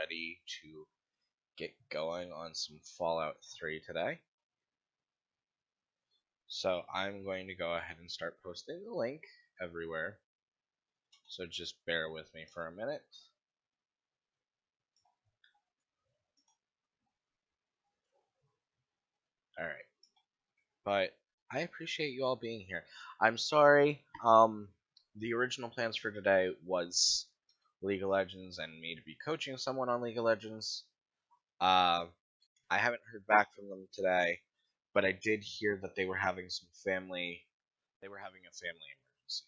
ready to get going on some Fallout 3 today. So I'm going to go ahead and start posting the link everywhere. So just bear with me for a minute. Alright. But I appreciate you all being here. I'm sorry, the original plans for today was League of Legends and me to be coaching someone on League of Legends. I haven't heard back from them today, but I did hear that they were having a family emergency.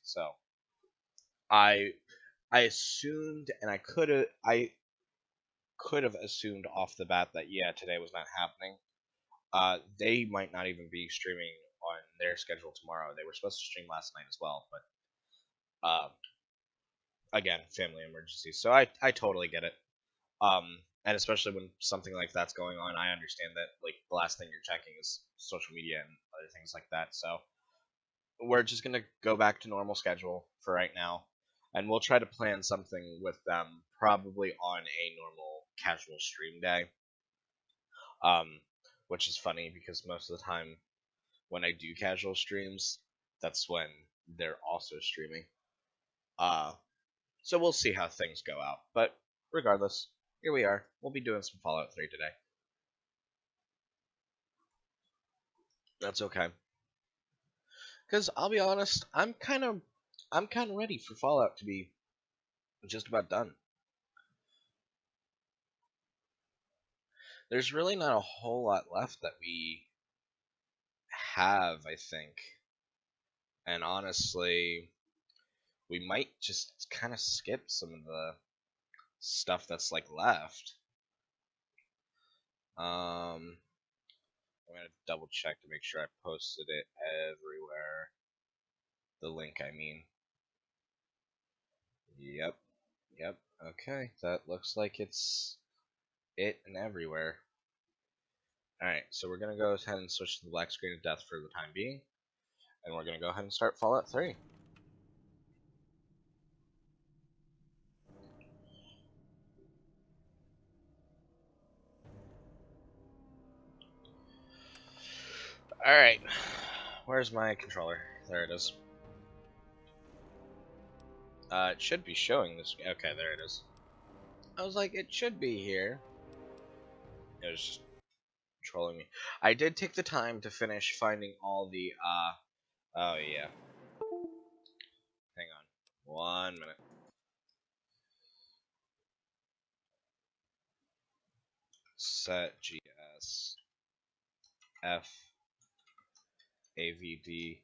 So I assumed, and I could have assumed off the bat that today was not happening. They might not even be streaming on their schedule tomorrow. They were supposed to stream last night as well, but again, family emergency. So I totally get it. And especially when something like that's going on, I understand that like the last thing you're checking is social media and other things like that. So we're just gonna go back to normal schedule for right now, and we'll try to plan something with them probably on a normal casual stream day. Which is funny because most of the time when I do casual streams, that's when they're also streaming. So we'll see how things go out. But regardless, here we are. We'll be doing some Fallout 3 today. That's okay. Because I'll be honest, I'm kind of ready for Fallout to be just about done. There's really not a whole lot left that we have, I think. And honestly, we might just kind of skip some of the stuff that's like left. I'm gonna double check to make sure I posted it everywhere. The link, I mean. Yep. Okay, that looks like it's it and everywhere. Alright, so we're gonna go ahead and switch to the black screen of death for the time being. And we're gonna go ahead and start Fallout 3. Alright. Where's my controller? There it is. It should be showing this. Okay, there it is. I was like, it should be here. It was just trolling me. I did take the time to finish finding all the, oh yeah. Hang on. 1 minute. Set GS F AVD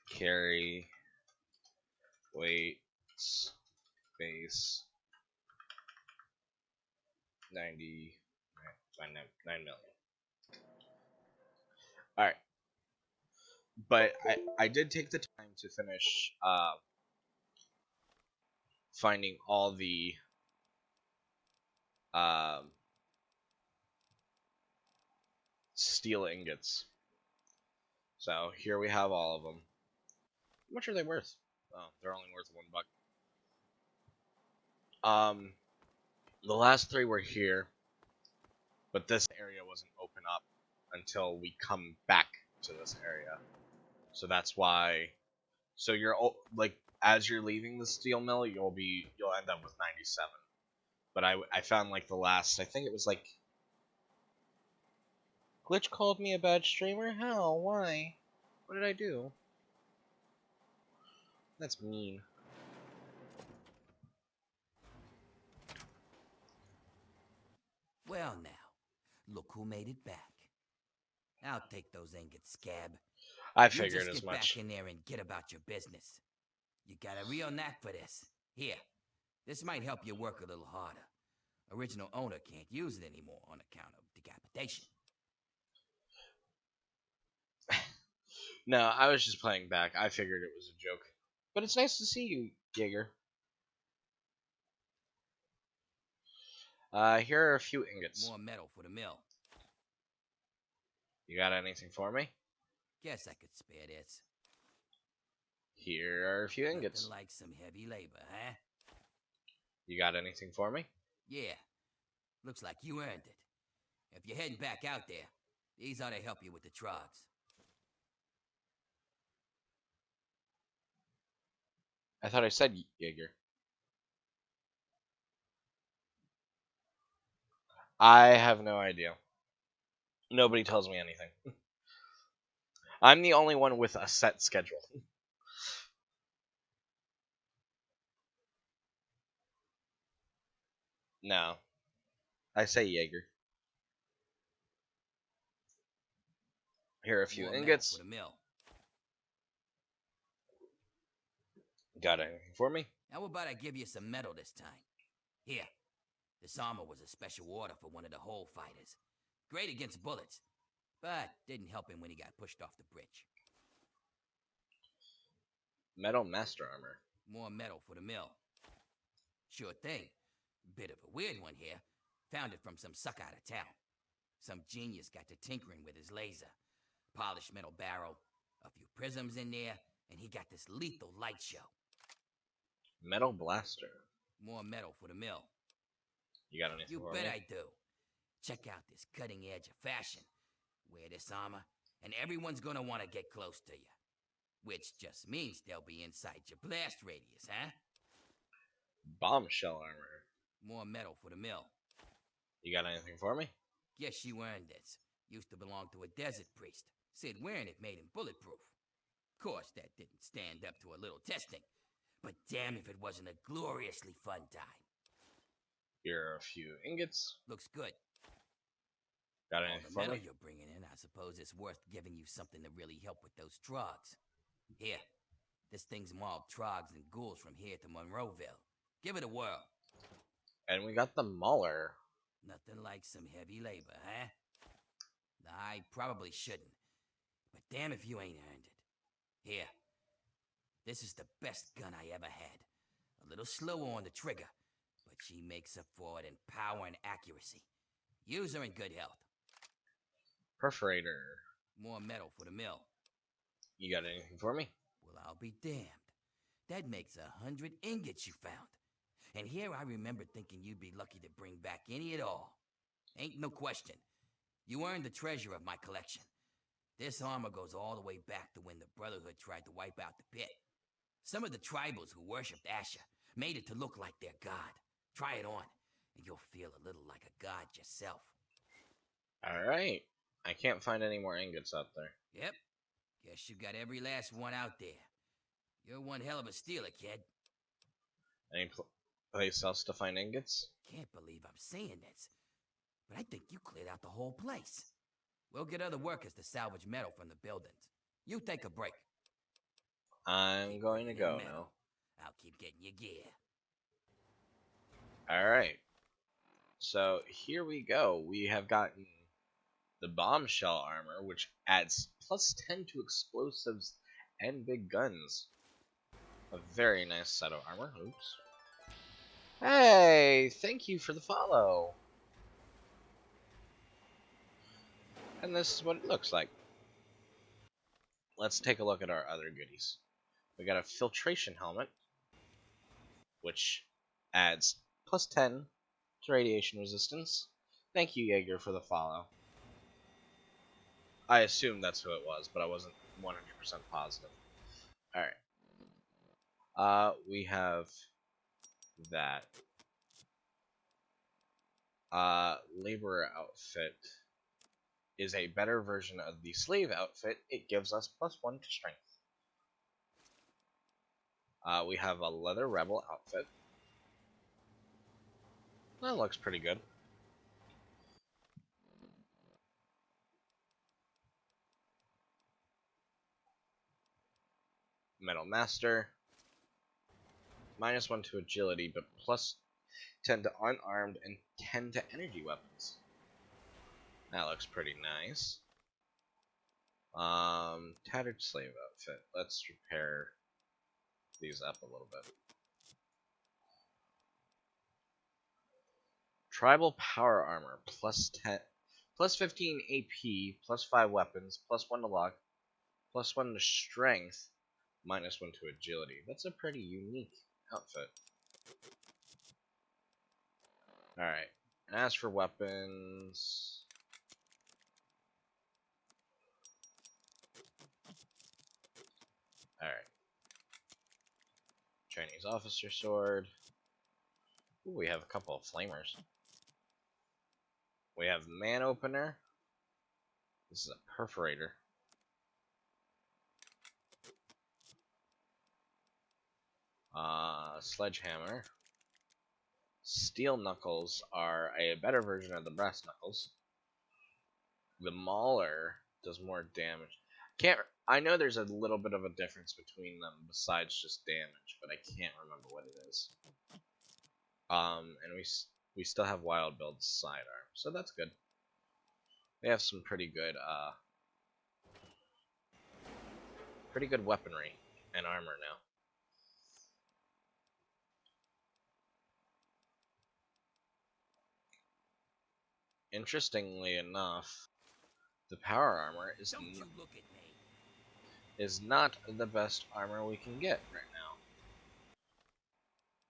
carry weight space 90 9 million. Alright. But I did take the time to finish finding all the steel ingots. So here we have all of them. How much are they worth? Oh, they're only worth $1. The last 3 were here, but this area wasn't open up until we come back to this area. So that's why. So you're like, as you're leaving the steel mill, you'll end up with 97. But I found like the last, I think it was like, Glitch called me a bad streamer? How? Why? What did I do? That's mean. Well now, look who made it back. I'll take those ingots, Scab. I figured as much. You just get back in there and get about your business. You got a real knack for this. Here, this might help you work a little harder. Original owner can't use it anymore on account of decapitation. No, I was just playing back. I figured it was a joke. But it's nice to see you, Jaeger. Here are a few ingots. More metal for the mill. You got anything for me? Guess I could spare this. Here are a few ingots. Nothing like some heavy labor, huh? You got anything for me? Yeah, Looks like you earned it. If you're heading back out there, these ought to help you with the trogs. I thought I said Jaeger. I have no idea. Nobody tells me anything. I'm the only one with a set schedule. No. I say Jaeger. Here are a few More metal for ingots. the mill. Got anything for me? How about I give you some metal this time? Here. This armor was a special order for one of the hole fighters. Great against bullets, but didn't help him when he got pushed off the bridge. Metal Master Armor. More metal for the mill. Sure thing. Bit of a weird one here. Found it from some sucker out of town. Some genius got to tinkering with his laser. Polished metal barrel, a few prisms in there, and he got this lethal light show. Metal Blaster. More metal for the mill. You got anything You for bet me? I do. Check out this cutting edge of fashion. Wear this armor, and everyone's gonna want to get close to you. Which just means they'll be inside your blast radius, huh? Bombshell Armor. More metal for the mill. You got anything for me? Guess you earned this. Used to belong to a desert priest. Said wearing it made him bulletproof. Of course, that didn't stand up to a little testing. But damn if it wasn't a gloriously fun time. Here are a few ingots. Looks good. Got All anything the for metal me? you're bringing in, I suppose it's worth giving you something to really help with those trogs. Here, this thing's mauled trogs and ghouls from here to Monroeville. Give it a whirl. And we got the Mauler. Nothing like some heavy labor, huh? I probably shouldn't, but damn if you ain't earned it. Here, this is the best gun I ever had. A little slower on the trigger, but she makes up for it in power and accuracy. Use her in good health. Perforator. More metal for the mill. You got anything for me? Well, I'll be damned. That makes 100 ingots you found. And here I remember thinking you'd be lucky to bring back any at all. Ain't no question. You earned the treasure of my collection. This armor goes all the way back to when the Brotherhood tried to wipe out the pit. Some of the tribals who worshipped Asher made it to look like their god. Try it on, and you'll feel a little like a god yourself. Alright. I can't find any more ingots out there. Yep. Guess you got every last one out there. You're one hell of a stealer, kid. Any place else to find ingots? Can't believe I'm saying this, but I think you cleared out the whole place. We'll get other workers to salvage metal from the buildings. You take a break. I'm Keep going to bringing in go metal. now. I'll keep getting you gear. Alright. So here we go. We have gotten the Bombshell Armor, which adds plus 10 to explosives and big guns. A very nice set of armor. Oops. Hey, thank you for the follow. And this is what it looks like. Let's take a look at our other goodies. We got a filtration helmet, which adds plus 10 to radiation resistance. Thank you, Jaeger, for the follow. I assumed that's who it was, but I wasn't 100% positive. Alright. We have that. Laborer outfit is a better version of the slave outfit. It gives us plus 1 to strength. We have a leather rebel outfit. That looks pretty good. Metal master. Minus 1 to agility, but plus 10 to unarmed and 10 to energy weapons. That looks pretty nice. Tattered slave outfit. Let's repair these up a little bit. Tribal power armor, plus 10, plus 15 AP, plus 5 weapons, plus 1 to luck, plus 1 to strength, minus 1 to agility. That's a pretty unique outfit. Alright, And as for weapons, all right, Chinese officer sword. Ooh, we have a couple of flamers. We have man opener. This is a perforator. Sledgehammer. Steel knuckles are a better version of the brass knuckles. The mauler does more damage. Can't I know there's a little bit of a difference between them besides just damage, but I can't remember what it is. And we still have wild build sidearm, so that's good. They have some pretty good weaponry and armor now. Interestingly enough, the power armor is Don't you look at me. not the best armor we can get right now.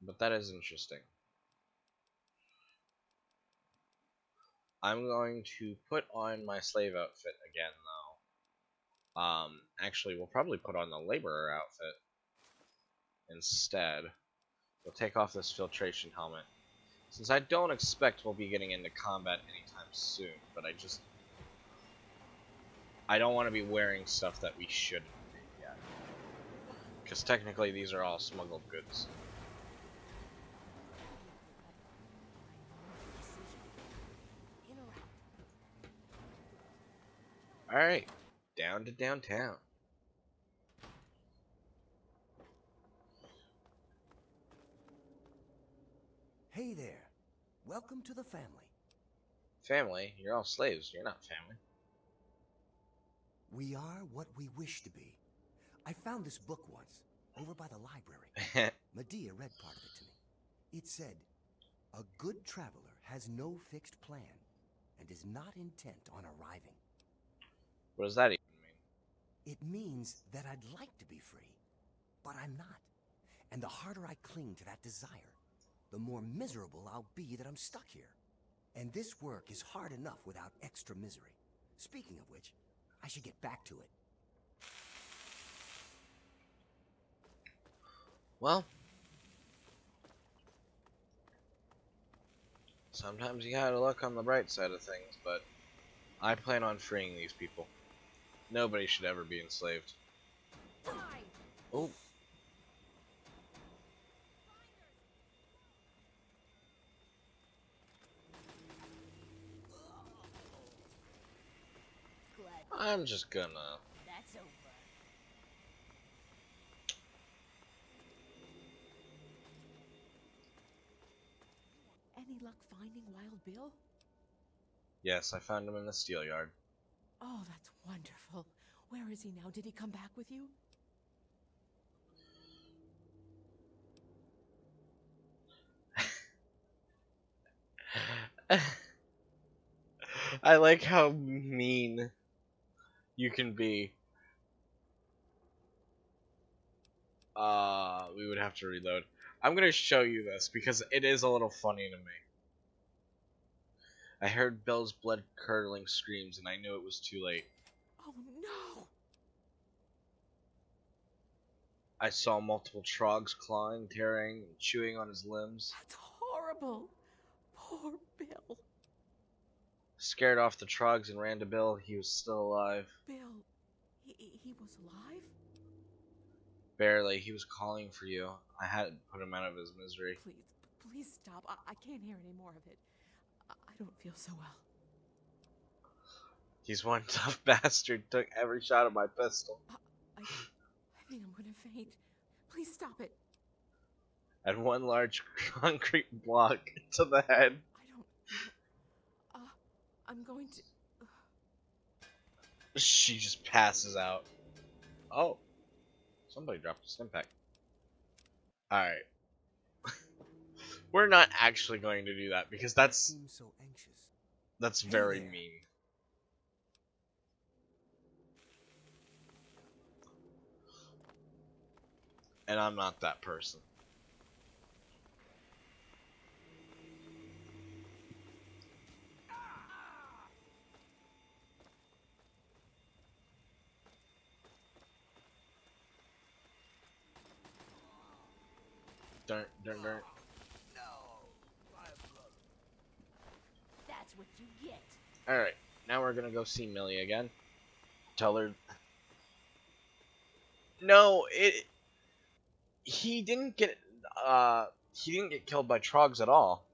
But that is interesting. I'm going to put on my slave outfit again, though. Actually, we'll probably put on the laborer outfit instead. We'll take off this filtration helmet. Since I don't expect we'll be getting into combat anytime soon, but I don't want to be wearing stuff that we shouldn't be yet. Because technically these are all smuggled goods. Alright, down to downtown. Hey there. Welcome to the family. Family? You're all slaves. You're not family. We are what we wish to be. I found this book once, over by the library. Medea read part of it to me. It said, "A good traveler has no fixed plan and is not intent on arriving." What does that even mean? It means that I'd like to be free, but I'm not. And the harder I cling to that desire, the more miserable I'll be that I'm stuck here. And this work is hard enough without extra misery. Speaking of which, I should get back to it. Well, sometimes you gotta look on the bright side of things, but I plan on freeing these people. Nobody should ever be enslaved. Oh. I'm just gonna... That's over. Any luck finding Wild Bill? Yes, I found him in the steel yard. Oh, that's wonderful. Where is he now? Did he come back with you? I like how mean you can be. We would have to reload. I'm gonna show you this because it is a little funny to me. I heard Bill's blood-curdling screams and I knew it was too late. Oh, no! I saw multiple trogs clawing, tearing, and chewing on his limbs. That's horrible. Poor Bill. Scared off the trogs and ran to Bill. He was still alive. Bill, he was alive? Barely. He was calling for you. I had to put him out of his misery. Please stop. I can't hear any more of it. I don't feel so well. He's one tough bastard. Took every shot of my pistol. I think I'm gonna faint. Please stop it. And one large concrete block to the head. I don't feel... I'm going to... She just passes out. Oh. Somebody dropped a stim pack. Alright. We're not actually going to do that because that's Seems so anxious. very there. mean. And I'm not that person. Dun, dun, dun. That's what you get. Alright, now we're gonna go see Millie again. Tell her. No, he didn't get killed by Trogs at all.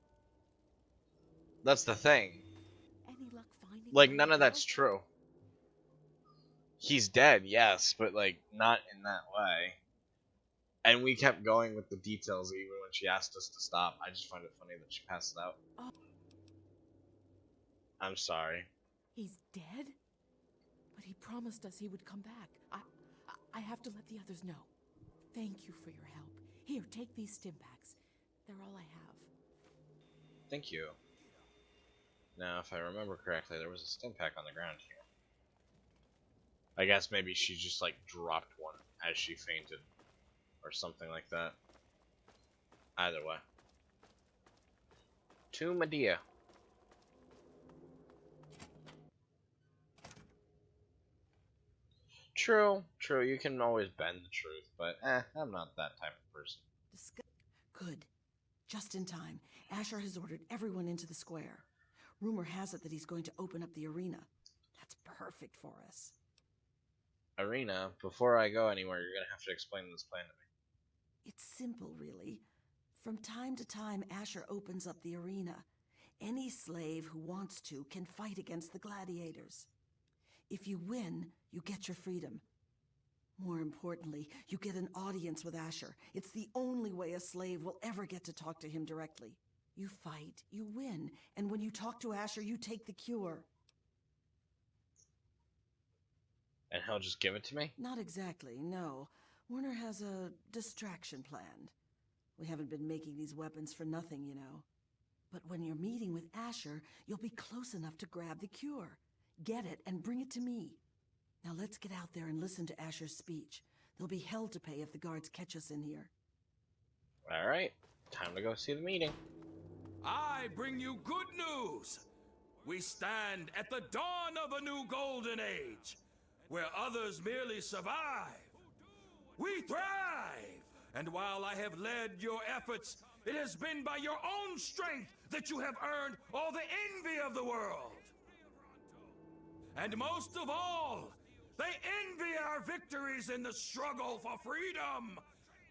That's the thing. Any luck finding Like, the none little of that's girl? true. He's dead, yes, but like not in that way. And we kept going with the details even when she asked us to stop. I just find it funny that she passed out. Oh, I'm sorry. he's dead? But he promised us he would come back. I have to let the others know. Thank you for your help. Here, take these stim packs. They're all I have. Thank you. Now, if I remember correctly, there was a stim pack on the ground here. I guess maybe she just like dropped one as she fainted, or something like that. Either way. To Medea. True, true, you can always bend the truth, but I'm not that type of person. Good. Just in time. Asher has ordered everyone into the square. Rumor has it that he's going to open up the arena. That's perfect for us. Arena, before I go anywhere, you're gonna have to explain this plan to me. It's simple, really. From time to time, Asher opens up the arena. Any slave who wants to can fight against the gladiators. If you win, you get your freedom. More importantly, you get an audience with Asher. It's the only way a slave will ever get to talk to him directly. You fight, you win, and when you talk to Asher, you take the cure. And he'll just give it to me? Not exactly, no. Werner has a distraction planned. We haven't been making these weapons for nothing, you know. But when you're meeting with Asher, you'll be close enough to grab the cure. Get it and bring it to me. Now let's get out there and listen to Asher's speech. There'll be hell to pay if the guards catch us in here. Alright, time to go see the meeting. I bring you good news. We stand at the dawn of a new golden age, where others merely survive. We thrive! And while I have led your efforts, it has been by your own strength that you have earned all the envy of the world. And most of all, they envy our victories in the struggle for freedom.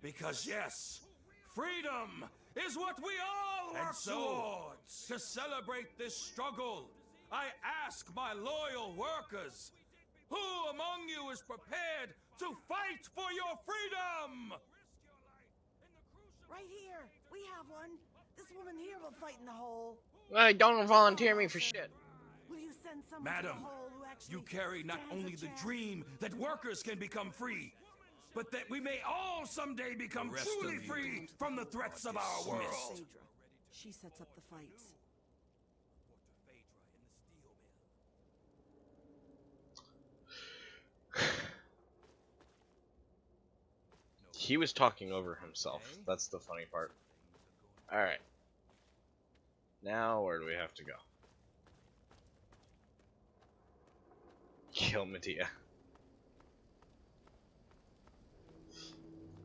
Because yes, freedom is what we all work towards. To celebrate this struggle, I ask my loyal workers, who among you is prepared to fight for your freedom? Right here. We have one. This woman here will fight in the hole. Hey, don't volunteer me for shit. Will you send someone Madam, to the hole who actually you carry not stands a only the chance? dream that workers can become free, but that we may all someday become truly free from the threats of our world. Phaedra. She sets up the fights. He was talking over himself. That's the funny part. Alright. Now, where do we have to go? Kill Medea.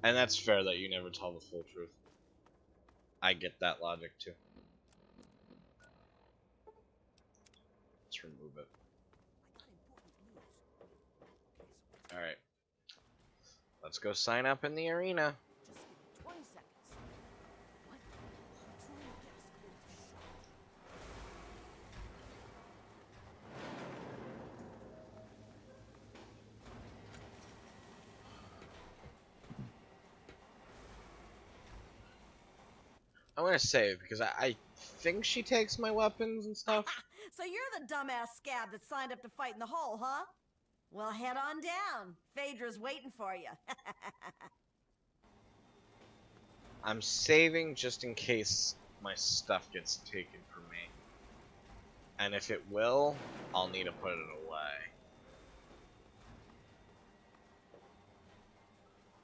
And that's fair that you never tell the full truth. I get that logic too. Let's remove it. Alright. Let's go sign up in the arena. Just give me 20 seconds. What? Truly get us both shot. I'm gonna save because I think she takes my weapons and stuff. So you're the dumbass scab that signed up to fight in the hole, huh? Well, head on down. Phaedra's waiting for you. I'm saving just in case my stuff gets taken from me. And if it will, I'll need to put it away.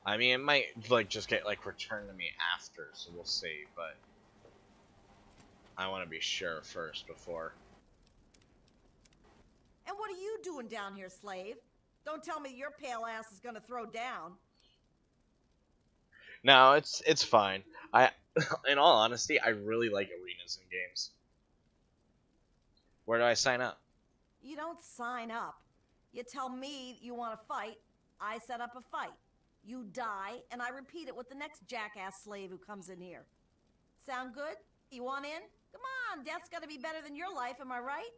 I mean, it might like just get like returned to me after, so we'll see, but I want to be sure first before. And what are you doing down here, slave? Don't tell me your pale ass is gonna throw down. No, it's fine. I, in all honesty, I really like arenas in games. Where do I sign up? You don't sign up. You tell me you want to fight, I set up a fight. You die, and I repeat it with the next jackass slave who comes in here. Sound good? You want in? Come on, death's gotta be better than your life, am I right?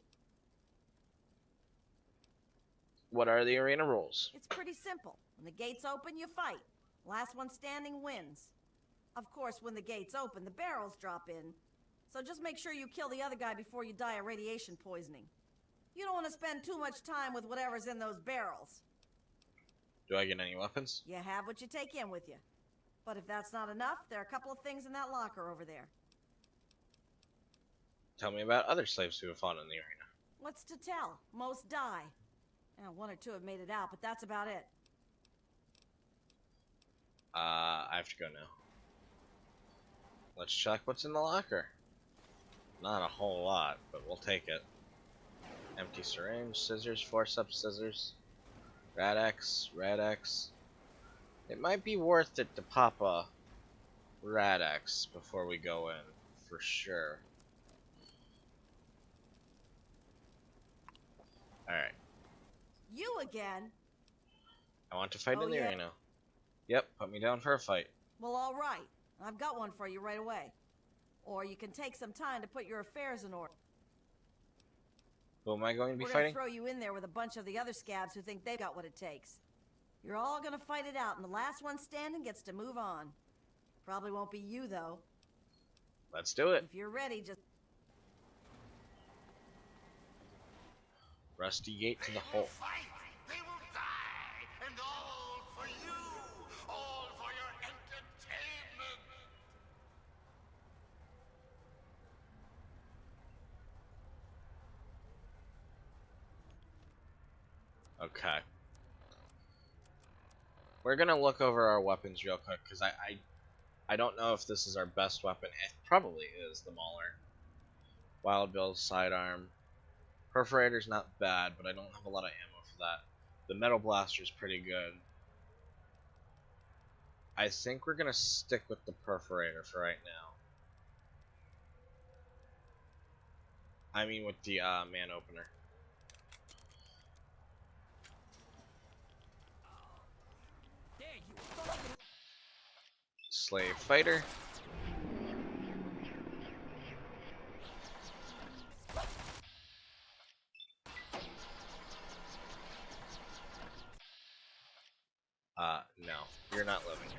What are the arena rules? It's pretty simple. When the gates open, you fight. Last one standing wins. Of course, when the gates open, the barrels drop in. So just make sure you kill the other guy before you die of radiation poisoning. You don't want to spend too much time with whatever's in those barrels. Do I get any weapons? You have what you take in with you. But if that's not enough, there are a couple of things in that locker over there. Tell me about other slaves who have fought in the arena. What's to tell? Most die. One or two have made it out, but that's about it. I have to go now. Let's check what's in the locker. Not a whole lot, but we'll take it. Empty syringe, scissors, forceps, scissors, Rad-X. It might be worth it to pop a Rad-X before we go in, for sure. Alright. You again? I want to fight Oh, in the yeah? arena. Yep, put me down for a fight. Well, all right. I've got one for you right away. Or you can take some time to put your affairs in order. Who am I going to be We're fighting? gonna throw you in there with a bunch of the other scabs who think they've got what it takes. You're all gonna fight it out, and the last one standing gets to move on. Probably won't be you, though. Let's do it. If you're ready, just... Rusty gate to the They hole. will fight, they will die, and all for you, all for your entertainment. Okay. We're gonna look over our weapons real quick, because I don't know if this is our best weapon. It probably is the Mauler. Wild Bill sidearm. Perforator's not bad, but I don't have a lot of ammo for that. The Metal Blaster's pretty good. I think we're gonna stick with the Perforator for right now. I mean with the man opener. Slave fighter. No, you're not living.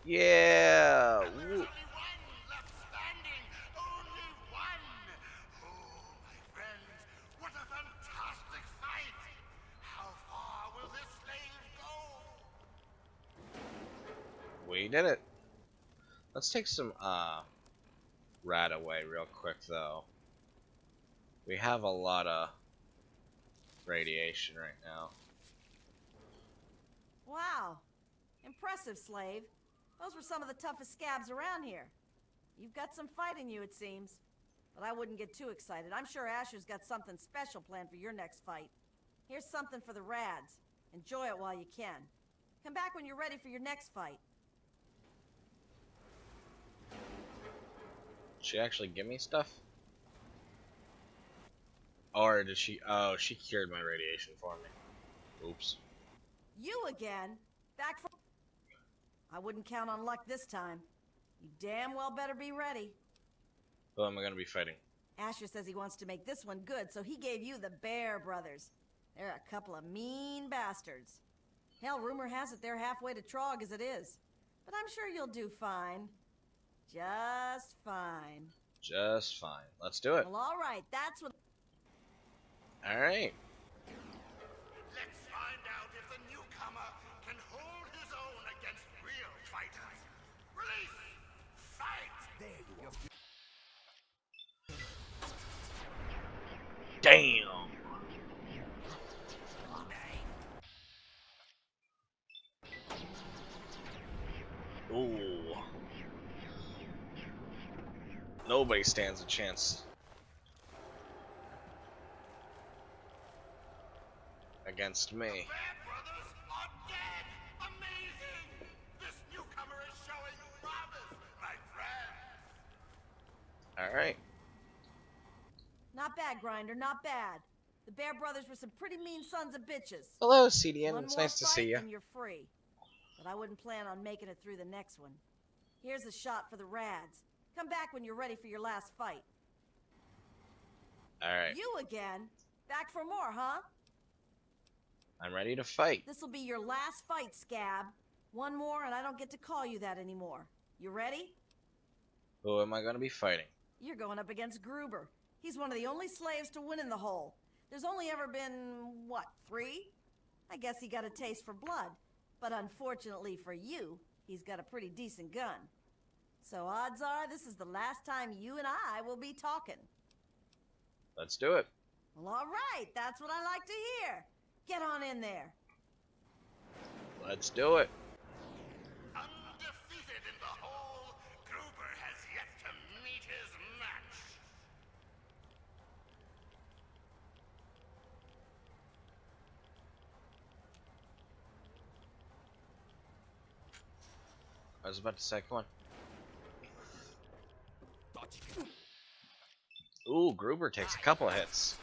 Yeah. There's Woo. only one left standing, only one. Oh, my friends, what a fantastic fight. How far will this slave go? We did it. Let's take some rat away real quick though. We have a lot of radiation right now. Wow. Impressive, slave. Those were some of the toughest scabs around here. You've got some fight in you, it seems. But I wouldn't get too excited. I'm sure Asher's got something special planned for your next fight. Here's something for the Rads. Enjoy it while you can. Come back when you're ready for your next fight. Did she actually give me stuff? Or did she? Oh, she cured my radiation for me. Oops. You again? Back for... I wouldn't count on luck this time. You damn well better be ready. Who am I gonna be fighting? Asher says he wants to make this one good, so he gave you the Bear Brothers. They're a couple of mean bastards. Hell, rumor has it they're halfway to Trog as it is. But I'm sure you'll do fine. Just fine. Just fine. Let's do it. Well, all right, that's what... All right. Let's find out if the newcomer can hold his own against real fighters. Release! Fight! There you are. Damn. Ooh. Nobody stands a chance against me. Bear Brothers are dead! Amazing! This newcomer is showing promise, my friend! Alright. Not bad, Grinder, not bad. The Bear Brothers were some pretty mean sons of bitches. Hello, CDN. One It's more nice to fight see you. and you're free. But I wouldn't plan on making it through the next one. Here's a shot for the Rads. Come back when you're ready for your last fight. Alright. You again? Back for more, huh? I'm ready to fight. This'll be your last fight, Scab. One more and I don't get to call you that anymore. You ready? Who am I going to be fighting? You're going up against Gruber. He's one of the only slaves to win in the hole. There's only ever been, what, 3? I guess he got a taste for blood. But unfortunately for you, he's got a pretty decent gun. So odds are this is the last time you and I will be talking. Let's do it. Well, all right. That's what I like to hear. Get on in there. Let's do it. Undefeated in the hole, Gruber has yet to meet his match. I was about to say, come on. Ooh, Gruber takes a couple of hits.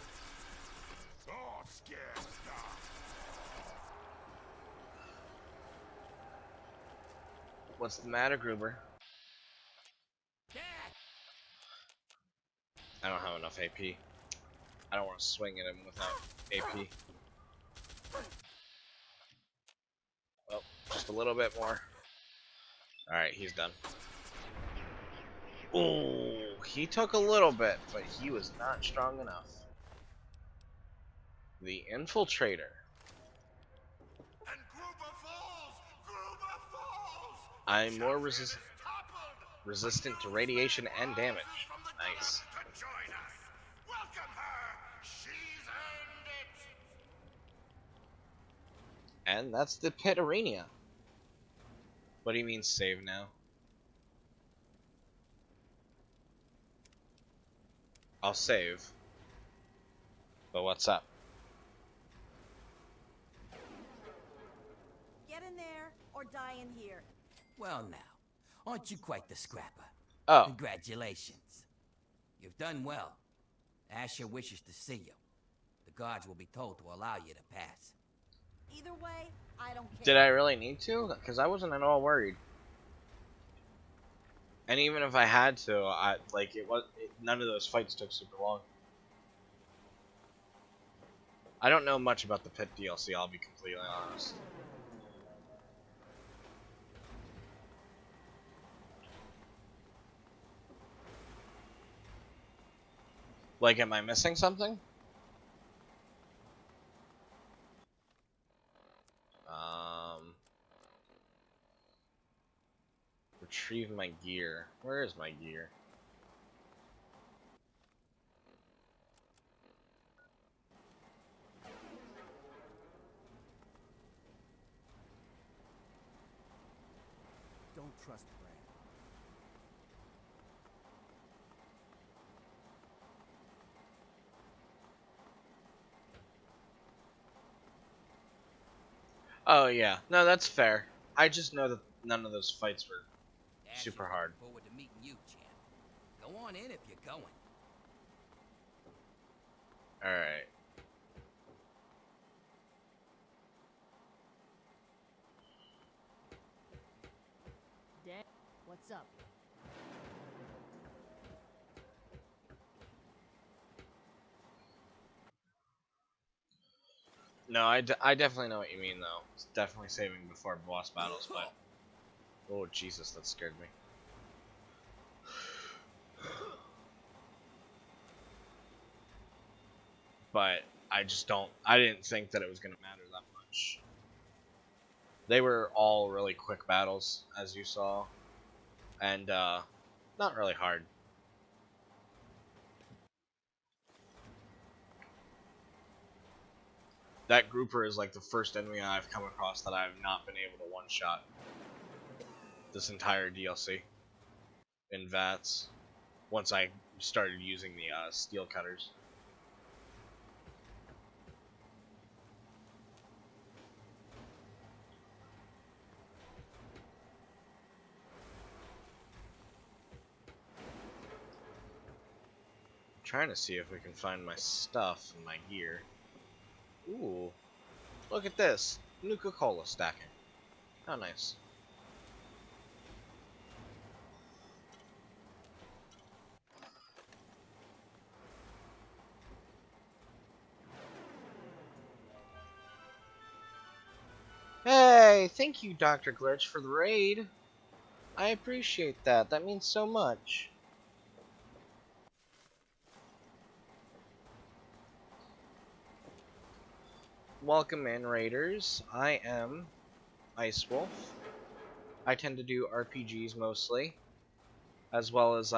Oh, scared stuff. What's the matter, Gruber? I don't have enough AP. I don't want to swing at him without AP. Well, just a little bit more. Alright, he's done. Ooh, he took a little bit, but he was not strong enough. The Infiltrator. And Gruber falls! Gruber falls! I'm more Champion is toppled! resistant to radiation and damage. Nice. To join us. Welcome her! She's earned it! And that's the Pit Arena. What do you mean save now? I'll save. But what's up? Get in there or die in here. Well now, aren't you quite the scrapper? Oh, Congratulations. You've done well. Asher wishes to see you. The guards will be told to allow you to pass. Either way, I don't care. did I really need to? Because I wasn't at all worried. And even if I had to, none of those fights took super long. I don't know much about the Pit DLC, I'll be completely honest. Like, am I missing something? Retrieve my gear. Where is my gear? Don't trust Brad. Oh yeah, no, that's fair. I just know that none of those fights were Asher's super looking hard. Forward to meeting you, champ. Go on in if you're going. Alright. Dad, what's up? No, I definitely know what you mean, though. It's definitely saving before boss battles, but... Oh, Jesus, that scared me. But I just don't... I didn't think that it was going to matter that much. They were all really quick battles, as you saw. And, not really hard. That grouper is like the first enemy I've come across that I've not been able to one-shot this entire DLC in VATS once I started using the steel cutters. trying to see if we can find my stuff and my gear. Ooh, look at this. Nuka-Cola stacking. How nice. Hey, thank you, Dr. Glitch, for the raid. I appreciate that. That means so much. Welcome in, raiders. I am Ice Wolf. I tend to do RPGs mostly, as well as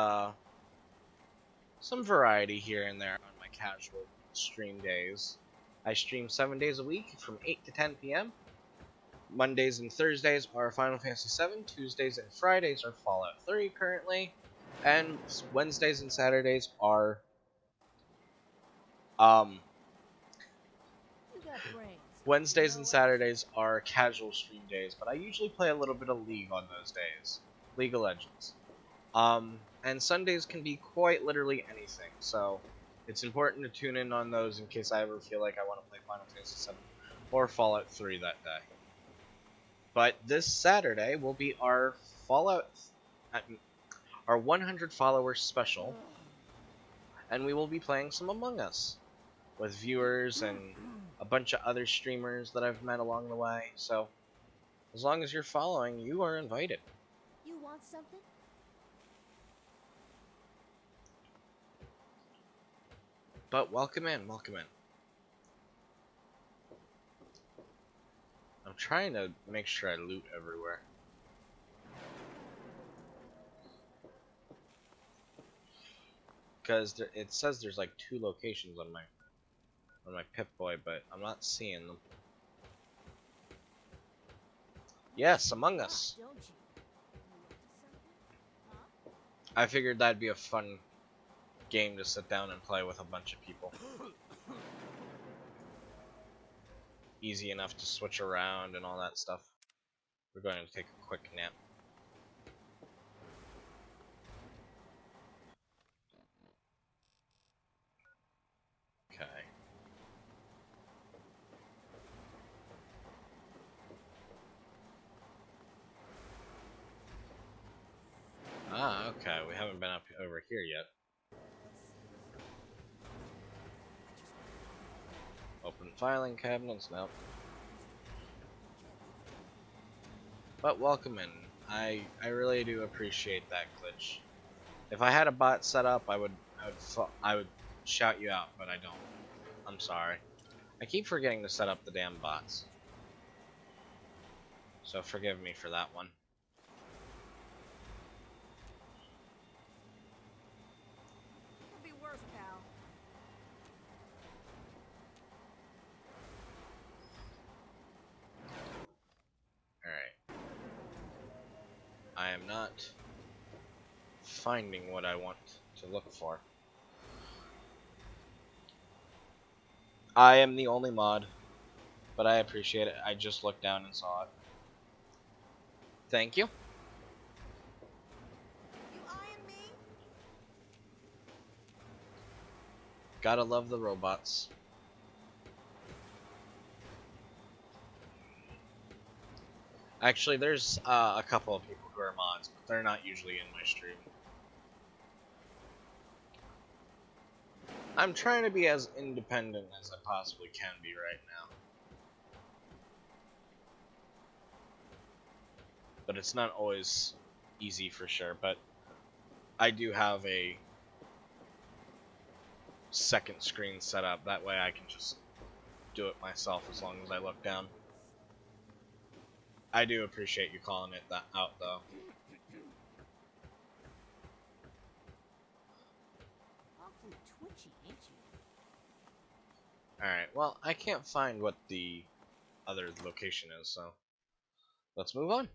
some variety here and there on my casual stream days. I stream 7 days a week from 8 to 10 p.m. Mondays and Thursdays are Final Fantasy VII, Tuesdays and Fridays are Fallout 3 currently, and Wednesdays and Saturdays are um You got brains. Wednesdays and Saturdays are casual stream days, but I usually play a little bit of League on those days. League of Legends. And Sundays can be quite literally anything, so it's important to tune in on those in case I ever feel like I want to play Final Fantasy VII or Fallout 3 that day. But this Saturday will be our our 100 followers special, and we will be playing some Among Us with viewers and a bunch of other streamers that I've met along the way. So as long as you're following, you are invited. You want something? But welcome in, welcome in. I'm trying to make sure I loot everywhere. Because it says there's like 2 locations on my Pip-Boy, but I'm not seeing them. Yes, Among Us. Don't you? You up to something? Huh? I figured that'd be a fun game to sit down and play with a bunch of people. Easy enough to switch around and all that stuff. We're going to take a quick nap. Okay. Ah, okay. We haven't been up over here yet. Open filing cabinets, nope. But welcome in. I really do appreciate that, Glitch. If I had a bot set up, I would shout you out, but I don't. I'm sorry. I keep forgetting to set up the damn bots. So forgive me for that one. Could be worse, pal. Alright. I am not finding what I want to look for. I am the only mod, but I appreciate it. I just looked down and saw it. Thank you. You eyeing me? Gotta love the robots. Actually, there's a couple of people who are mods, but they're not usually in my stream. I'm trying to be as independent as I possibly can be right now. But it's not always easy for sure, but I do have a second screen set up. That way I can just do it myself as long as I look down. I do appreciate you calling it that out, though. Awfully twitchy, ain't you? Alright, well, I can't find what the other location is, so let's move on.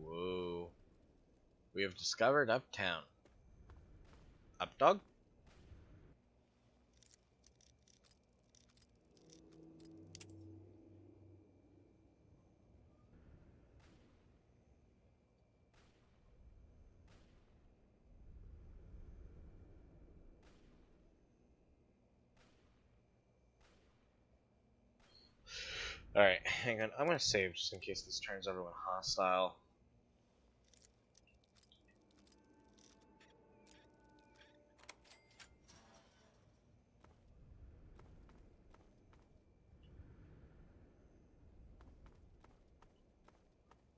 Whoa. We have discovered Uptown. Up, dog? Alright, hang on. I'm gonna save just in case this turns everyone hostile.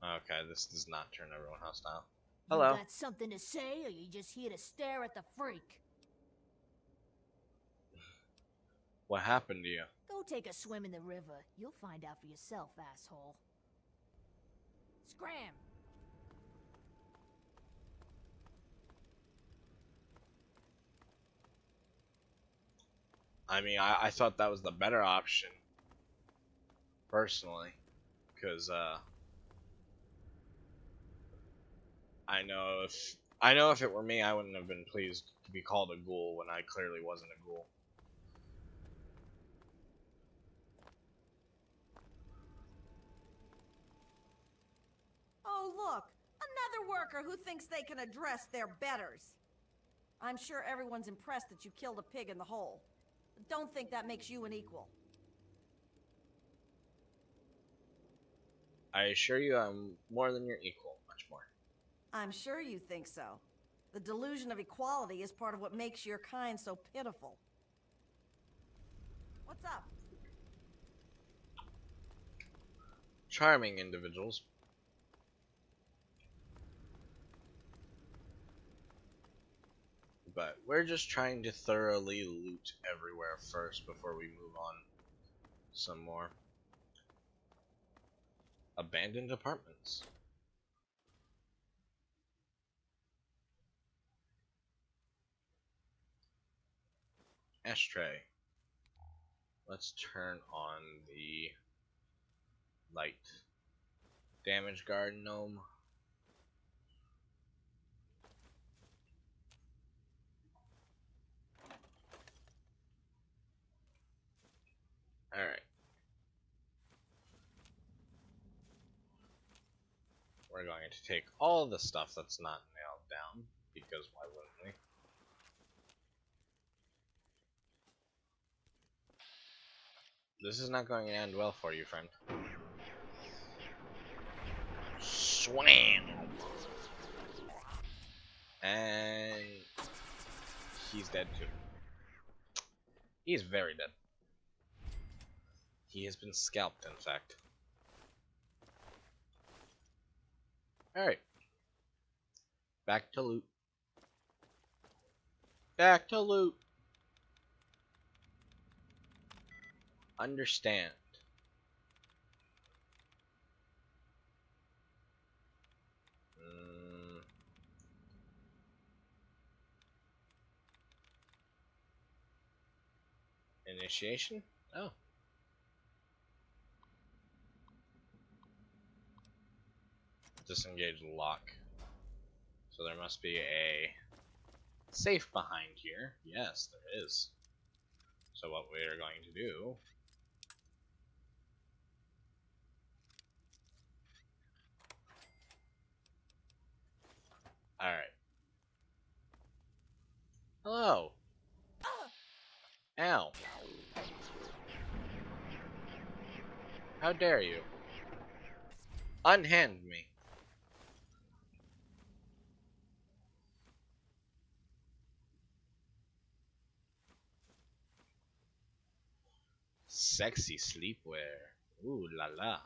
Okay, this does not turn everyone hostile. Hello. You got something to say, or you just here to stare at the freak? What happened to you? Go take a swim in the river. You'll find out for yourself, asshole. Scram! I mean, I thought that was the better option, personally, because I know if it were me, I wouldn't have been pleased to be called a ghoul when I clearly wasn't a ghoul. Oh, look! Another worker who thinks they can address their betters. I'm sure everyone's impressed that you killed a pig in the hole. But don't think that makes you an equal. I assure you I'm more than your equal, much more. I'm sure you think so. The delusion of equality is part of what makes your kind so pitiful. What's up? Charming individuals. But we're just trying to thoroughly loot everywhere first before we move on some more. Abandoned apartments. Ashtray. Let's turn on the light. Damage guard gnome. Alright. We're going to take all the stuff that's not nailed down, because why wouldn't we? This is not going to end well for you, friend. Swam! And he's dead too. He's very dead. He has been scalped, in fact. Alright. Back to loot. Back to loot. Understand. Initiation? Oh. Disengage lock. So there must be a safe behind here. Yes, there is. So what we are going to do... Alright. Hello. Ow. How dare you? Unhand me. Sexy sleepwear. Ooh la la.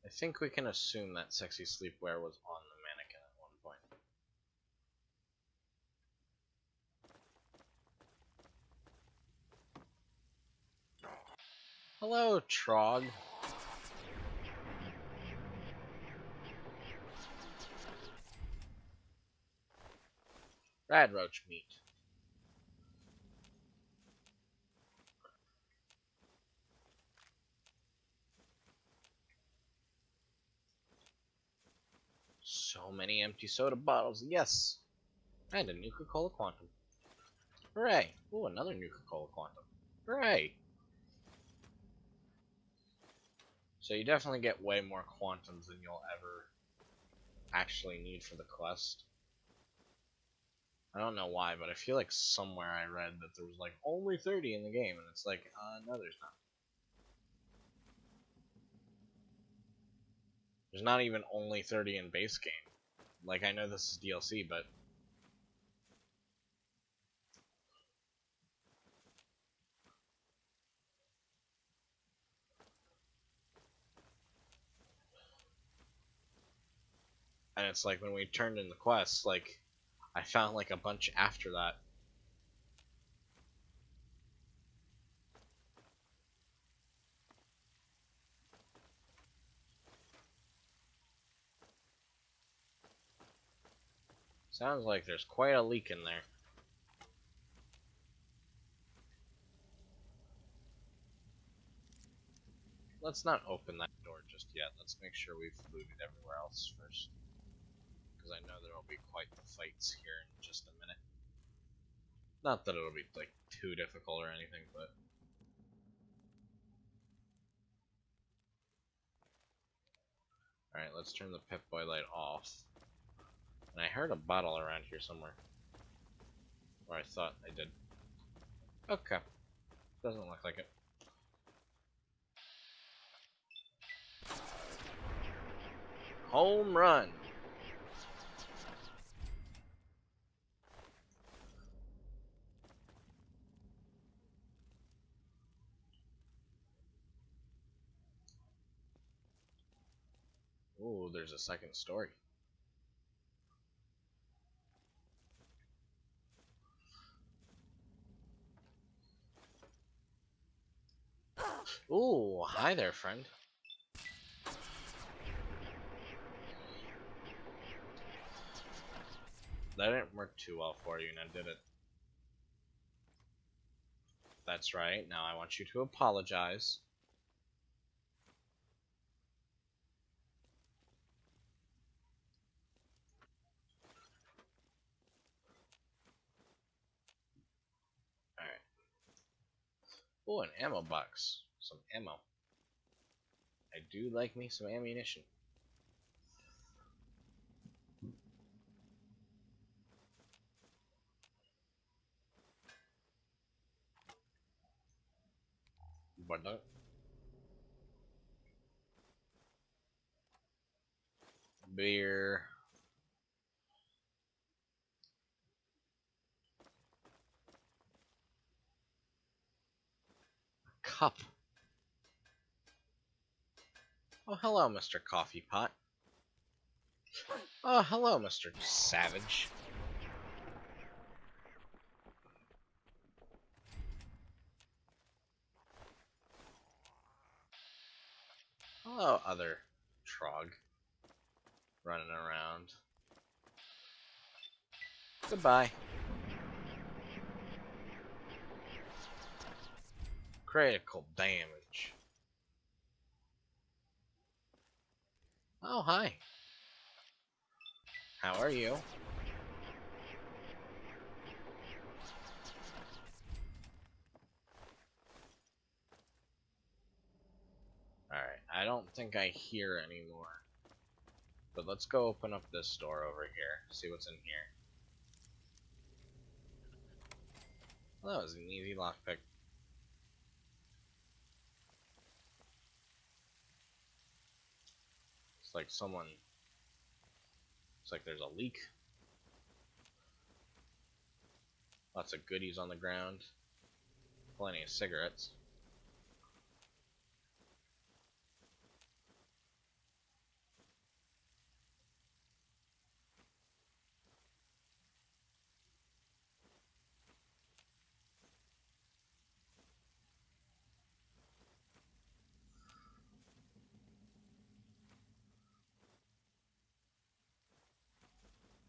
I think we can assume that sexy sleepwear was on the mannequin at one point. Hello, Trog. Radroach meat. So many empty soda bottles. Yes. And a Nuka-Cola Quantum. Hooray. Ooh, another Nuka-Cola Quantum. Hooray. So you definitely get way more Quantums than you'll ever actually need for the quest. I don't know why, but I feel like somewhere I read that there was like only 30 in the game, and it's like, no, there's not. There's not even only 30 in base game. Like, I know this is DLC, but and it's like when we turned in the quests, like I found like a bunch after that. Sounds like there's quite a leak in there. Let's not open that door just yet. Let's make sure we've looted everywhere else first. Because I know there will be quite the fights here in just a minute. Not that it'll be like too difficult or anything, but alright, let's turn the Pip-Boy light off. And I heard a bottle around here somewhere. Or I thought I did. Okay. Doesn't look like it. Home run! Ooh, there's a second story. Ooh, hi there, friend. That didn't work too well for you, now did it? That's right, now I want you to apologize. Alright. Ooh, an ammo box. Some ammo. I do like me some ammunition. But no. Beer. Cup. Oh, hello, Mr. Coffee Pot. Oh, hello, Mr. Savage. Hello, other Trog. Running around. Goodbye. Critical damage. Oh, hi. How are you? Alright, I don't think I hear anymore. But let's go open up this door over here, see what's in here. Well, that was an easy lockpick. It's like someone... It's like there's a leak. Lots of goodies on the ground. Plenty of cigarettes.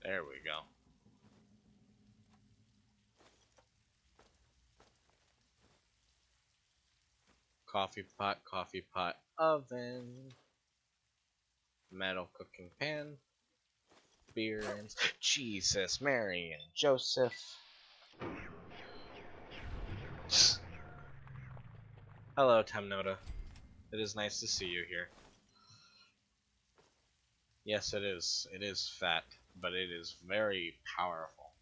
There we go. Coffee pot, oven. Metal cooking pan. Beer and... Jesus, Mary, and Joseph. Hello, Temnoda. It is nice to see you here. Yes, it is. It is fat, but it is very powerful.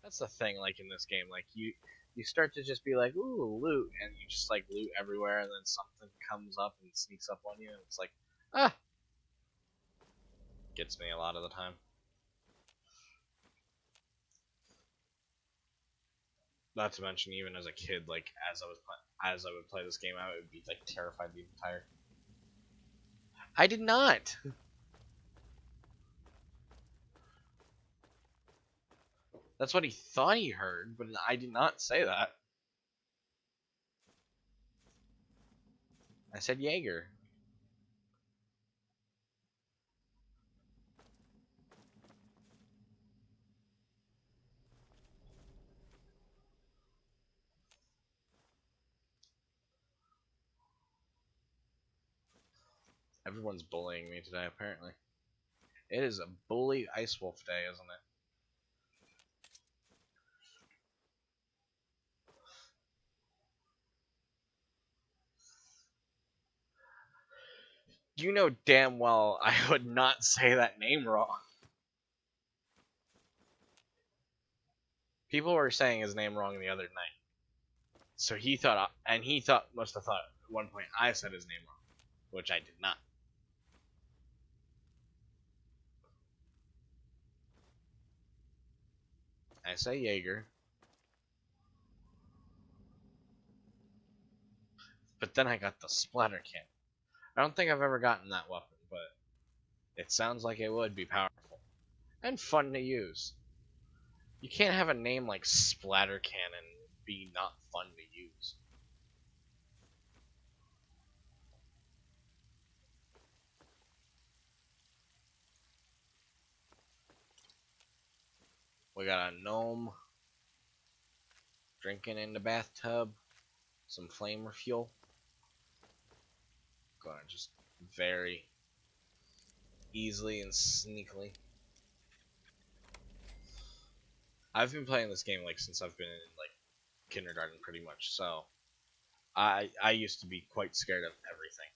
That's the thing, like in this game, like you start to just be like, ooh, loot, and you just like loot everywhere, and then something comes up and sneaks up on you, and it's like, ah, gets me a lot of the time. Not to mention, even as a kid, like as I would play this game, I would be like terrified the entire. I did not. That's what he thought he heard, but I did not say that. I said Jaeger. Everyone's bullying me today, apparently. It is a bully Ice Wolf day, isn't it? You know damn well I would not say that name wrong. People were saying his name wrong the other night. So he thought, and he must have thought at one point I said his name wrong, which I did not. I say Jaeger, but then I got the splatter cannon. I don't think I've ever gotten that weapon, but it sounds like it would be powerful and fun to use. You can't have a name like Splatter Cannon be not fun to use. We got a gnome drinking in the bathtub, some flame fuel. Gonna just very easily and sneakily. I've been playing this game like since I've been in like kindergarten pretty much, so I used to be quite scared of everything.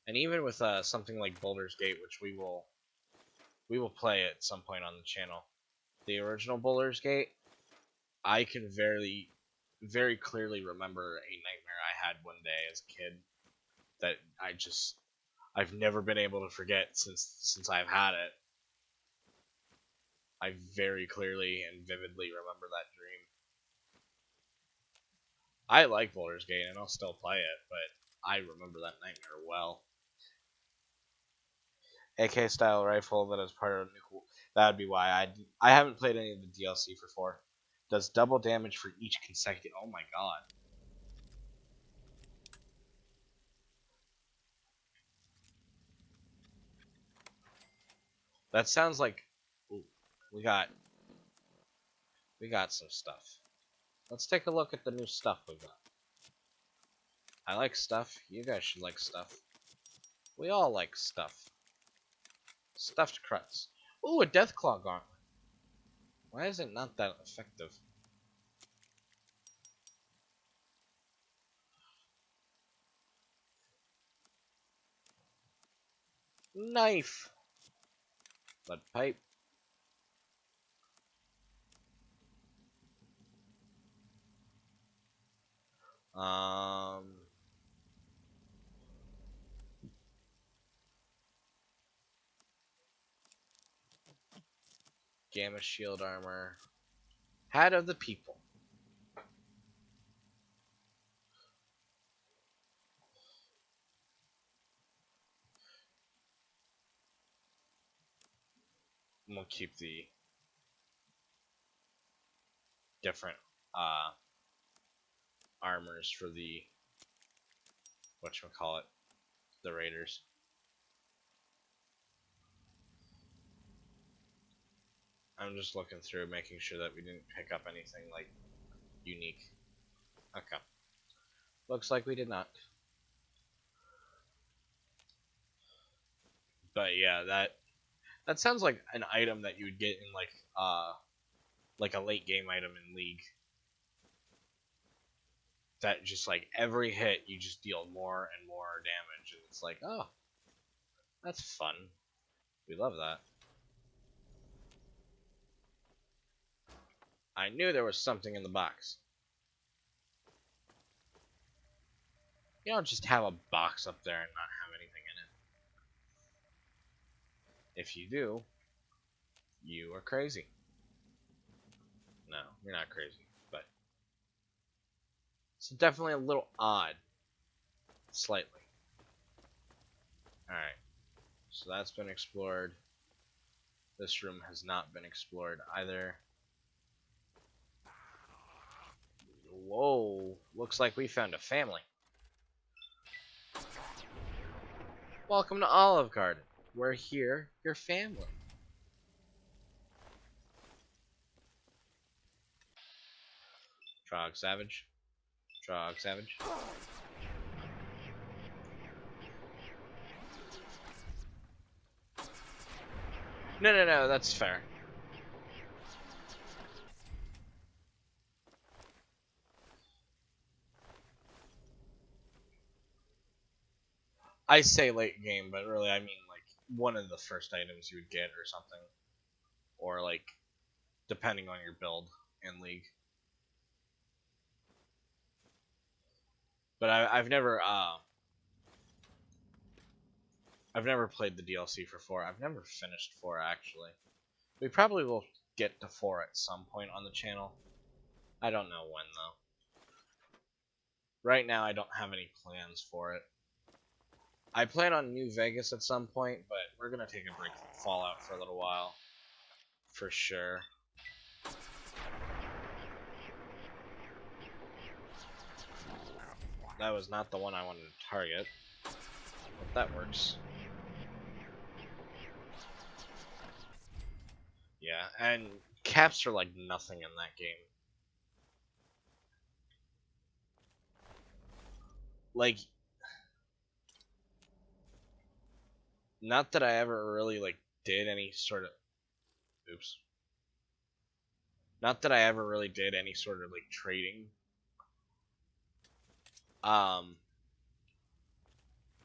And even with something like Boulder's Gate, which we will play at some point on the channel, the original Boulder's Gate, I can very clearly remember a nightmare I had one day as a kid that I've never been able to forget since I've had it. I very clearly and vividly remember that dream. I like Boulder's Gate and I'll still play it, but I remember that nightmare well. AK style rifle that is part of new. That would be why I haven't played any of the DLC for 4. Does double damage for each consecutive. Oh my god. That sounds like. Ooh, we got some stuff. Let's take a look at the new stuff we got. I like stuff. You guys should like stuff. We all like stuff. Stuffed crutz. Ooh, a Deathclaw gauntlet. Why is it not that effective? Knife. Lead pipe. Um. Gamma shield armor. Hat of the people. We'll keep the different armors for the whatchamacallit, the raiders. I'm just looking through, making sure that we didn't pick up anything like unique. Okay. Looks like we did not. But yeah, that sounds like an item that you would get in like a late game item in League. That just like every hit you just deal more and more damage, and it's like, oh, That's fun. We love that. I knew there was something in the box. You don't just have a box up there and not have anything in it. If you do, you are crazy. No, you're not crazy, but it's definitely a little odd. Slightly. Alright, so that's been explored. This room has not been explored either. Whoa, looks like we found a family. Welcome to Olive Garden. We're here, your family. Trog Savage. Trog Savage. No, that's fair. I say late game, but really I mean like one of the first items you would get or something. Or like, depending on your build in League. But I've never played the DLC for 4. I've never finished 4 actually. We probably will get to 4 at some point on the channel. I don't know when though. Right now I don't have any plans for it. I plan on New Vegas at some point, but we're gonna take a break from Fallout for a little while. For sure. That was not the one I wanted to target. But that works. Yeah, and caps are like nothing in that game. Like, not that I ever really like did any sort of oops. Not that I ever really did any sort of like trading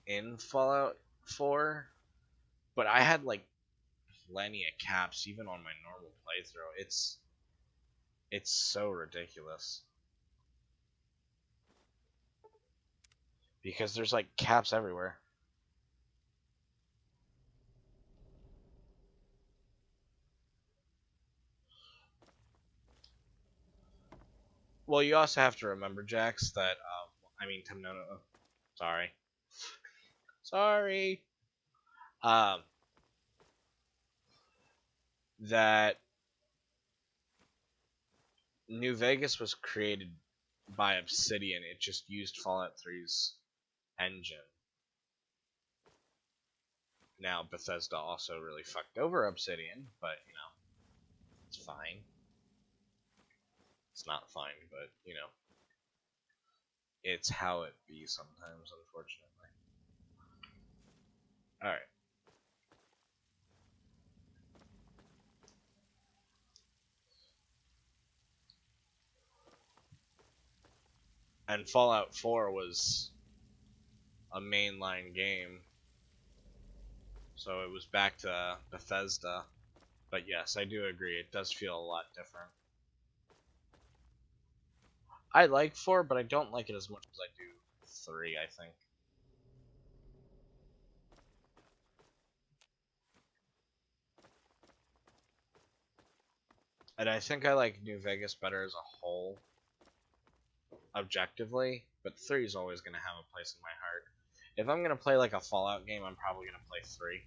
in Fallout 4, but I had like plenty of caps even on my normal playthrough. It's so ridiculous. Because there's like caps everywhere. Well, you also have to remember, Jax, that I mean, Tim, no, sorry, sorry, um, that New Vegas was created by Obsidian. It just used Fallout 3's engine. Now, Bethesda also really fucked over Obsidian, but, you know, it's fine. It's not fine, but, you know, it's how it be sometimes, unfortunately. Alright. And Fallout 4 was a mainline game, so it was back to Bethesda. But yes, I do agree, it does feel a lot different. I like 4, but I don't like it as much as I do 3, I think. And I think I like New Vegas better as a whole, objectively, but 3 is always going to have a place in my heart. If I'm going to play like a Fallout game, I'm probably going to play 3.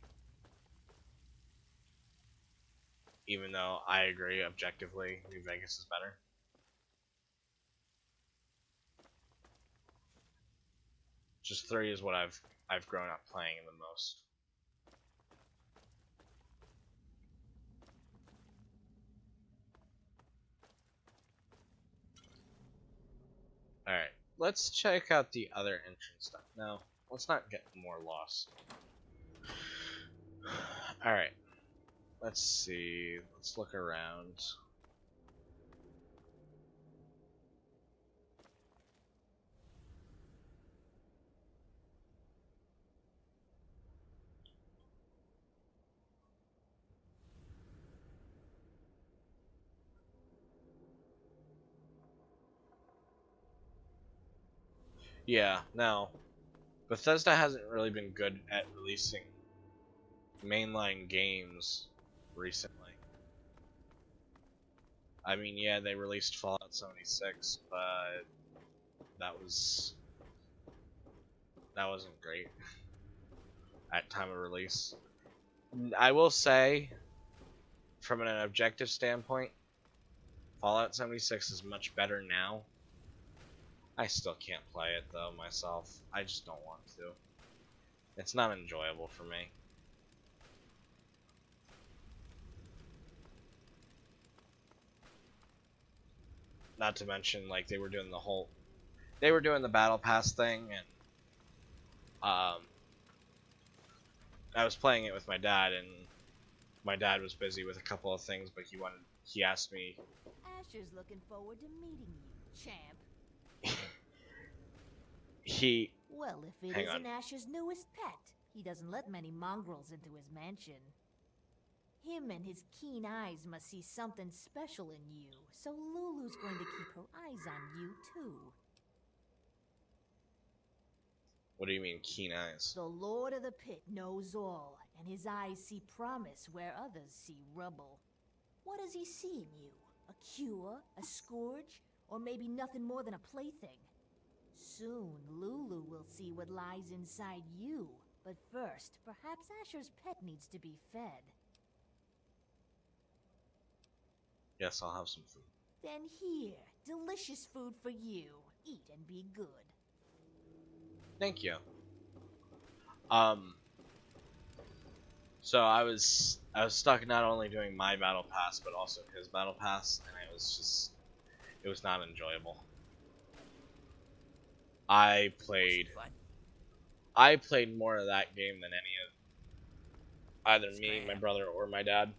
Even though I agree, objectively, New Vegas is better. Just 3 is what I've grown up playing the most. Alright, let's check out the other entrance stuff. No, let's not get more lost. Alright, let's see. Let's look around. Yeah, no. Bethesda hasn't really been good at releasing mainline games recently. I mean, yeah, they released Fallout 76, but that wasn't great at time of release. I will say, from an objective standpoint, Fallout 76 is much better now. I still can't play it though myself. I just don't want to. It's not enjoyable for me. Not to mention, like, they were doing the battle pass thing, and I was playing it with my dad, and my dad was busy with a couple of things, but he asked me. Asher's looking forward to meeting you, champ. he Well, if it Hang isn't on. Asher's newest pet, he doesn't let many mongrels into his mansion. Him and his keen eyes must see something special in you, so Lulu's going to keep her eyes on you, too. What do you mean, keen eyes? The Lord of the Pit knows all, and his eyes see promise where others see rubble. What does he see in you? A cure? A scourge? Or maybe nothing more than a plaything? Soon, Lulu will see what lies inside you. But first, perhaps Asher's pet needs to be fed. Yes, I'll have some food. Then here, delicious food for you. Eat and be good. Thank you. So I was stuck not only doing my battle pass but also his battle pass, and it was not enjoyable. I played more of that game than any of either me, my brother, or my dad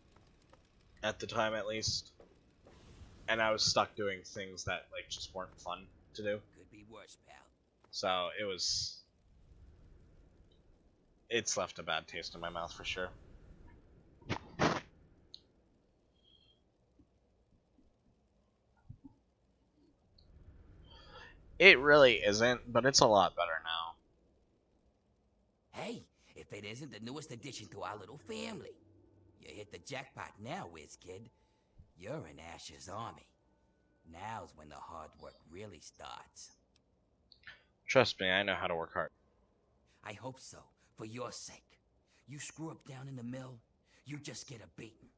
at the time, at least. And I was stuck doing things that like just weren't fun to do. Could be worse, pal. So it's left a bad taste in my mouth for sure. It really isn't, but it's a lot better now. Hey, if it isn't the newest addition to our little family. You hit the jackpot now, whiz kid. You're in Asher's army. Now's when the hard work really starts. Trust me, I know how to work hard. I hope so, for your sake. You screw up down in the mill, you just get a beating.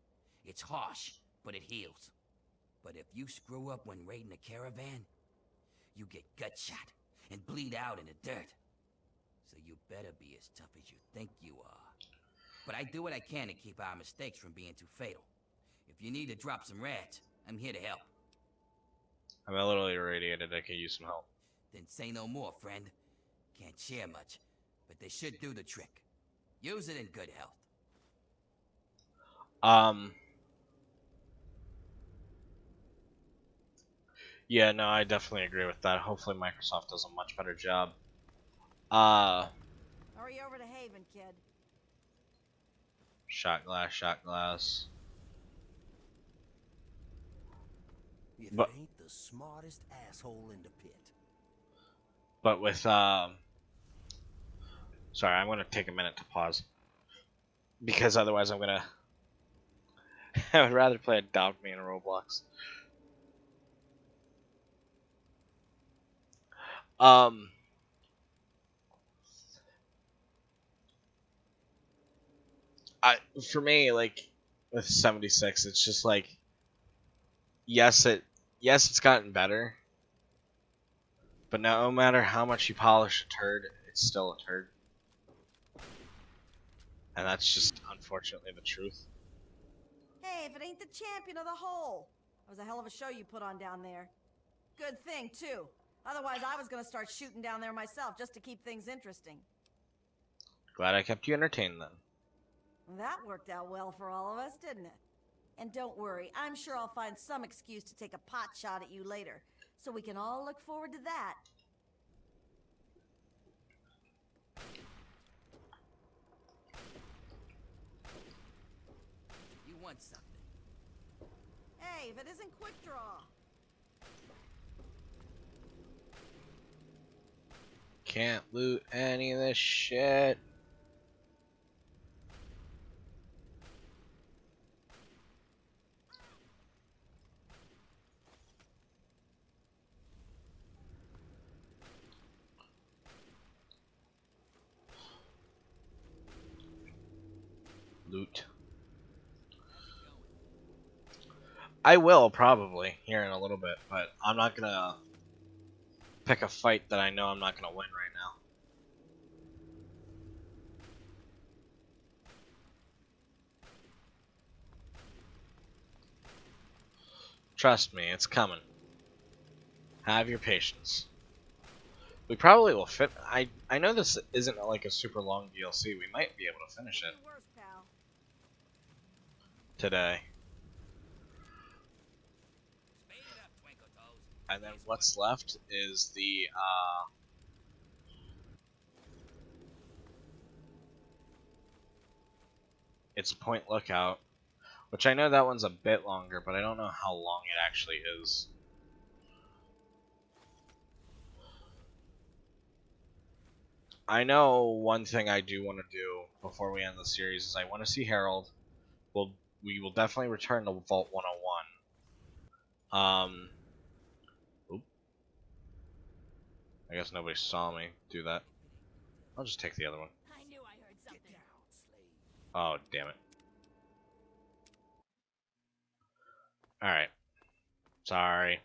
It's harsh, but it heals. But if you screw up when raiding a caravan, you get gut shot and bleed out in the dirt. So you better be as tough as you think you are. But I do what I can to keep our mistakes from being too fatal. If you need to drop some rats, I'm here to help. I'm a little irradiated, I could use some help. Then say no more, friend. Can't share much, but they should do the trick. Use it in good health. Yeah, no, I definitely agree with that. Hopefully Microsoft does a much better job. Hurry over to Haven, kid. Shot glass, shot glass. If But- it ain't the smartest asshole in the pit. But with, sorry, I'm gonna take a minute to pause. Because otherwise I'm gonna... I would rather play Adopt Me in Roblox. For me, like, with 76, it's just like, yes, it's gotten better, but no matter how much you polish a turd, it's still a turd. And that's just, unfortunately, the truth. Hey, if it ain't the champion of the hole. That was a hell of a show you put on down there. Good thing, too. Otherwise, I was gonna start shooting down there myself just to keep things interesting. Glad I kept you entertained then. That worked out well for all of us, didn't it? And don't worry, I'm sure I'll find some excuse to take a pot shot at you later, so we can all look forward to that. You want something? Hey, if it isn't Quick Draw. Can't loot any of this shit. Loot. I will probably here in a little bit, but I'm not gonna pick a fight that I know I'm not gonna win right now. Trust me, it's coming. Have your patience. We probably will fit. I know this isn't like a super long DLC. We might be able to finish it Could be worse, pal. today. Speed it up, Twinkle Toes. And then what's left is the it's Point Lookout, which I know that one's a bit longer, but I don't know how long it actually is. I know one thing I do want to do before we end the series is I want to see Harold. We will definitely return to Vault 101. Oop. I guess nobody saw me do that. I'll just take the other one. I knew I heard something. Oh, damn it. Alright. Sorry.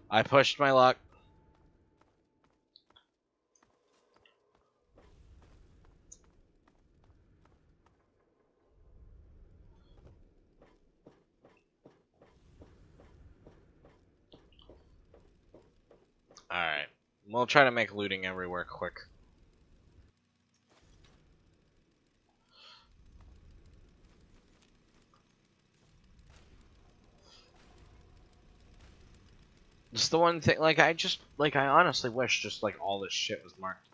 I pushed my luck. Alright. We'll try to make looting everywhere quick. Just the one thing, like, I honestly wish just, like, all this shit was marked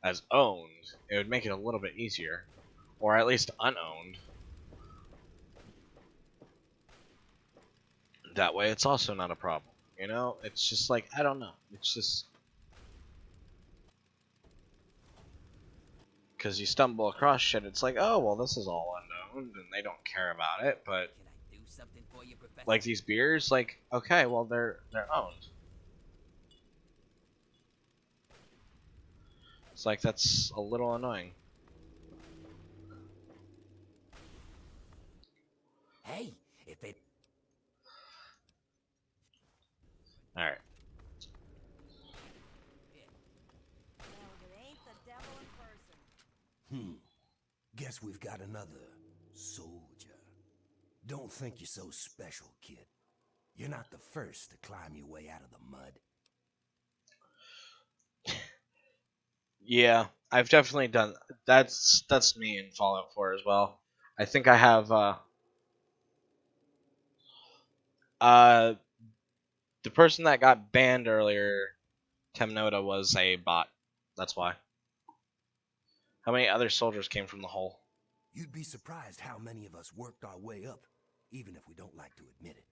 as owned. It would make it a little bit easier. Or at least unowned. That way it's also not a problem. You know? It's just like, I don't know. It's just... Because you stumble across shit, it's like, oh, well, this is all unowned, and they don't care about it, but... Can I do something for you, Professor? Like these beers, like, okay, well, they're owned. It's like, that's a little annoying. Hey, if it... Alright. Well, if it ain't the devil in person. Guess we've got another soldier. Don't think you're so special, kid. You're not the first to climb your way out of the mud. Yeah, I've definitely done... That's me in Fallout 4 as well. I think I have, the person that got banned earlier, Temnoda, was a bot. That's why. How many other soldiers came from the hole? You'd be surprised how many of us worked our way up, even if we don't like to admit it.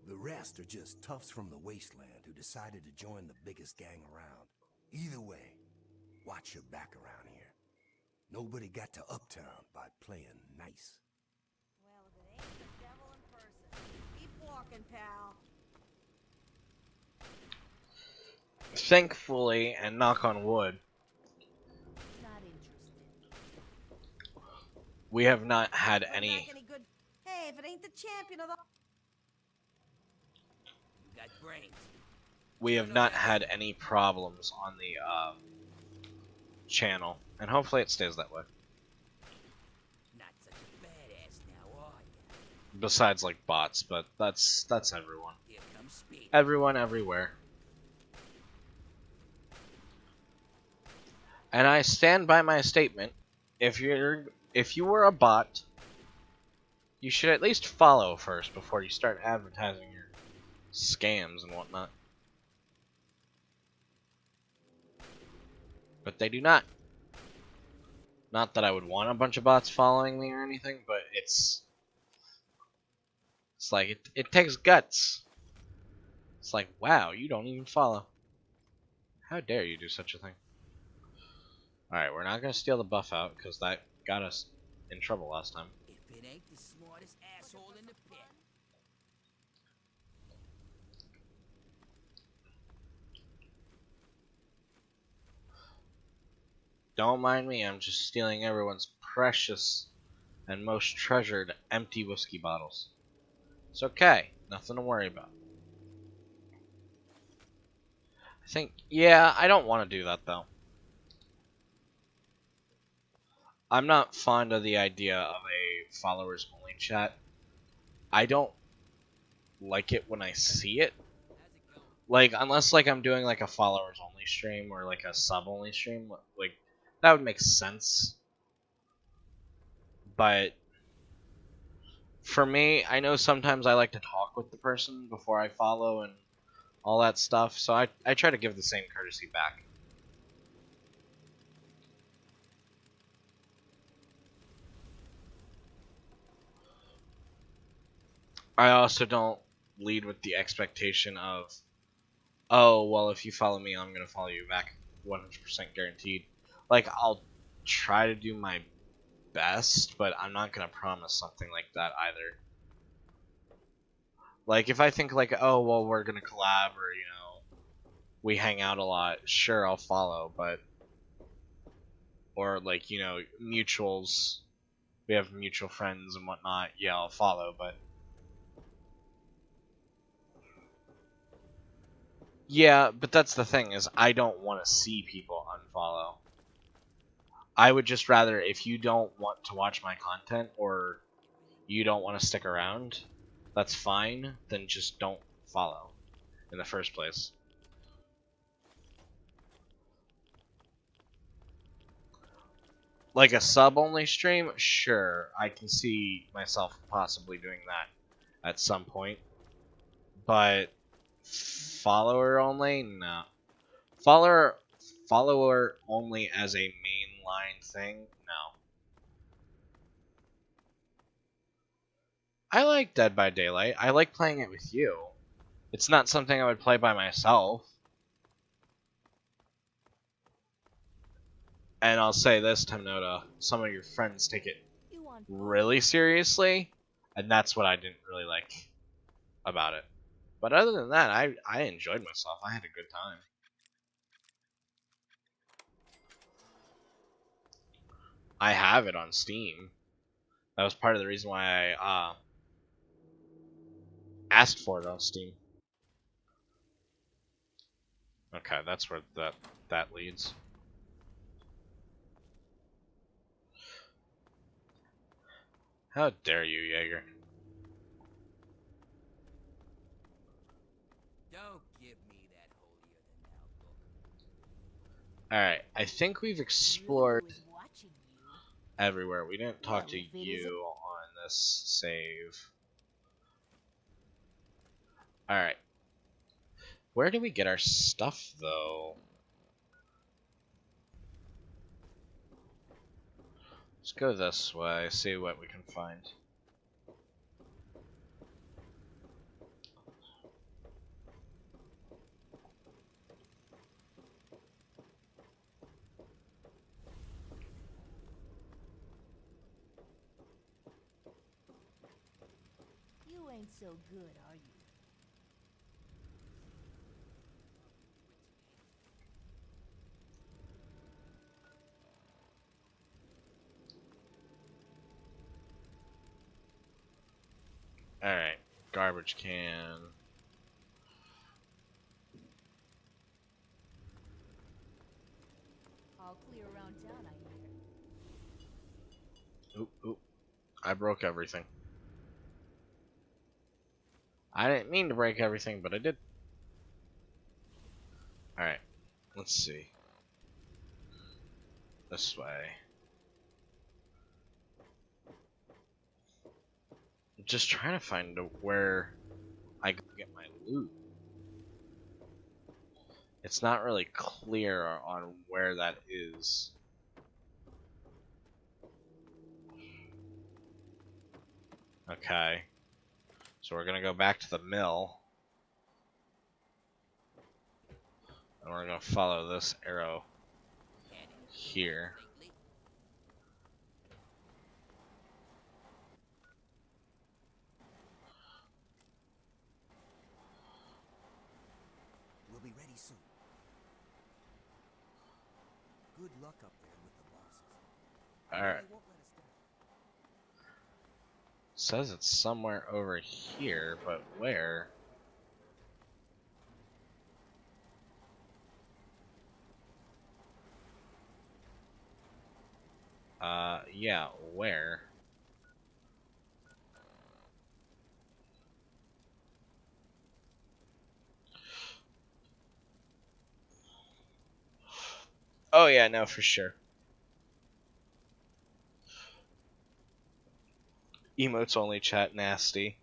The rest are just toughs from the wasteland who decided to join the biggest gang around. Either way, watch your back around here. Nobody got to Uptown by playing nice. Well, if it ain't the devil in person. Keep walking, pal. Thankfully, and knock on wood, Not interested. we have not had Bring any... back any good... Hey, if it ain't the champion of the... You got brains. We have not had any problems on the, channel. And hopefully it stays that way. Not such a badass now, are you? Besides, like, bots, but that's everyone. Here comes Speed. Everyone, everywhere. And I stand by my statement. If you were a bot, you should at least follow first before you start advertising your scams and whatnot. But they do not. Not that I would want a bunch of bots following me or anything, but it's like it takes guts. It's like, wow, you don't even follow. How dare you do such a thing? Alright, we're not gonna steal the buff out, because that got us in trouble last time. If it ain't the smartest asshole in the pit. Don't mind me, I'm just stealing everyone's precious and most treasured empty whiskey bottles. It's okay, nothing to worry about. I think, yeah, I don't want to do that though. I'm not fond of the idea of a followers only chat. I don't like it when I see it. Like, unless like I'm doing like a followers only stream or like a sub only stream, like that would make sense. But for me, I know sometimes I like to talk with the person before I follow and all that stuff, so I try to give the same courtesy back. I also don't lead with the expectation of, oh, well, if you follow me, I'm going to follow you back 100% guaranteed. Like, I'll try to do my best, but I'm not going to promise something like that either. Like, if I think, like, oh, well, we're going to collab or, you know, we hang out a lot, sure, I'll follow, but. Or, like, you know, mutuals, we have mutual friends and whatnot, yeah, I'll follow, but. Yeah, but that's the thing, is I don't want to see people unfollow. I would just rather, if you don't want to watch my content, or you don't want to stick around, that's fine, then just don't follow in the first place. Like a sub-only stream, sure, I can see myself possibly doing that at some point. But follower only? No. Follower only as a mainline thing? No. I like Dead by Daylight. I like playing it with you. It's not something I would play by myself. And I'll say this, Temnoda, some of your friends take it really seriously, and that's what I didn't really like about it. But other than that, I enjoyed myself. I had a good time. I have it on Steam. That was part of the reason why I asked for it on Steam. Okay, that's where that leads. How dare you, Jaeger? Don't give me that holier-than-thou look. Alright, I think we've explored everywhere. We didn't talk to you on this save. Alright. Where do we get our stuff, though? Let's go this way, see what we can find. You ain't so good, are you? Alright, garbage can. All clear around town, I hear. Oop, oop. I broke everything. I didn't mean to break everything, but I did. Alright, let's see. This way. I'm just trying to find where I go get my loot. It's not really clear on where that is. Okay. So we're gonna go back to the mill. And we're gonna follow this arrow here. We'll be ready soon. Good luck up there with the bosses. All right. They won't let us down. Says it's somewhere over here, but where? Yeah, where? Oh yeah, no, for sure. Emotes only chat nasty.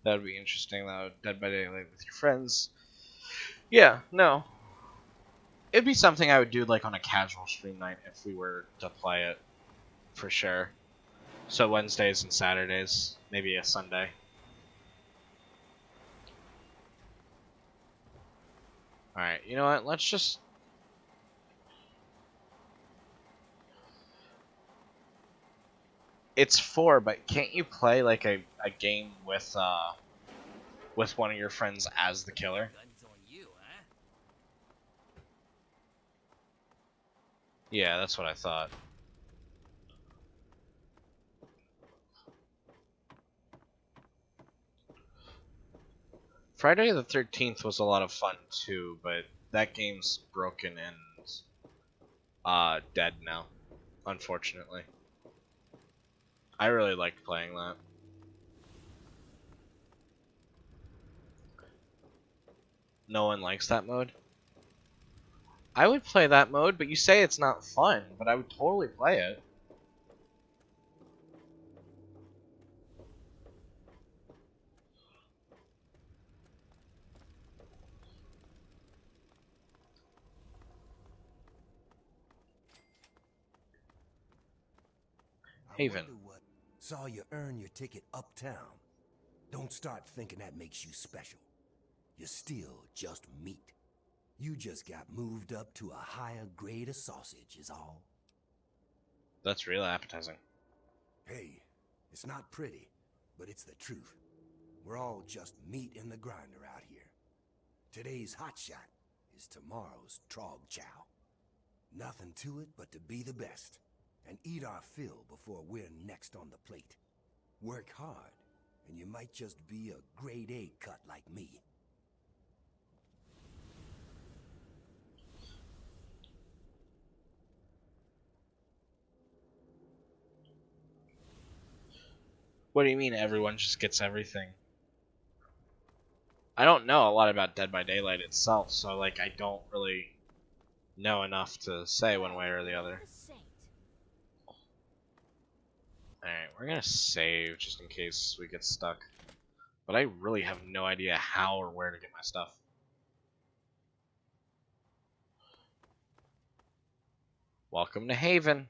That would be interesting though. Dead by Daylight with your friends. Yeah, no. It'd be something I would do like on a casual stream night if we were to play it. For sure. So Wednesdays and Saturdays. Maybe a Sunday. Alright, you know what? Let's just... It's 4, but can't you play like a game with one of your friends as the killer? Guns on you, huh? Yeah, that's what I thought. Friday the 13th was a lot of fun too, but that game's broken and dead now, unfortunately. I really liked playing that. No one likes that mode? I would play that mode, but you say it's not fun, but I would totally play it. Haven. I wonder what saw you earn your ticket uptown. Don't start thinking that makes you special. You're still just meat. You just got moved up to a higher grade of sausage is all. That's real appetizing. Hey, it's not pretty, but it's the truth. We're all just meat in the grinder out here. Today's hotshot is tomorrow's trog chow. Nothing to it but to be the best and eat our fill before we're next on the plate. Work hard, and you might just be a grade A cut like me. What do you mean everyone just gets everything? I don't know a lot about Dead by Daylight itself, so like I don't really know enough to say one way or the other. Alright, we're gonna save just in case we get stuck. But I really have no idea how or where to get my stuff. Welcome to Haven.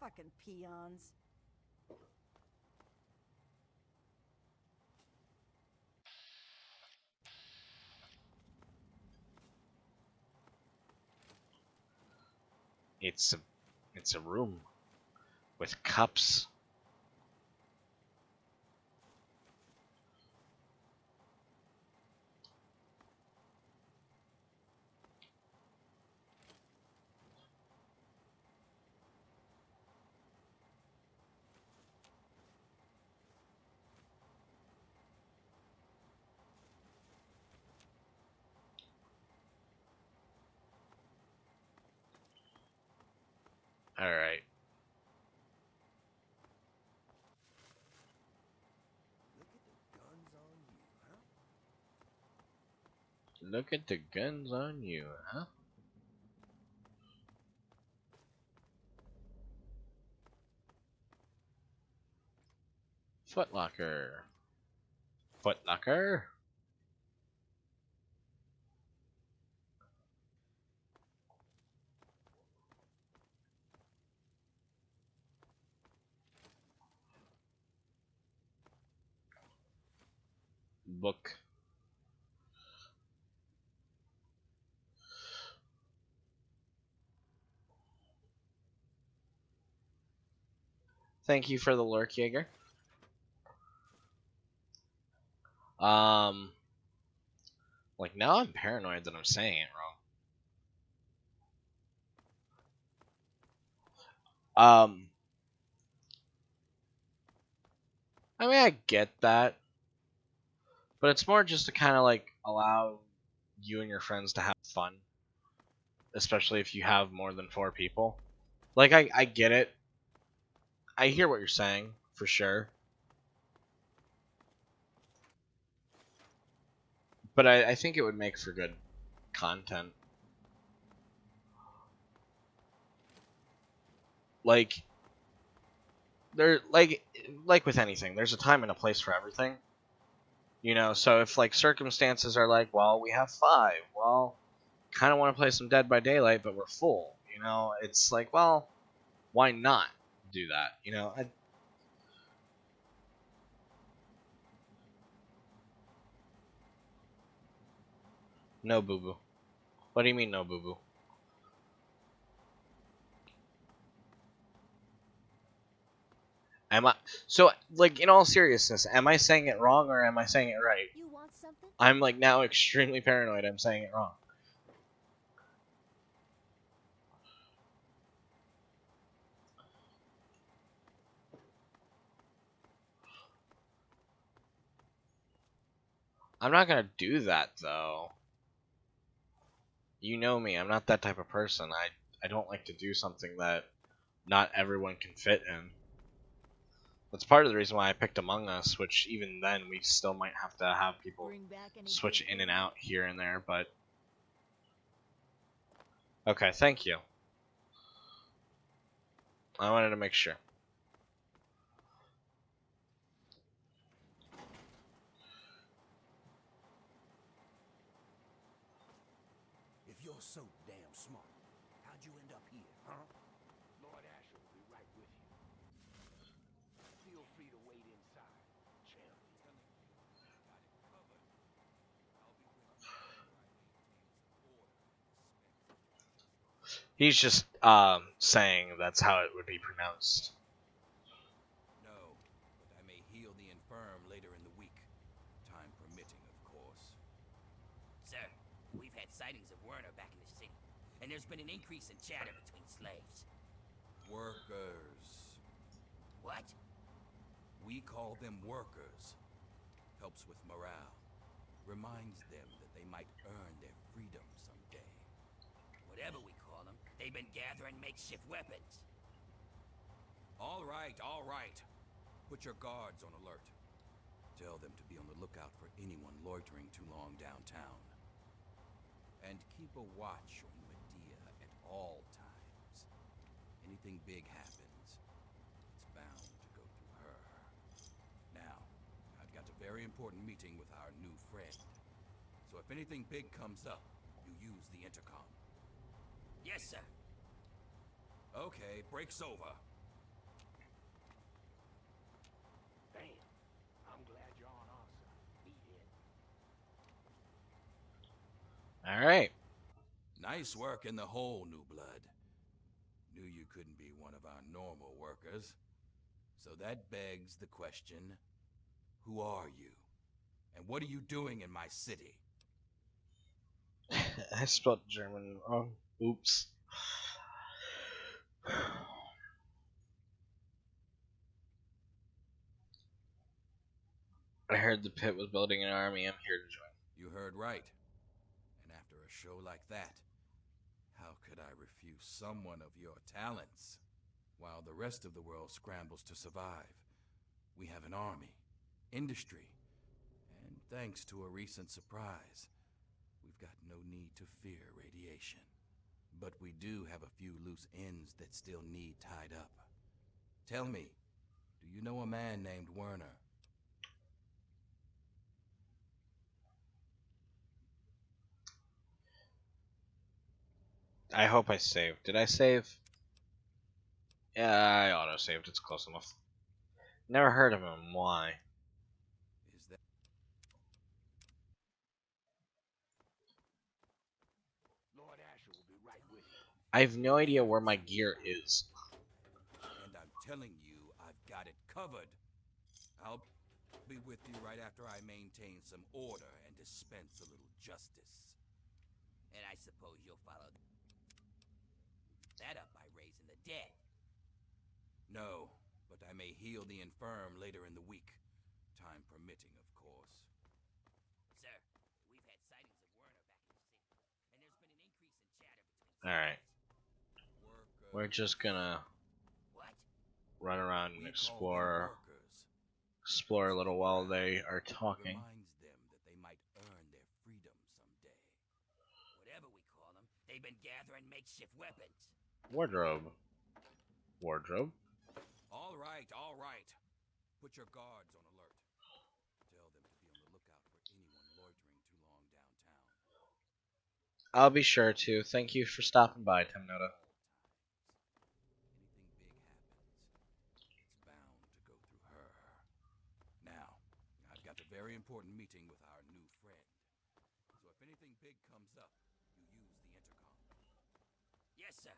Fucking peons. It's a room with cups. Alright. Look at the guns on you, huh? Look at the guns on you, huh? Footlocker. Footlocker. Book. Thank you for the lurk, Jaeger. Like, now I'm paranoid that I'm saying it wrong. I mean, I get that, but it's more just to kind of like allow you and your friends to have fun, especially if you have more than 4 people. Like, I get it. I hear what you're saying, for sure. But I think it would make for good content. Like, there, like with anything, there's a time and a place for everything. You know, so if like circumstances are like, well, we have 5, well, kind of want to play some Dead by Daylight, but we're full. You know, it's like, well, why not do that? You know, no boo boo. What do you mean no boo boo? Am I so like in all seriousness? Am I saying it wrong or am I saying it right? You want something? I'm like now extremely paranoid. I'm saying it wrong. I'm not gonna do that though. You know me. I'm not that type of person. I don't like to do something that not everyone can fit in. That's part of the reason why I picked Among Us, which even then we still might have to have people Bring back any switch good in and food? out here and there, but okay, thank you. I wanted to make sure. If you're so damn smart, how'd you end up here, huh? Lord Asher will be right with you. Feel free to wait inside, champion. He's just saying that's how it would be pronounced. No, but I may heal the infirm later in the week. Time permitting, of course. Sir, we've had sightings of Werner back in the city, and there's been an increase in chatter between slaves. Workers. What? We call them workers. Helps with morale. Reminds them that they might earn their freedom someday. Whatever we call them, they've been gathering makeshift weapons. All right, all right. Put your guards on alert. Tell them to be on the lookout for anyone loitering too long downtown. And keep a watch on Medea at all times. Anything big happens, it's bound to go through her. Now, I've got a very important meeting with our new friend. So if anything big comes up, you use the intercom. Yes, sir. Okay, break's over. Damn. I'm glad you're on our side, meathead. Alright. Nice work in the hole, New Blood. Knew you couldn't be one of our normal workers. So that begs the question, who are you? And what are you doing in my city? I spelled German wrong. Oops. I heard the pit was building an army. I'm here to join. You heard right. And after a show like that, how could I refuse someone of your talents? While the rest of the world scrambles to survive, we have an army, industry, and thanks to a recent surprise, we've got no need to fear radiation. But we do have a few loose ends that still need tied up. Tell me, do you know a man named Werner? I hope I saved. Did I save? Yeah, I auto-saved. It's close enough. Never heard of him. Why? Is that... Lord Asher will be right with you. I have no idea where my gear is. And I'm telling you, I've covered. I'll be with you right after I maintain some order and dispense a little justice. And I suppose you'll follow that up by raising the dead. No, but I may heal the infirm later in the week. Time permitting, of course. Sir, we've had sightings of Werner back in the city, and there's been an increase in chatter between Alright. Workers. We're just gonna What? run around and We call them explore workers. a little while they are talking. Reminds them that they might earn their freedom someday. Whatever we call them, they've been gathering makeshift weapons. Wardrobe. Wardrobe? All right, all right. Put your guards on alert. Tell them to be on the lookout for anyone loitering too long downtown. I'll be sure to. Thank you for stopping by, Temnoda. Anything big happens, it's bound to go through her. Now, I've got a very important meeting with our new friend. So if anything big comes up, you use the intercom. Yes, sir.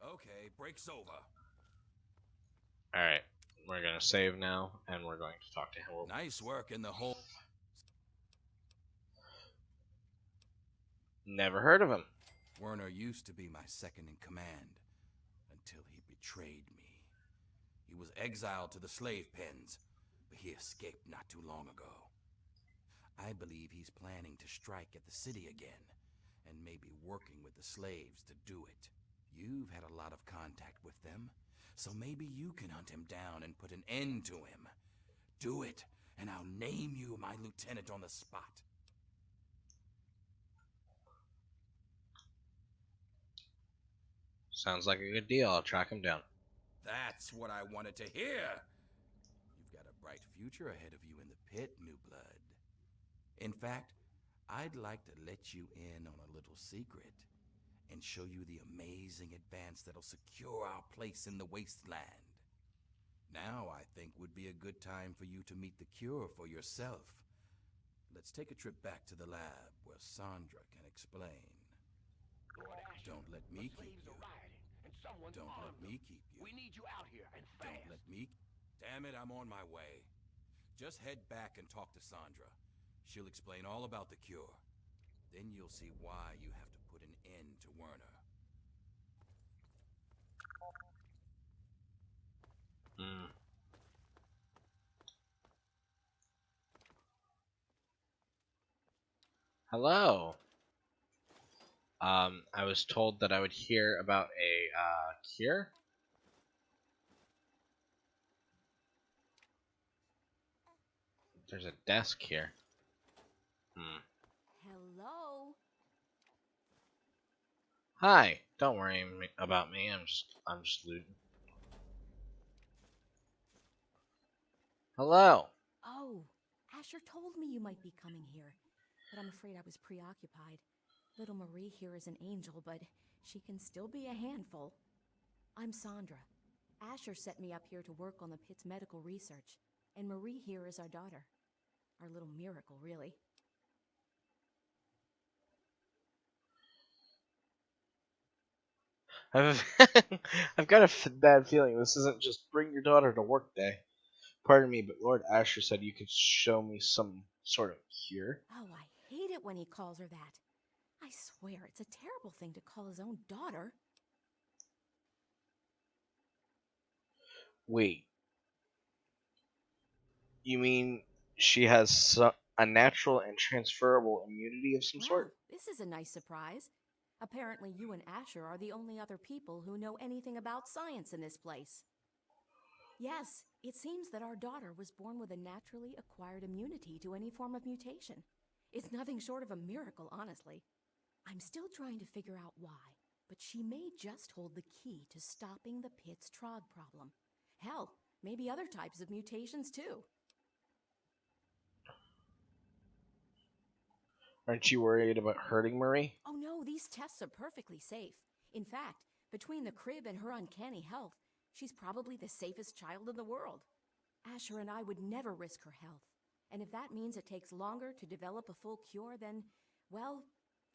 Okay, break's over. Alright. We're gonna save now, and we're going to talk to him. Nice work in the whole... Never heard of him. Werner used to be my second in command, until he betrayed me. He was exiled to the slave pens, but he escaped not too long ago. I believe he's planning to strike at the city again, and maybe working with the slaves to do it. You've had a lot of contact with them, so maybe you can hunt him down and put an end to him. Do it, and I'll name you my lieutenant on the spot. Sounds like a good deal. I'll track him down. That's what I wanted to hear. You've got a bright future ahead of you in the pit, new blood. In fact, I'd like to let you in on a little secret and show you the amazing advance that'll secure our place in the wasteland. Now I think would be a good time for you to meet the cure for yourself. Let's take a trip back to the lab where Sandra can explain. Don't let me keep you. Don't let me keep you. We need you out here and fast. Don't let me... Damn it, I'm on my way. Just head back and talk to Sandra. She'll explain all about the cure. Then you'll see why you have to put an end to Werner. Hello. I was told that I would hear about a cure. There's a desk here. Hello? Hi. Don't worry about me. I'm just looting. Hello. Oh, Asher told me you might be coming here, but I'm afraid I was preoccupied. Little Marie here is an angel, but she can still be a handful. I'm Sandra. Asher set me up here to work on the pit's medical research, and Marie here is our daughter. Our little miracle, really. I've got a bad feeling this isn't just bring your daughter to work day. Pardon me, but Lord Asher said you could show me some sort of cure. Oh, I hate it when he calls her that. I swear, it's a terrible thing to call his own daughter. Wait. You mean she has a natural and transferable immunity of some Wow, sort? this is a nice surprise. Apparently you and Asher are the only other people who know anything about science in this place. Yes, it seems that our daughter was born with a naturally acquired immunity to any form of mutation. It's nothing short of a miracle, honestly. I'm still trying to figure out why, but she may just hold the key to stopping the pit's trog problem. Hell, maybe other types of mutations too. Aren't you worried about hurting Marie? Oh no, these tests are perfectly safe. In fact, between the crib and her uncanny health, she's probably the safest child in the world. Asher and I would never risk her health. And if that means it takes longer to develop a full cure, then, well,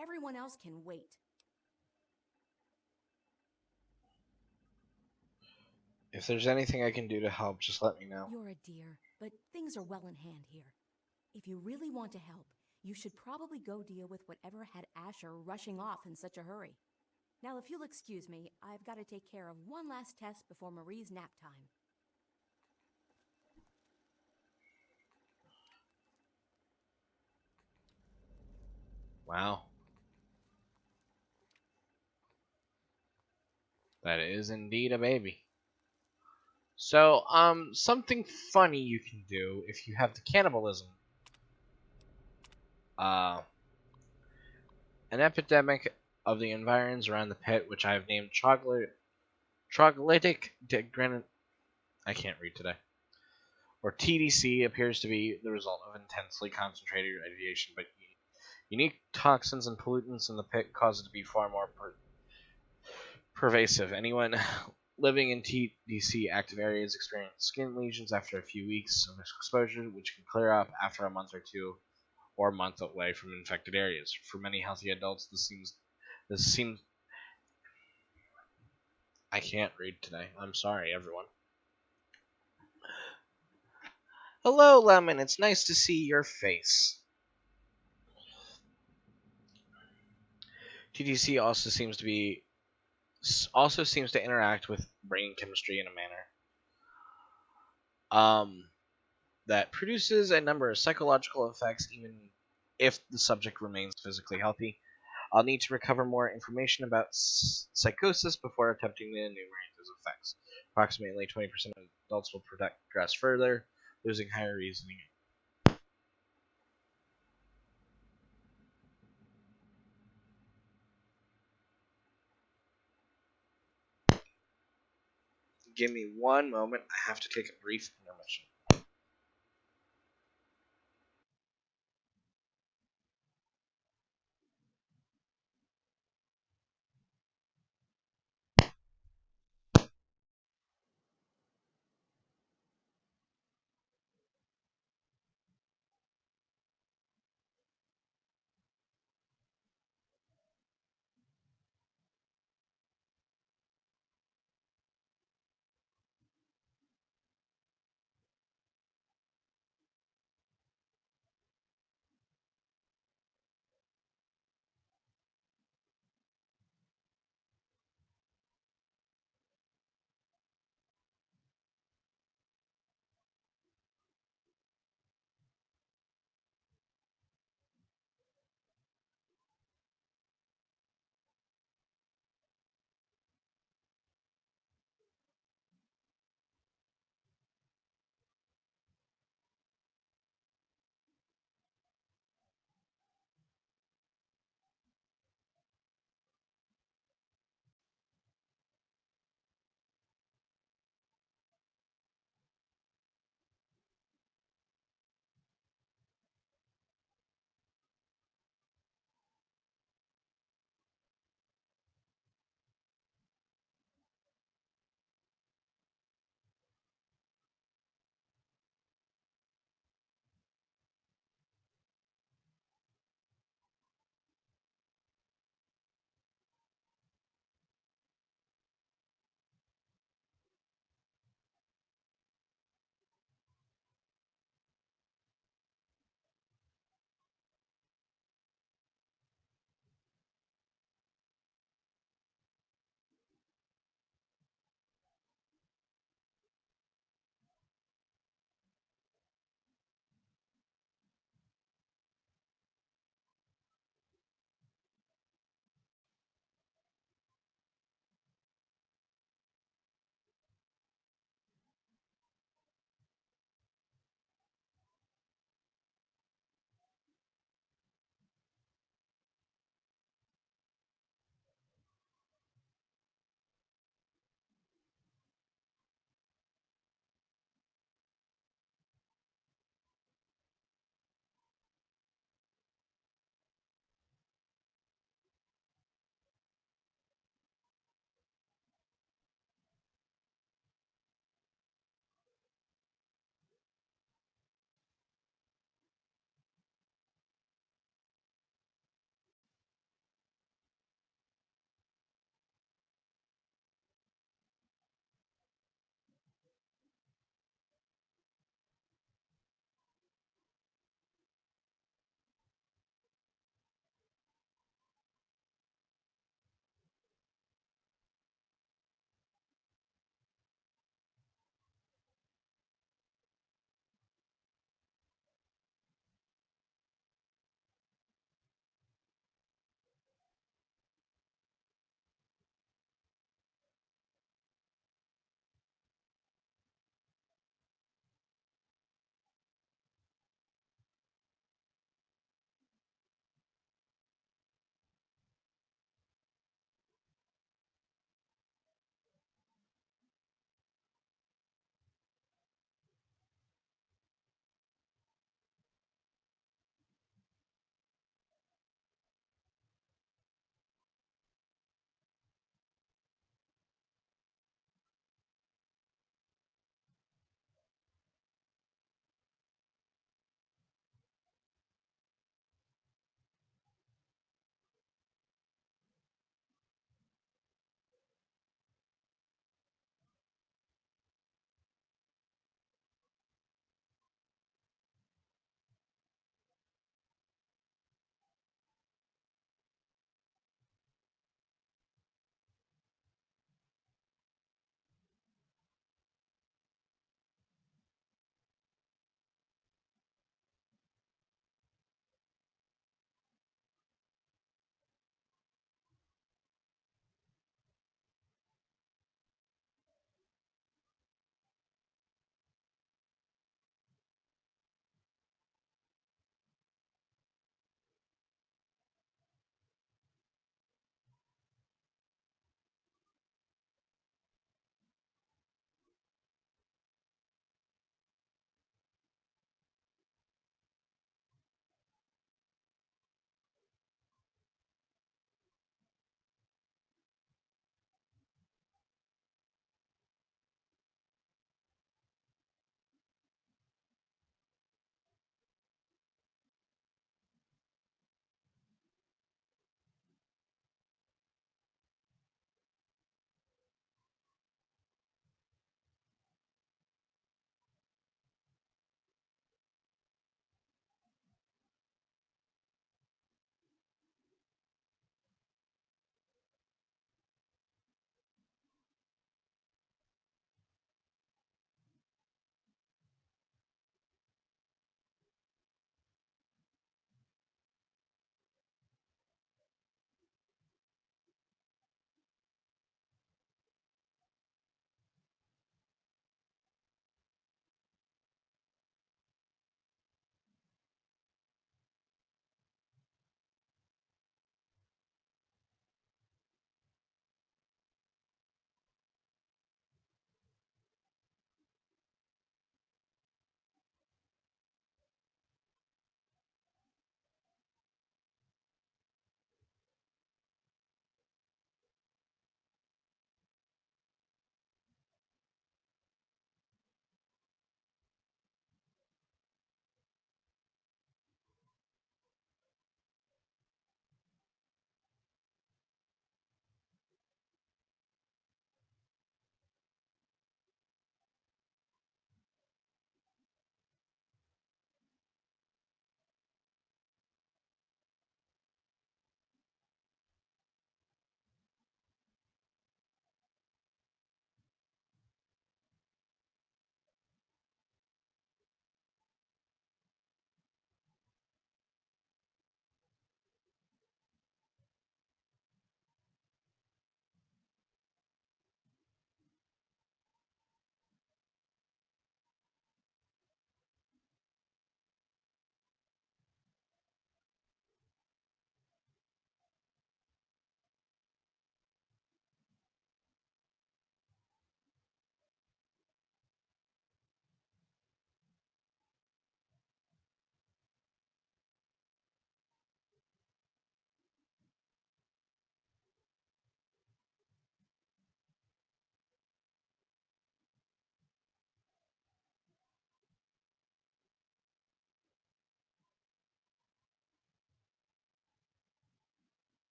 everyone else can wait. If there's anything I can do to help, just let me know. You're a dear, but things are well in hand here. If you really want to help, you should probably go deal with whatever had Asher rushing off in such a hurry. Now, if you'll excuse me, I've got to take care of one last test before Marie's nap time. Wow. That is indeed a baby. So, something funny you can do if you have the cannibalism. Uh, an epidemic of the environs around the pit, which I have named troglodytic degranit. I can't read today. Or TDC appears to be the result of intensely concentrated radiation, but unique toxins and pollutants in the pit cause it to be far more pervasive. Anyone living in TDC active areas experience skin lesions after a few weeks of exposure, which can clear up after a month or two, or a month away from infected areas. For many healthy adults, this seems. I can't read today. I'm sorry, everyone. Hello, Lemon. It's nice to see your face. TDC also seems to interact with brain chemistry in a manner that produces a number of psychological effects even if the subject remains physically healthy. I'll need to recover more information about psychosis before attempting to enumerate those effects. Approximately 20% of adults will progress further, losing higher reasoning. Give me one moment. I have to take a brief intermission.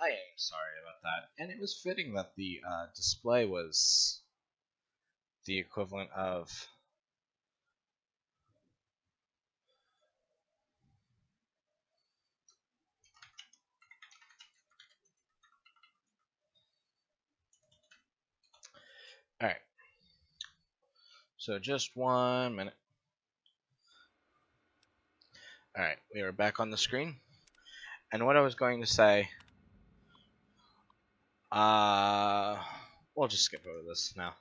I am sorry about that. And it was fitting that the display was the equivalent of. Alright. So just 1 minute. Alright, we are back on the screen. And what I was going to say, we'll just skip over this now.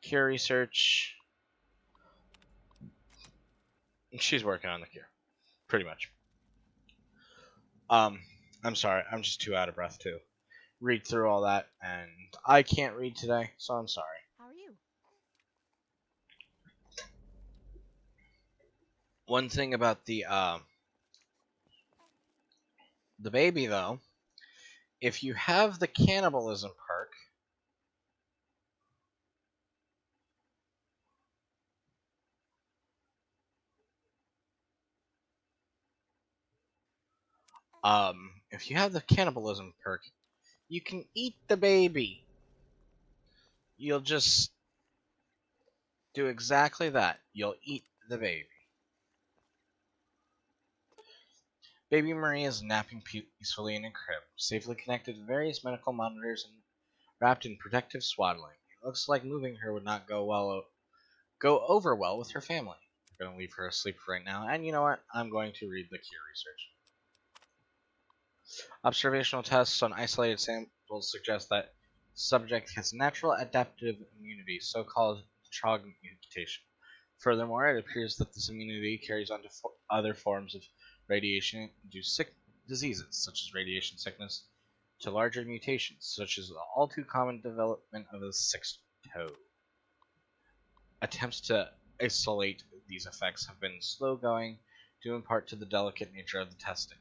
Cure research. She's working on the cure, pretty much. I'm sorry, I'm just too out of breath to read through all that, and I can't read today, so I'm sorry. How are you? One thing about the baby, though, if you have the cannibalism perk, if you have the cannibalism perk, you can eat the baby. You'll just do exactly that. You'll eat the baby. Baby Marie is napping peacefully in a crib, safely connected to various medical monitors and wrapped in protective swaddling. It looks like moving her would not go over well with her family. I'm going to leave her asleep right now, and you know what? I'm going to read the cure research. Observational tests on isolated samples suggest that subject has natural adaptive immunity, so-called CHOG mutation. Furthermore, it appears that this immunity carries on to other forms of radiation-induced diseases, such as radiation sickness, to larger mutations, such as the all-too-common development of a sixth toe. Attempts to isolate these effects have been slow-going, due in part to the delicate nature of the testing.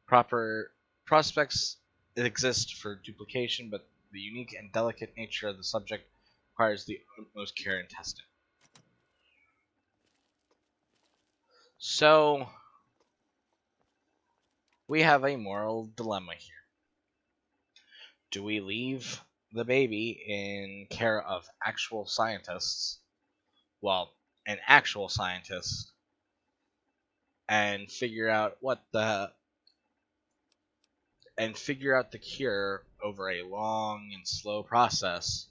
Proper prospects exist for duplication, but the unique and delicate nature of the subject requires the utmost care in testing. So, we have a moral dilemma here. Do we leave the baby in care of actual scientists? Well, an actual scientist, and figure out the cure over a long and slow process,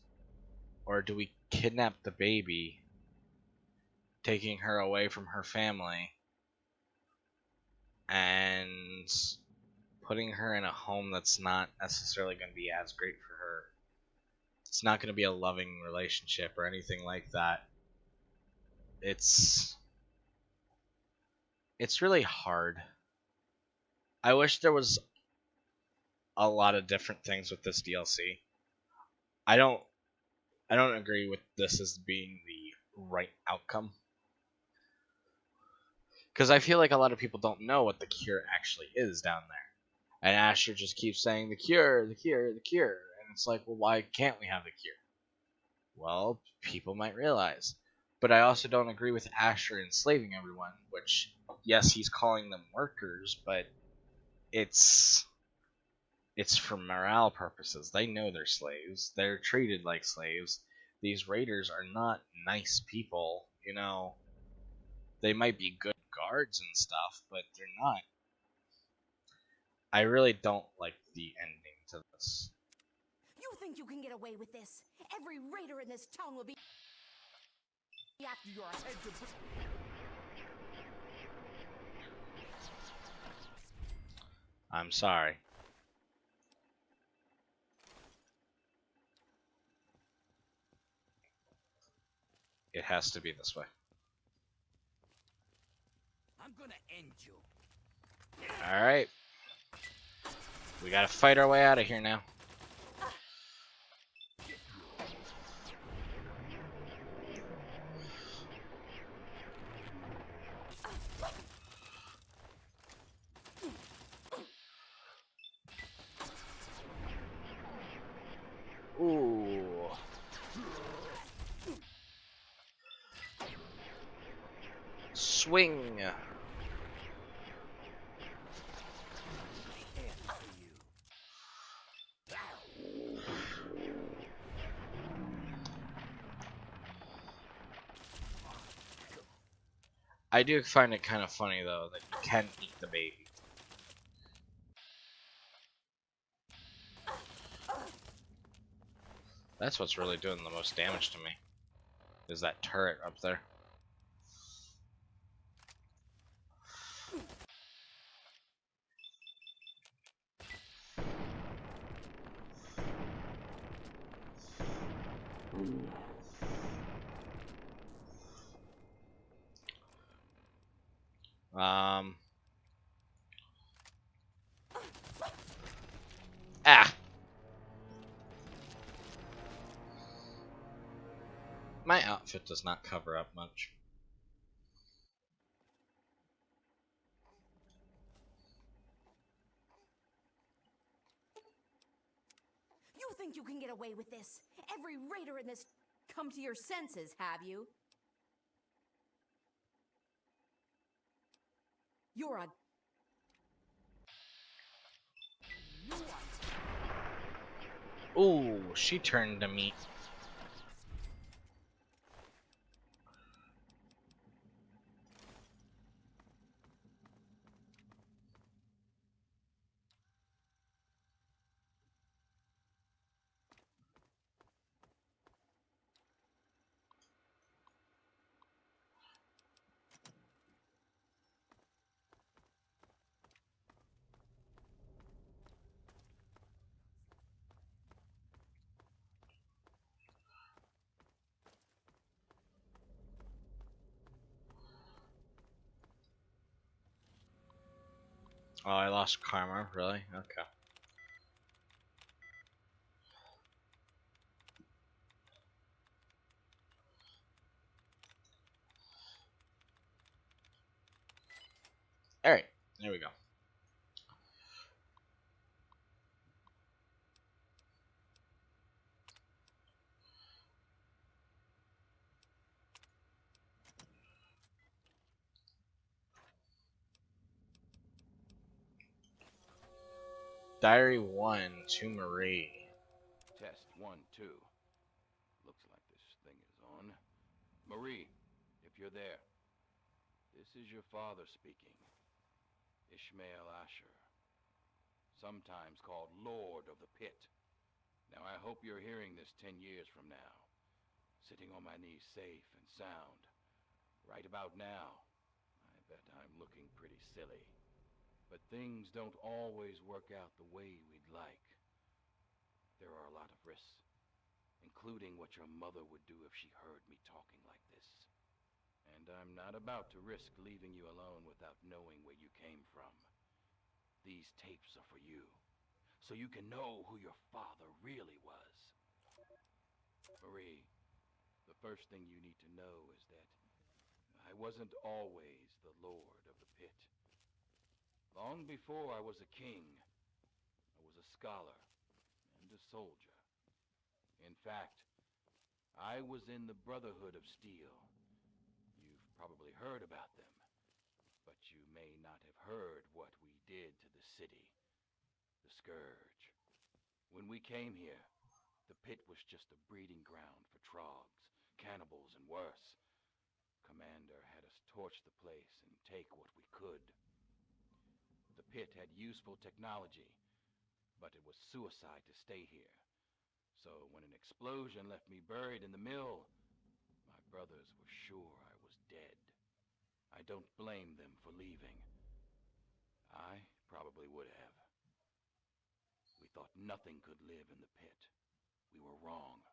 or do we kidnap the baby, taking her away from her family and putting her in a home that's not necessarily going to be as great for her? It's not going to be a loving relationship or anything like that. It's really hard. I wish there was a lot of different things with this DLC. I don't agree with this as being the right outcome, because I feel like a lot of people don't know what the cure actually is down there. And Asher just keeps saying the cure, the cure, the cure. And it's like, well, why can't we have the cure? Well, people might realize. But I also don't agree with Asher enslaving everyone, which, yes, he's calling them workers, but it's for morale purposes. They know they're slaves. They're treated like slaves. These raiders are not nice people, you know. They might be good guards and stuff, but they're not. I really don't like the ending to this. You think you can get away with this? Every raider in this town will be after your head to... I'm sorry. It has to be this way. I'm gonna end you. Alright. We gotta fight our way out of here now. Ooh. Swing. I do find it kind of funny though that you can eat the baby. That's what's really doing the most damage to me. Is that turret up there. Um. Ah. My outfit does not cover up much. You think you can get away with this? Every raider in this... Come to your senses, have you? You're a... Ooh, she turned to meat. Oh, I lost karma, really? Okay. Alright, there we go. Diary 1 to Marie. Test 1, 2. Looks like this thing is on. Marie, if you're there, this is your father speaking. Ishmael Asher, sometimes called Lord of the Pit. Now I hope you're hearing this 10 years from now, sitting on my knees safe and sound. Right about now, I bet I'm looking pretty silly. But things don't always work out the way we'd like. There are a lot of risks, including what your mother would do if she heard me talking like this. And I'm not about to risk leaving you alone without knowing where you came from. These tapes are for you, so you can know who your father really was. Marie, the first thing you need to know is that I wasn't always the Lord of the Pit. Long before I was a king, I was a scholar and a soldier. In fact, I was in the Brotherhood of Steel. You've probably heard about them, but you may not have heard what we did to the city, the Scourge. When we came here, the pit was just a breeding ground for trogs, cannibals, and worse. Commander had us torch the place and take what we could. The pit had useful technology, but it was suicide to stay here. So when an explosion left me buried in the mill, my brothers were sure I was dead. I don't blame them for leaving. I probably would have. We thought nothing could live in the pit. We were wrong.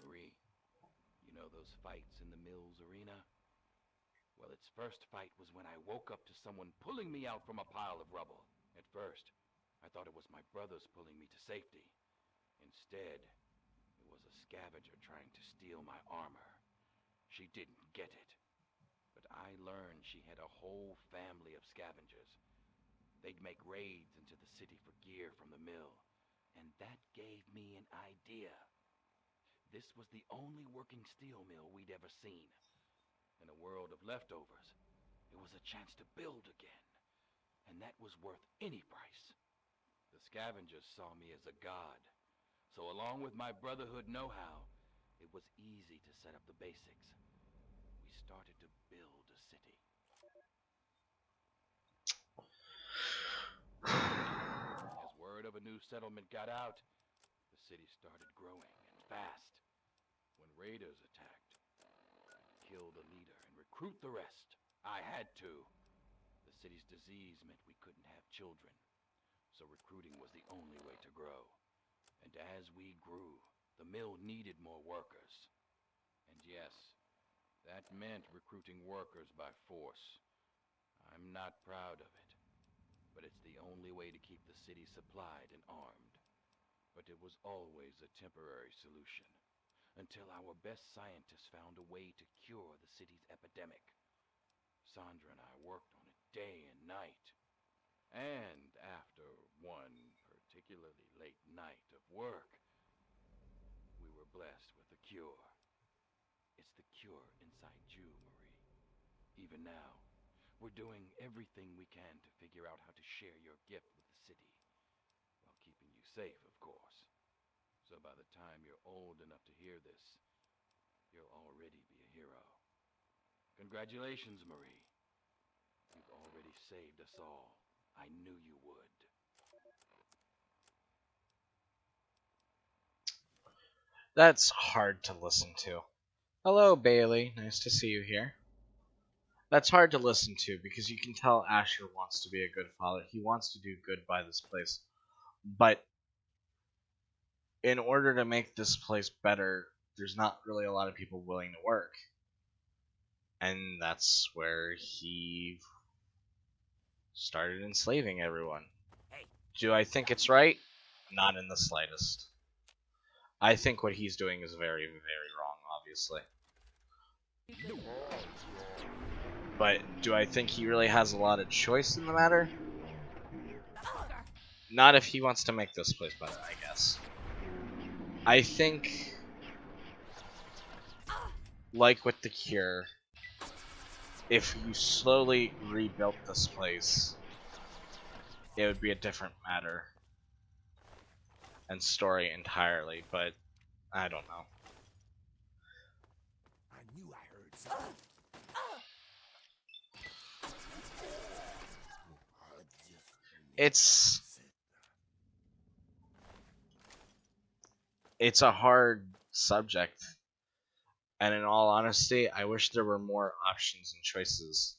Marie, you know those fights in the mill's arena? Well, its first fight was when I woke up to someone pulling me out from a pile of rubble. At first, I thought it was my brothers pulling me to safety. Instead, it was a scavenger trying to steal my armor. She didn't get it. But I learned she had a whole family of scavengers. They'd make raids into the city for gear from the mill. And that gave me an idea. This was the only working steel mill we'd ever seen. In a world of leftovers, it was a chance to build again. And that was worth any price. The scavengers saw me as a god. So along with my Brotherhood know-how, it was easy to set up the basics. We started to build a city. As word of a new settlement got out, the city started growing, and fast. When raiders attacked, kill the leader and recruit the rest. I had to. The city's disease meant we couldn't have children, so recruiting was the only way to grow. And as we grew, the mill needed more workers. And yes, that meant recruiting workers by force. I'm not proud of it, but it's the only way to keep the city supplied and armed. But it was always a temporary solution, until our best scientists found a way to cure the city's epidemic. Sandra and I worked on it day and night. And after one particularly late night of work, we were blessed with a cure. It's the cure inside you, Marie. Even now, we're doing everything we can to figure out how to share your gift with the city, while keeping you safe, of course. So by the time you're old enough to hear this, you'll already be a hero. Congratulations, Marie. You've already saved us all. I knew you would. That's hard to listen to. Hello, Bailey. Nice to see you here. That's hard to listen to because you can tell Asher wants to be a good father. He wants to do good by this place. But in order to make this place better, there's not really a lot of people willing to work. And that's where he started enslaving everyone. Do I think it's right? Not in the slightest. I think what he's doing is very, very wrong, obviously. But do I think he really has a lot of choice in the matter? Not if he wants to make this place better, I guess. I think, like with the cure, if you slowly rebuilt this place, it would be a different matter and story entirely, but I don't know. I knew I heard something. It's a hard subject, and in all honesty, I wish there were more options and choices,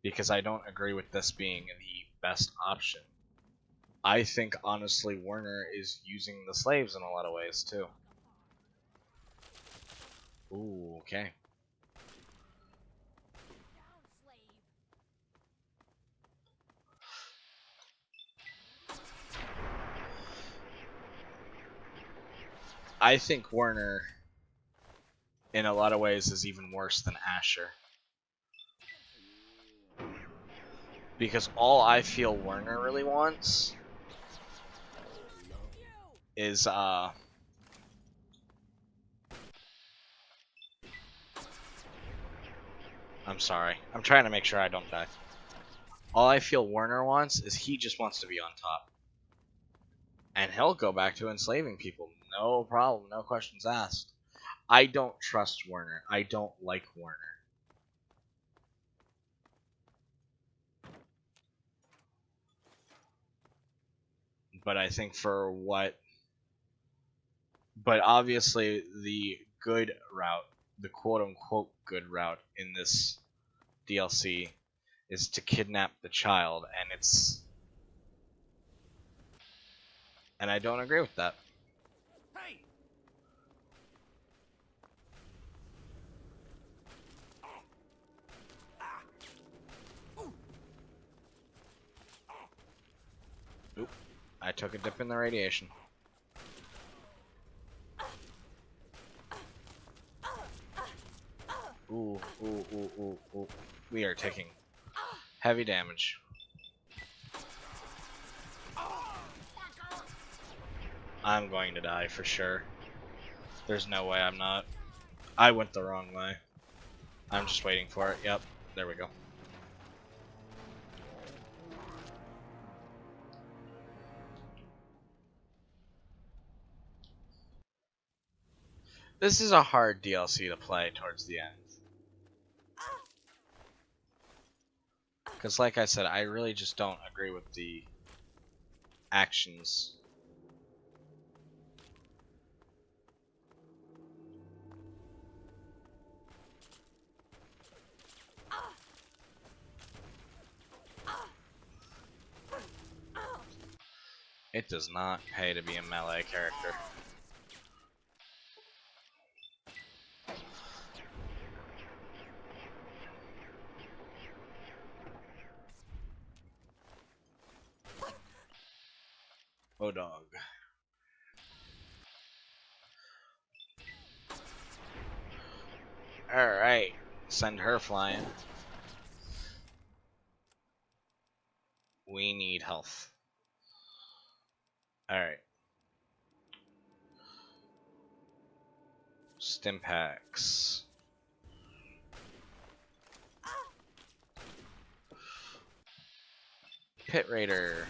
because I don't agree with this being the best option. I think, honestly, Werner is using the slaves in a lot of ways, too. Ooh, okay. I think Werner, in a lot of ways, is even worse than Asher. Because all I feel Werner really wants is, I'm sorry. I'm trying to make sure I don't die. All I feel Werner wants is he just wants to be on top. And he'll go back to enslaving people. No problem. No questions asked. I don't trust Werner. I don't like Werner. But I think for what... But obviously the good route, the quote-unquote good route in this DLC is to kidnap the child, and it's... And I don't agree with that. Hey! Oop. I took a dip in the radiation. Ooh, ooh, ooh, ooh, ooh. We are taking heavy damage. I'm going to die for sure. There's no way I'm not. I went the wrong way. I'm just waiting for it. Yep, there we go. This is a hard DLC to play towards the end. Because like I said, I really just don't agree with the actions. It does not pay to be a melee character. Oh dog. Alright, send her flying. We need health. Alright. Stim packs. Pit Raider.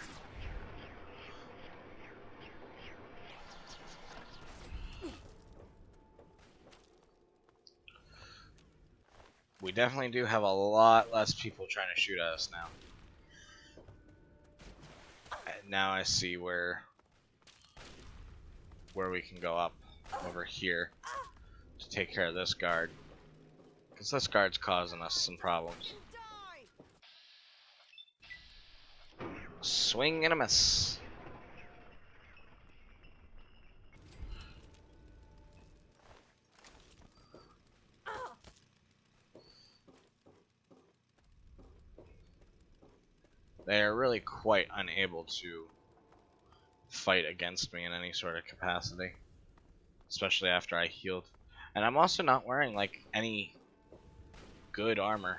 We definitely do have a lot less people trying to shoot at us now. Now I see where we can go up over here to take care of this guard. Because this guard's causing us some problems. Swing and a miss. They are really quite unable to fight against me in any sort of capacity. Especially after I healed. And I'm also not wearing like any good armor.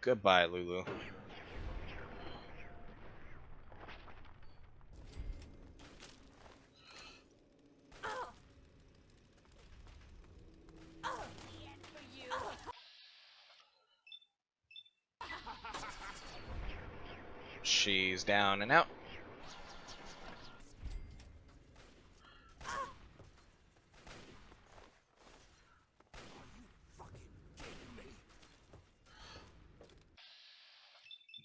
Goodbye, Lulu. She's down and out.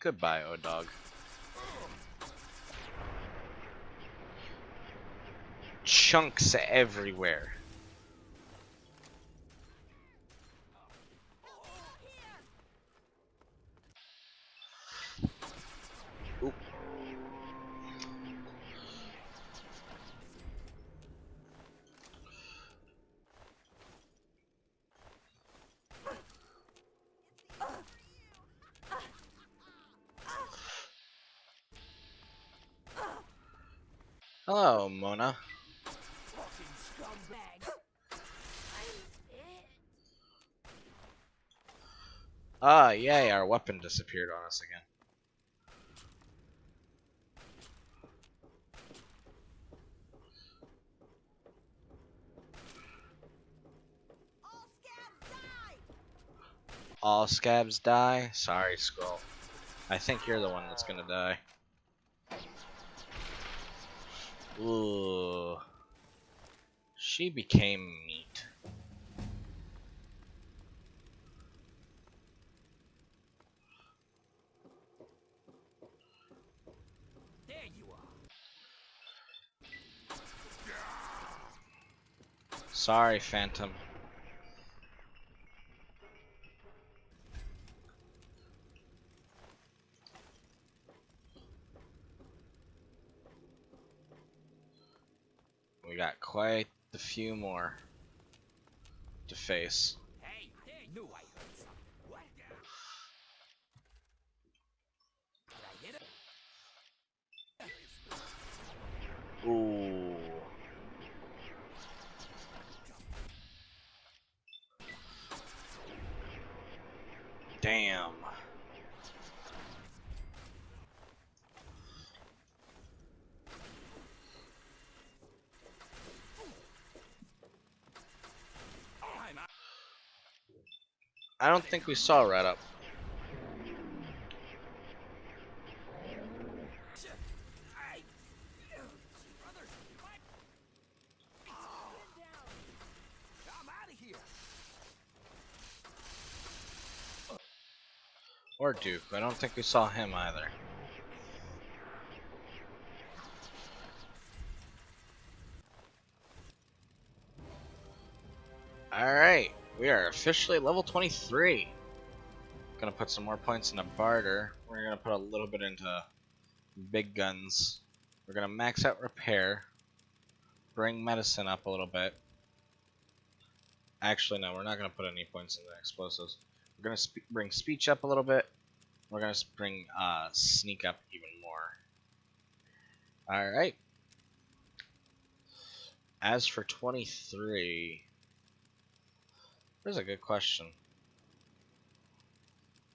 Goodbye, O-Dog. Chunks everywhere. Oop. Hello, Mona. Ah, yay, our weapon disappeared on us again. All scabs die? Sorry, Skull. I think you're the one that's gonna die. Ooh. She became meat. There you are. Sorry, Phantom. We got quite the few more to face. Hey, I knew I heard something. What? Did I hit it? Ooh. Damn. I don't think we saw Red Up. Or Duke. I don't think we saw him either. Alright, we are officially level 23. Gonna put some more points into barter. We're gonna put a little bit into big guns. We're gonna max out repair. Bring medicine up a little bit. Actually, no, we're not gonna put any points into explosives. We're gonna bring speech up a little bit. We're gonna bring sneak up even more. Alright. As for 23, there's a good question.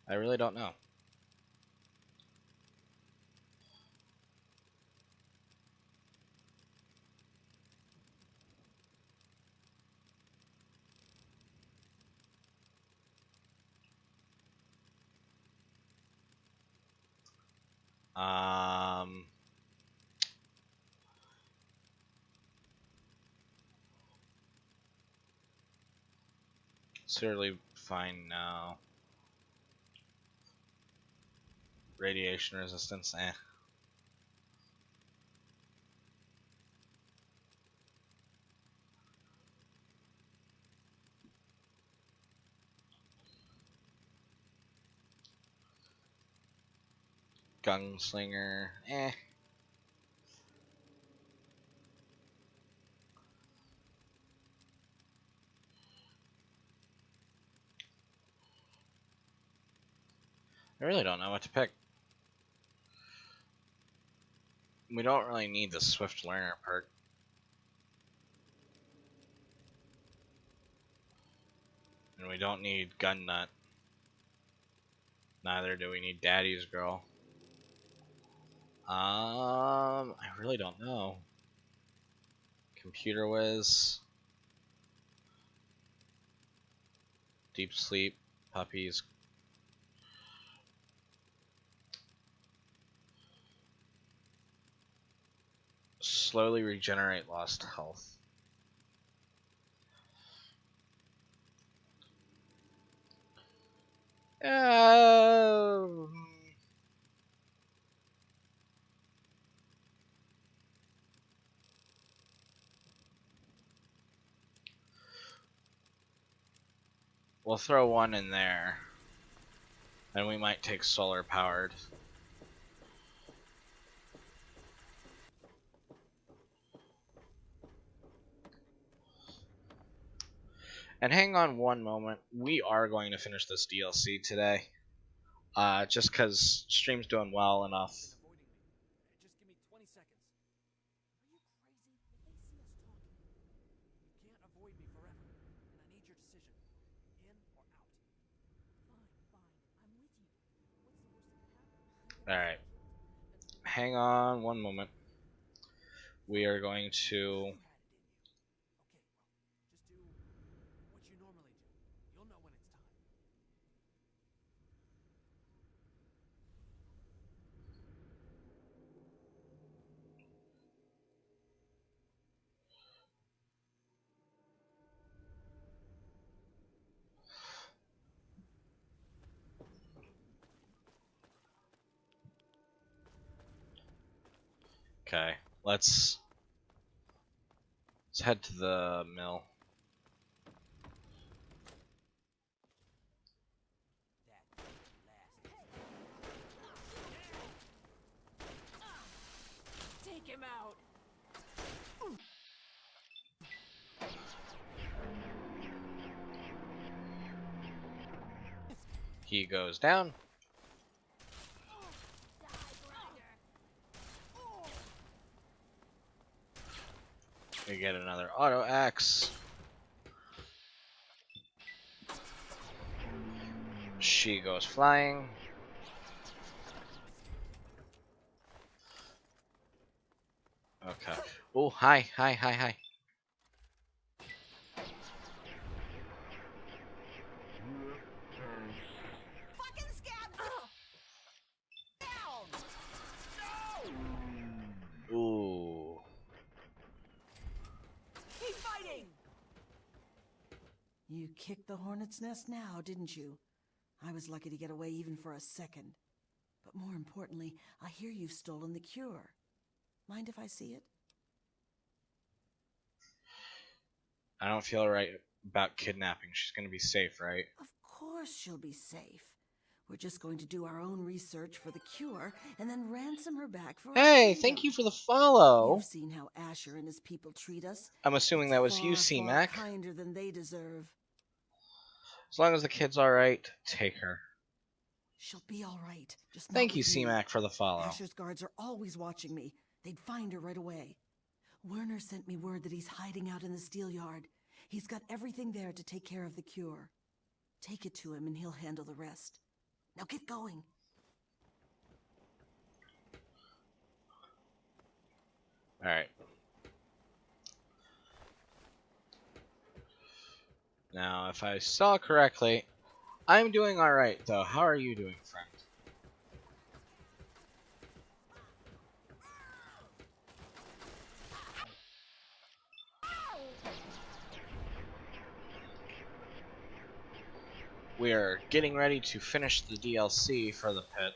I really don't know. Certainly fine now. Radiation resistance, eh. Gunslinger, eh. I really don't know what to pick. We don't really need the Swift Learner perk. And we don't need Gun Nut. Neither do we need Daddy's Girl. I really don't know. Computer Whiz. Deep Sleep. Puppies. Slowly regenerate lost health. We'll throw one in there. And we might take solar powered. And hang on one moment. We are going to finish this DLC today. Just because stream's doing well enough. Just give me 20 seconds. Are you crazy? If they see us talking, you can't avoid me forever. And I need your decision. In or out? Fine, fine. I'm with you. What's the worst that could happen? Alright. Hang on one moment. We are going to... You had it in you. Okay, well, just do what you normally do. You'll know when it's time. Okay, let's head to the mill. Take him out! He goes down. We get another auto axe. She goes flying. Okay. Oh, hi. Fucking scab! Down! No! Ooh. Keep fighting! You kicked the hornet's nest now, didn't you? I was lucky to get away even for a second. But more importantly, I hear you've stolen the cure. Mind if I see it? I don't feel right about kidnapping. She's gonna be safe, right? Of course she'll be safe. We're just going to do our own research for the cure and then ransom her back for our Hey, freedom. thank you for the follow. You've seen how Asher and his people treat us. I'm assuming It's that was you, far, far C-Mac. kinder than they deserve. As long as the kid's alright, take her. She'll be all right. Just not Thank you, with me. C-Mac, for the follow. Asher's guards are always watching me. They'd find her right away. Werner sent me word that he's hiding out in the steel yard. He's got everything there to take care of the cure. Take it to him and he'll handle the rest. Now get going. Alright. Now, if I saw correctly, I'm doing alright, though. How are you doing, friend? We are getting ready to finish the DLC for the pit.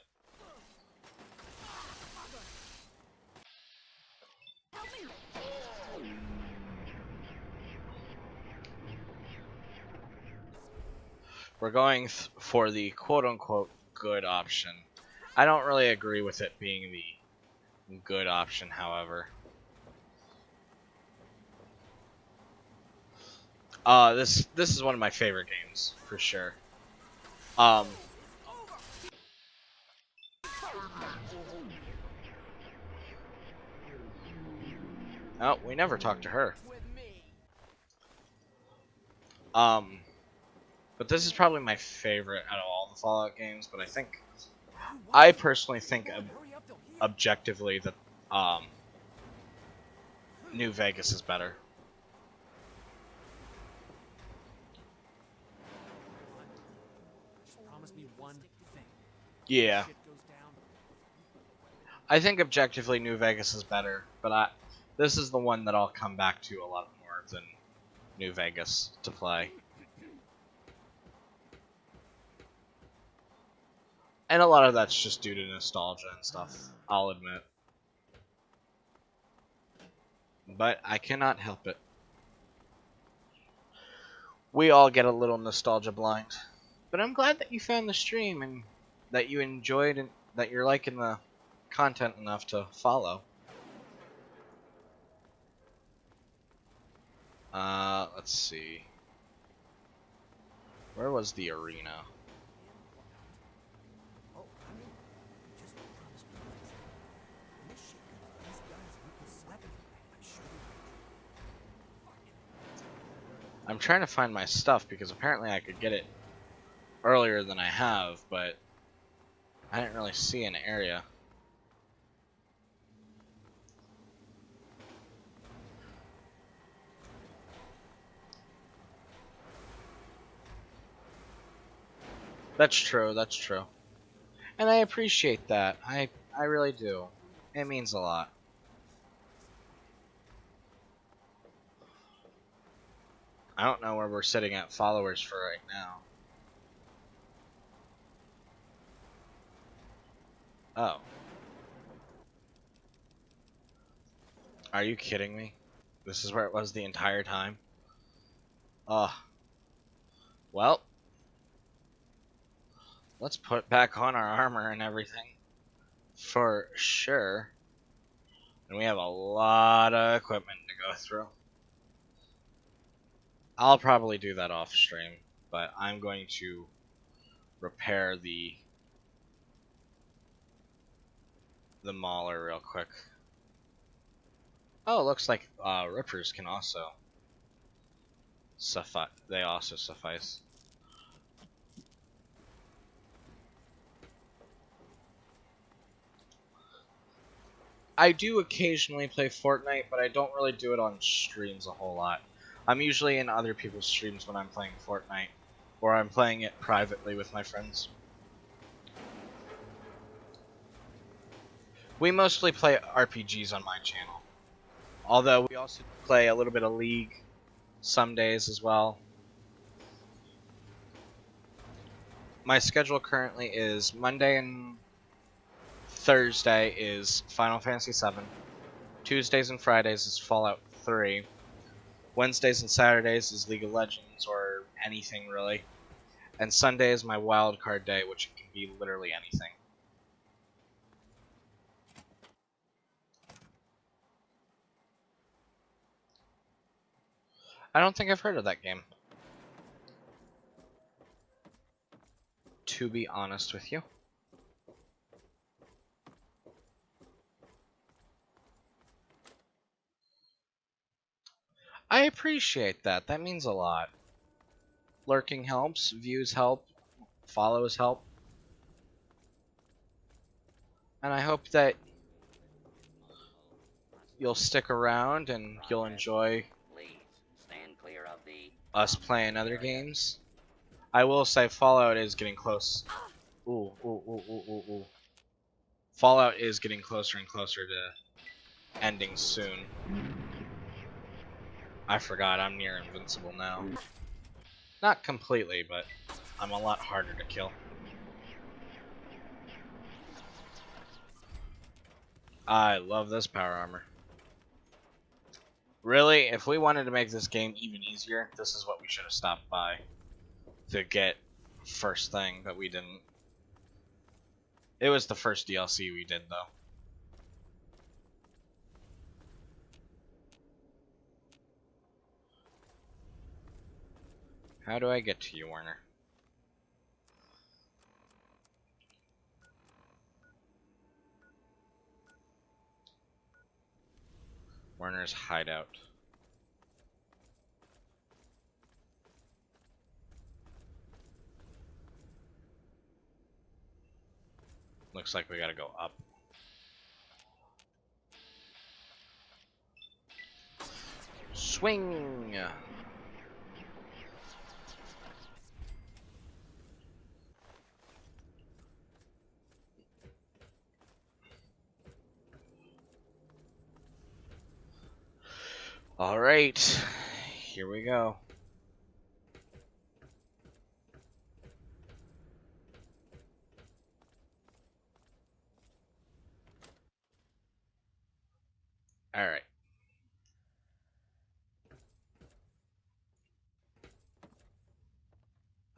We're going for the quote-unquote good option. I don't really agree with it being the good option, however. This is one of my favorite games, for sure. Oh, we never talked to her. But this is probably my favorite out of all the Fallout games, but I personally think objectively that, New Vegas is better. Just promise me one thing. Yeah. Shit goes down. I think objectively New Vegas is better, but this is the one that I'll come back to a lot more than New Vegas to play. And a lot of that's just due to nostalgia and stuff, I'll admit. But I cannot help it. We all get a little nostalgia blind. But I'm glad that you found the stream and that you enjoyed and that you're liking the content enough to follow. Let's see. Where was the arena? Oh, I mean, just promise me one thing. When this shit comes, these guys with this weapon, I'm sure I'm trying to find my stuff because apparently I could get it earlier than I have, but I didn't really see an area. That's true, that's true. And I appreciate that. I really do. It means a lot. I don't know where we're sitting at followers for right now. Oh. Are you kidding me? This is where it was the entire time? Ugh. Well. Let's put back on our armor and everything. For sure. And we have a lot of equipment to go through. I'll probably do that off stream, but I'm going to repair the mauler real quick. Oh, it looks like rippers can also suffice. They also suffice. I do occasionally play Fortnite, but I don't really do it on streams a whole lot. I'm usually in other people's streams when I'm playing Fortnite, or I'm playing it privately with my friends. We mostly play RPGs on my channel, although we also play a little bit of League some days as well. My schedule currently is Monday and Thursday is Final Fantasy VII. Tuesdays and Fridays is Fallout 3. Wednesdays and Saturdays is League of Legends or anything really. And Sunday is my wild card day, which can be literally anything. I don't think I've heard of that game, to be honest with you. I appreciate that. That means a lot. Lurking helps, views help, follows help. And I hope that you'll stick around and you'll enjoy us playing other games. I will say Fallout is getting close. Ooh, ooh, ooh, ooh, ooh, ooh. Fallout is getting closer and closer to ending soon. I forgot I'm near invincible now. Not completely, but I'm a lot harder to kill. I love this power armor. Really, if we wanted to make this game even easier, this is what we should have stopped by to get first thing, but we didn't. It was the first DLC we did, though. How do I get to you, Werner? Werner's hideout. Looks like we gotta go up. Swing! Alright, here we go. Alright.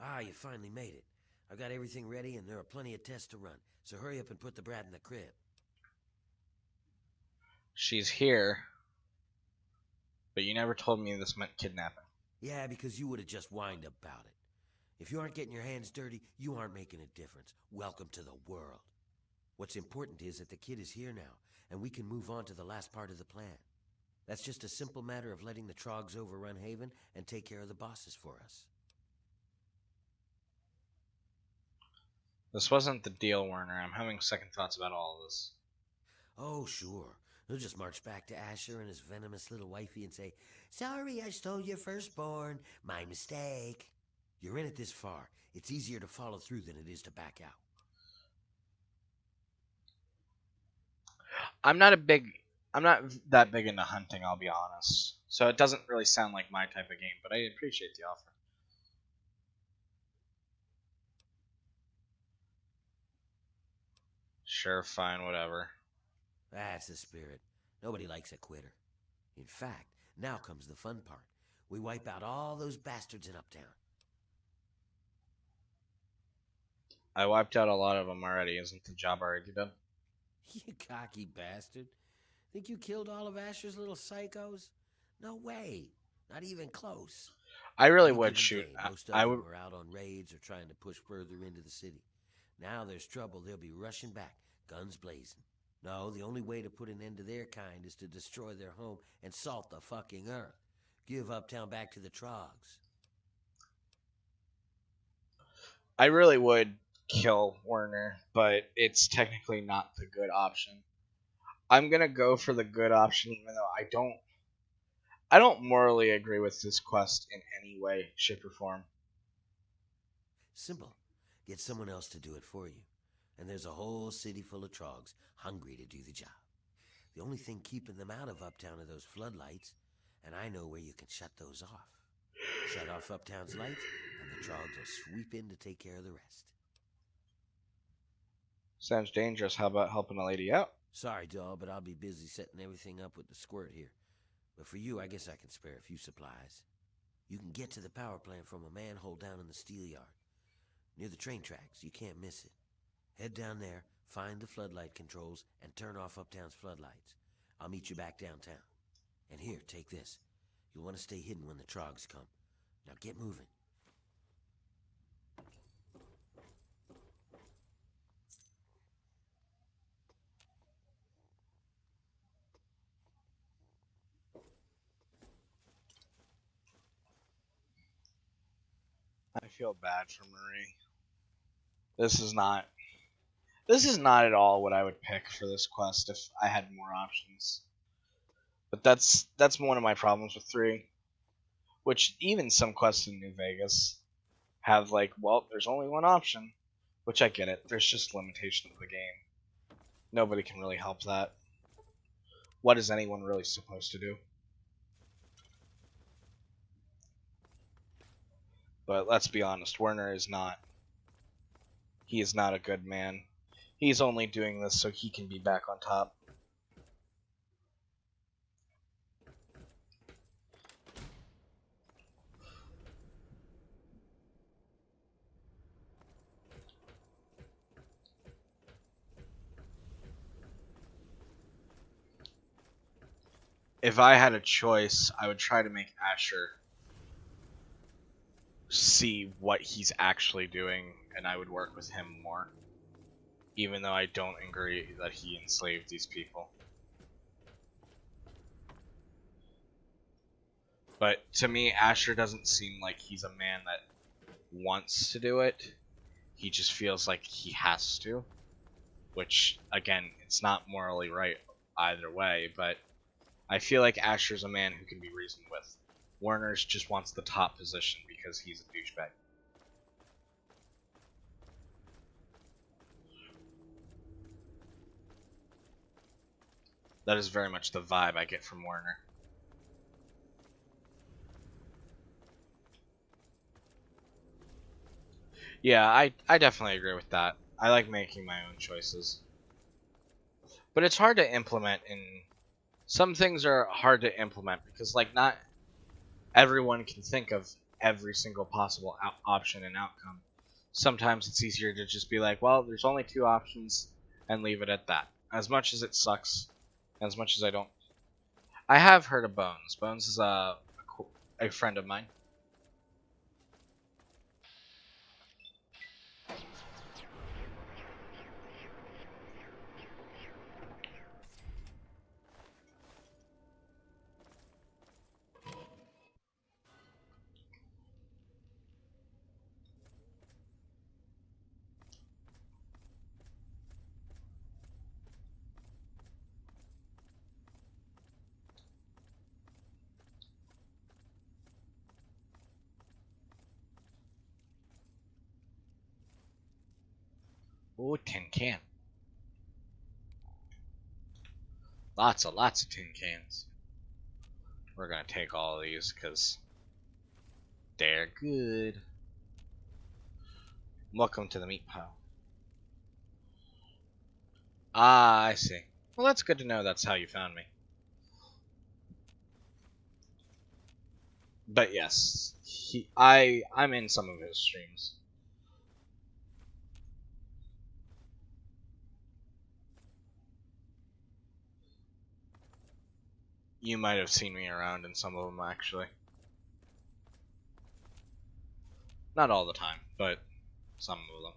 Ah, you finally made it. I've got everything ready and there are plenty of tests to run, so hurry up and put the brat in the crib. She's here, but you never told me this meant kidnapping. Yeah, because you would have just whined about it. If you aren't getting your hands dirty, you aren't making a difference. Welcome to the world. What's important is that the kid is here now, and we can move on to the last part of the plan. That's just a simple matter of letting the Trogs overrun Haven and take care of the bosses for us. This wasn't the deal, Werner. I'm having second thoughts about all of this. Oh, sure. He'll just march back to Asher and his venomous little wifey and say, "Sorry, I stole your firstborn. My mistake." You're in it this far. It's easier to follow through than it is to back out. I'm not that big into hunting, I'll be honest. So it doesn't really sound like my type of game, but I appreciate the offer. Sure, fine, whatever. That's the spirit. Nobody likes a quitter. In fact, now comes the fun part. We wipe out all those bastards in Uptown. I wiped out a lot of them already. Isn't the job already done? You cocky bastard. Think you killed all of Asher's little psychos? No way. Not even close. I really Any would given shoot. day, most of I them would. were out on raids or trying to push further into the city. Now there's trouble, they'll be rushing back, guns blazing. No, the only way to put an end to their kind is to destroy their home and salt the fucking earth. Give Uptown back to the Trogs. I really would kill Werner, but it's technically not the good option. I'm gonna go for the good option, even though I don't morally agree with this quest in any way, shape, or form. Simple. Get someone else to do it for you. And there's a whole city full of Trogs hungry to do the job. The only thing keeping them out of Uptown are those floodlights, and I know where you can shut those off. Shut off Uptown's lights, and the Trogs will sweep in to take care of the rest. Sounds dangerous. How about helping a lady out? Sorry, doll, but I'll be busy setting everything up with the squirt here. But for you, I guess I can spare a few supplies. You can get to the power plant from a manhole down in the steel yard. Near the train tracks, you can't miss it. Head down there, find the floodlight controls, and turn off Uptown's floodlights. I'll meet you back downtown. And here, take this. You'll want to stay hidden when the trogs come. Now get moving. I feel bad for Marie. This is not at all what I would pick for this quest if I had more options. But that's one of my problems with 3. Which even some quests in New Vegas have like, well, there's only one option. Which I get it. There's just limitation of the game. Nobody can really help that. What is anyone really supposed to do? But let's be honest, Werner is not. He is not a good man. He's only doing this so he can be back on top. If I had a choice, I would try to make Asher see what he's actually doing, and I would work with him more. Even though I don't agree that he enslaved these people. But to me, Asher doesn't seem like he's a man that wants to do it. He just feels like he has to. Which, again, it's not morally right either way, but I feel like Asher's a man who can be reasoned with. Werner's just wants the top position because he's a douchebag. That is very much the vibe I get from Werner. Yeah, I definitely agree with that. I like making my own choices. But it's hard to implement in... Some things are hard to implement because, like, not everyone can think of every single possible option and outcome. Sometimes it's easier to just be like, well, there's only 2 options and leave it at that. As much as it sucks, as much as I don't... I have heard of Bones. Bones is a friend of mine. Ooh, tin can. Lots of tin cans. We're gonna take all of these because they're good. Welcome to the meat pile. Ah, I see. Well, that's good to know that's how you found me. But yes, I'm in some of his streams. You might have seen me around in some of them, actually. Not all the time, but some of them.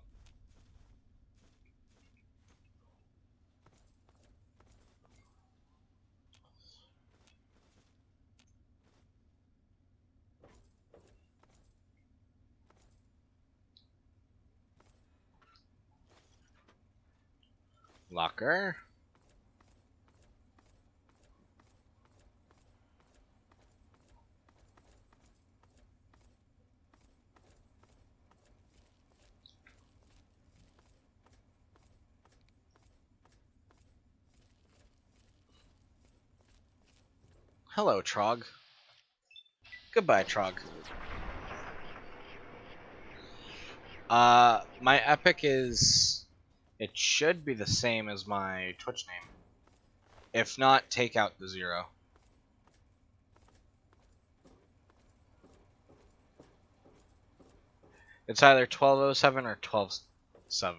Locker. Hello, Trog. Goodbye, Trog. My epic is It should be the same as my Twitch name. If not, take out the 0. It's either 1207 or 127.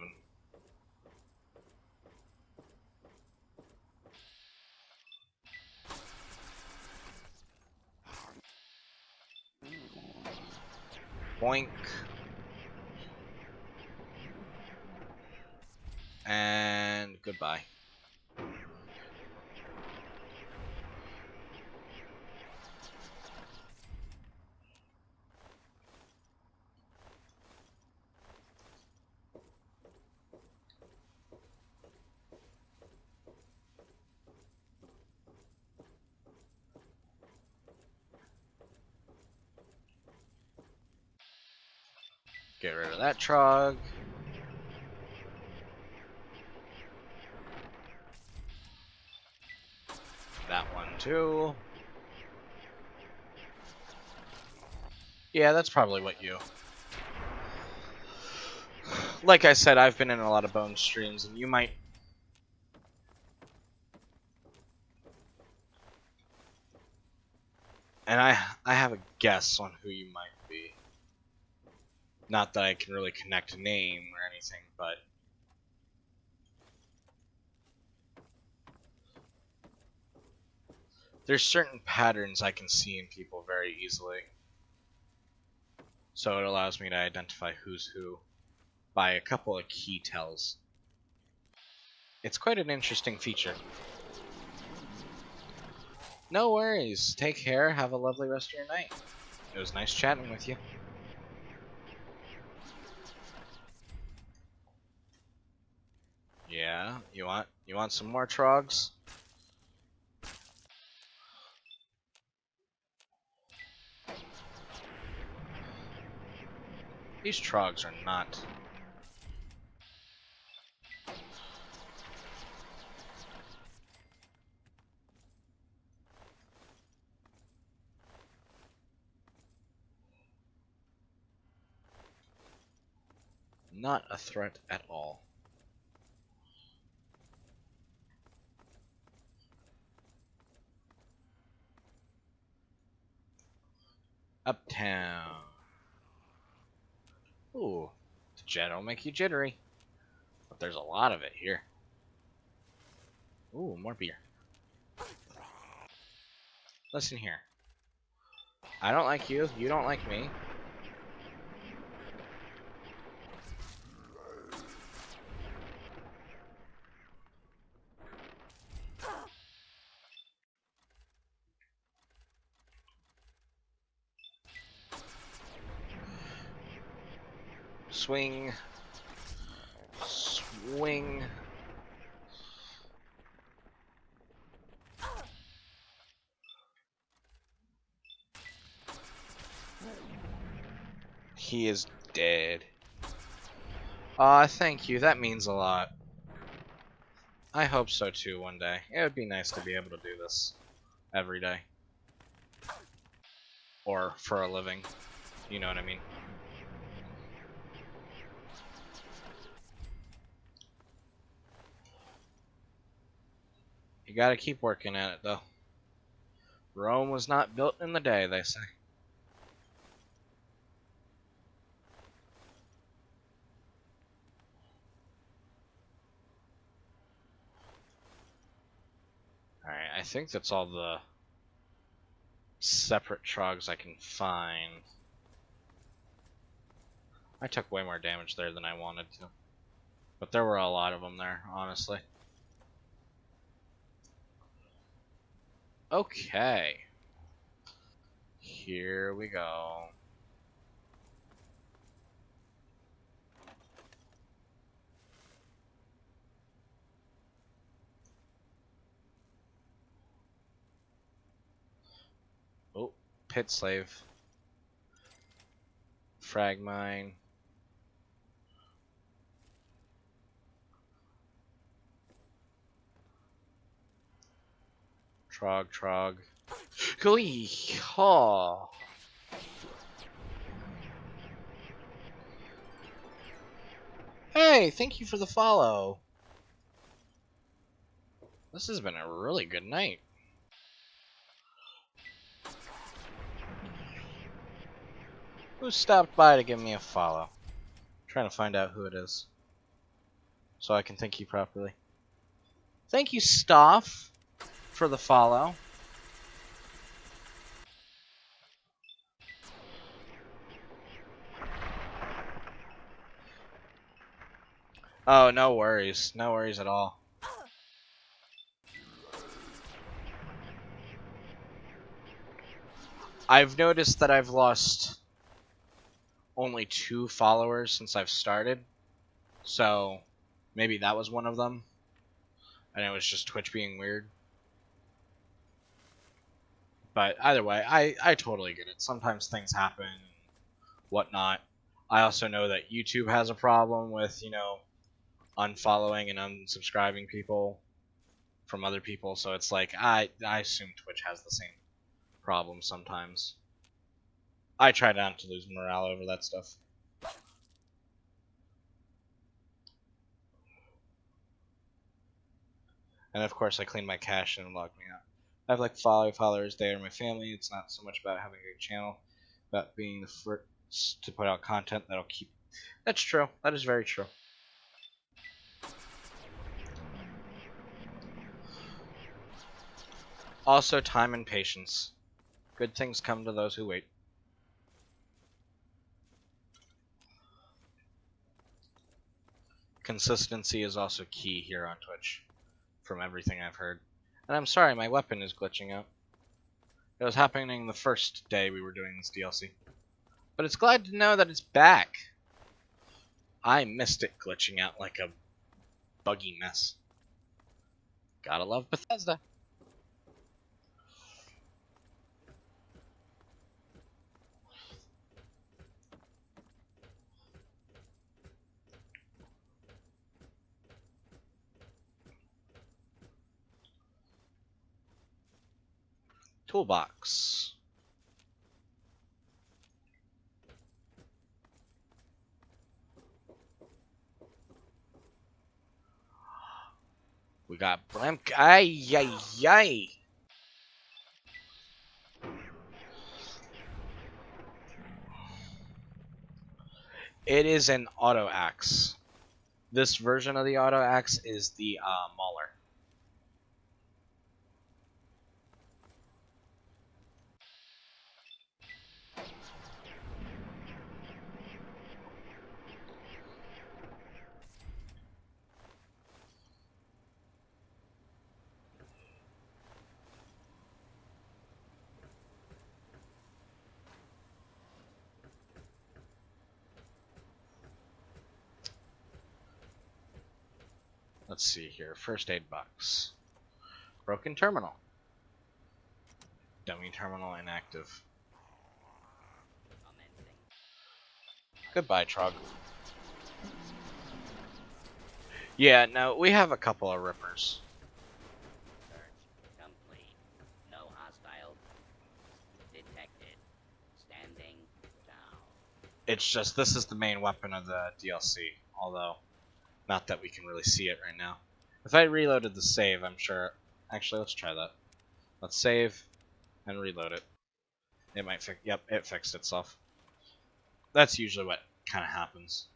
Boink. And goodbye. Get rid of that trog. That one too. Yeah, that's probably what you... Like I said, I've been in a lot of Bone streams, and you might... And I have a guess on who you might be. Not that I can really connect a name or anything, but... There's certain patterns I can see in people very easily. So it allows me to identify who's who by a couple of key tells. It's quite an interesting feature. No worries. Take care. Have a lovely rest of your night. It was nice chatting with you. Yeah, you want some more trogs? These trogs are not... not a threat at all. Uptown. Ooh, the jet will make you jittery. But there's a lot of it here. Ooh, more beer. Listen here. I don't like you, you don't like me. Swing. Swing. He is dead. Aw, thank you. That means a lot. I hope so too one day. It would be nice to be able to do this every day. Or for a living. You know what I mean. You gotta keep working at it, though. Rome was not built in the day, they say. Alright, I think that's all the separate trogs I can find. I took way more damage there than I wanted to. But there were a lot of them there, honestly. Okay. Here we go. Oh, pit slave. Frag mine. Trog. Glee. Oh. Hey, thank you for the follow. This has been a really good night. Who stopped by to give me a follow? I'm trying to find out who it is, so I can thank you properly. Thank you, Stoff, for the follow. Oh, no worries. No worries at all. I've noticed that I've lost only 2 followers since I've started, so maybe that was one of them, and it was just Twitch being weird. But either way, I totally get it. Sometimes things happen and whatnot. I also know that YouTube has a problem with, unfollowing and unsubscribing people from other people, so it's like I assume Twitch has the same problem sometimes. I try not to lose morale over that stuff. And of course, I clean my cache and log me out. I have like 5 followers. They are my family. It's not so much about having a good channel, about being the first to put out content that'll keep. That's true. That is very true. Also, time and patience. Good things come to those who wait. Consistency is also key here on Twitch, from everything I've heard. And I'm sorry, my weapon is glitching out. It was happening the first day we were doing this DLC. But it's glad to know that it's back. I missed it glitching out like a buggy mess. Gotta love Bethesda. Toolbox. We got Blamk. Ay, ay, ay. It is an auto axe. This version of the auto axe is the Mauler. Let's see here. First aid box. Broken terminal. Dummy terminal inactive. Goodbye, Trog. Yeah, no, we have a couple of rippers. Search complete. No hostile detected. Standing down. It's just, this is the main weapon of the DLC, although, not that we can really see it right now. If I reloaded the save, I'm sure... Actually, let's try that. Let's save and reload it. It might fix... Yep, it fixed itself. That's usually what kind of happens.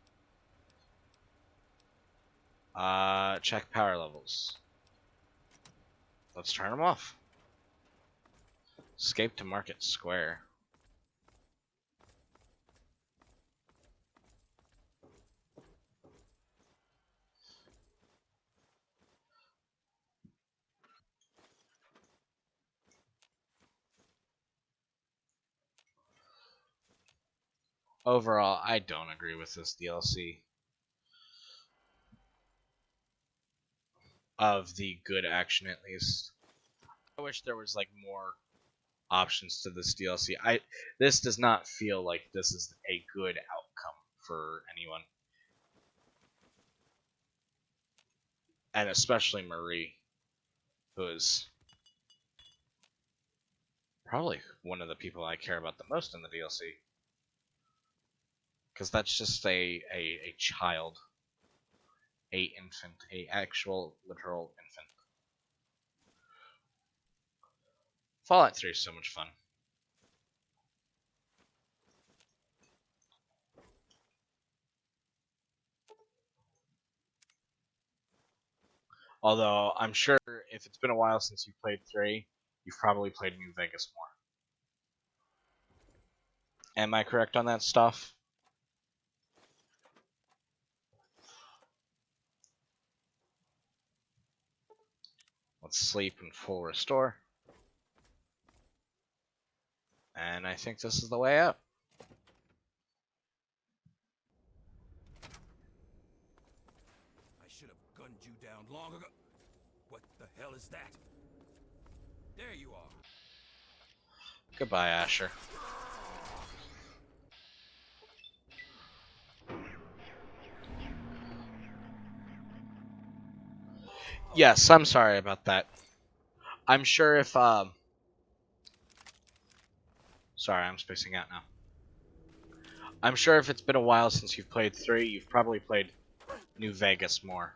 Check power levels. Let's turn them off. Escape to Market Square. Overall, I don't agree with this DLC. Of the good action, at least. I wish there was like more options to this DLC. This does not feel like this is a good outcome for anyone. And especially Marie, who is probably one of the people I care about the most in the DLC. Because that's just a child. a infant, a actual literal infant. Fallout 3 is so much fun. Although I'm sure if it's been a while since you've played 3, you've probably played New Vegas more. Am I correct on that stuff? Let's sleep and full restore. And I think this is the way out. I should have gunned you down long ago. What the hell is that? There you are. Goodbye, Asher. Yes, I'm sorry about that. I'm sure if, sorry, I'm spacing out now. I'm sure if it's been a while since you've played 3, you've probably played New Vegas more.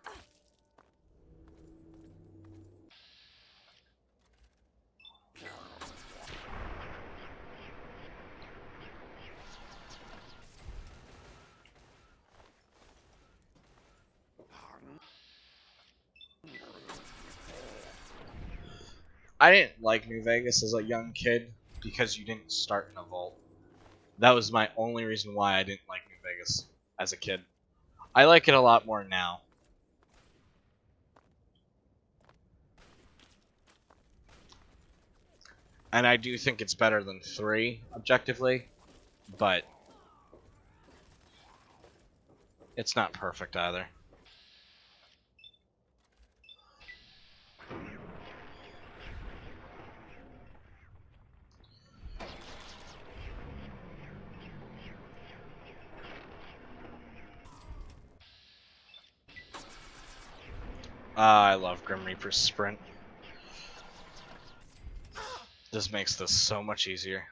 I didn't like New Vegas as a young kid because you didn't start in a vault. That was my only reason why I didn't like New Vegas as a kid. I like it a lot more now. And I do think it's better than 3, objectively, but it's not perfect either. I love Grim Reaper's sprint. This makes this so much easier.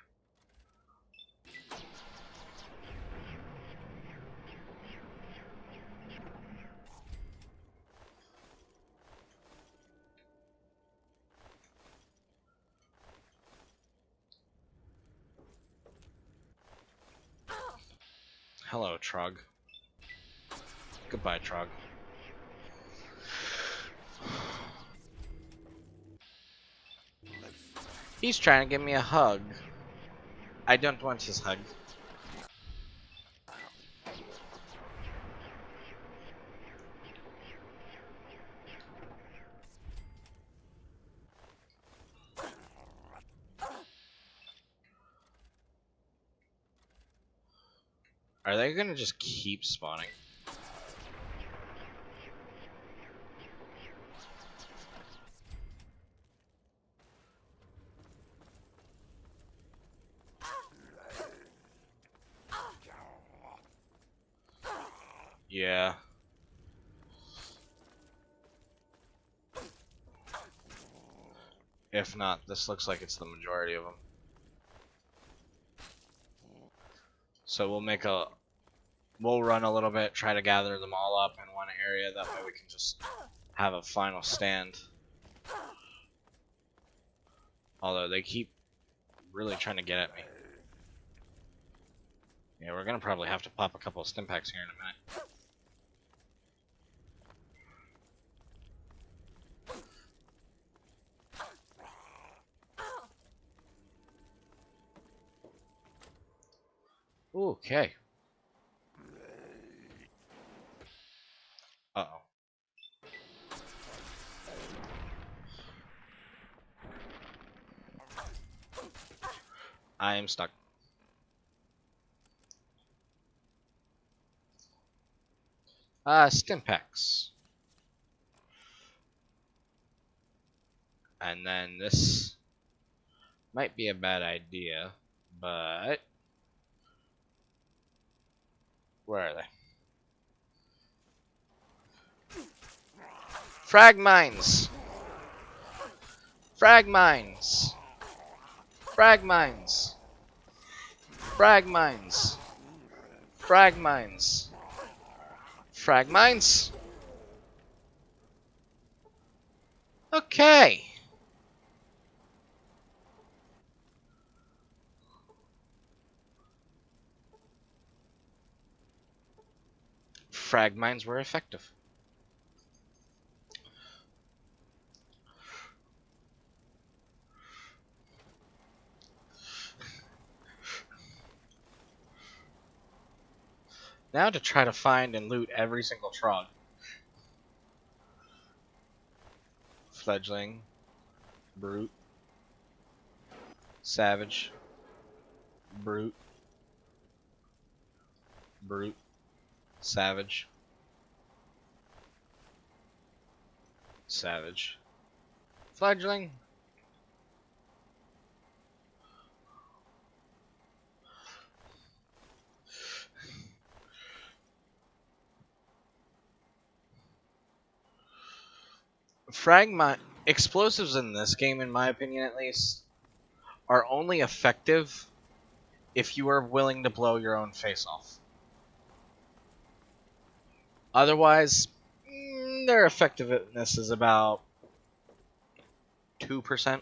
Hello, Trug. Goodbye, Trug. He's trying to give me a hug. I don't want his hug. Are they gonna just keep spawning? Yeah. If not, this looks like it's the majority of them. So we'll run a little bit, try to gather them all up in one area, that way we can just have a final stand. Although they keep really trying to get at me. Yeah, we're gonna probably have to pop a couple of stim packs here in a minute. Okay. Uh-oh. I am stuck. Stim packs. And then this might be a bad idea, but where are they? Frag mines! Frag mines! Frag mines! Frag mines! Frag mines! Frag mines! Okay. Frag mines were effective. Now to try to find and loot every single trog. Fledgling. Brute. Savage. Brute. Brute. Savage. Savage. Fledgling. Fragmine explosives in this game, in my opinion at least, are only effective if you are willing to blow your own face off. Otherwise, their effectiveness is about 2%.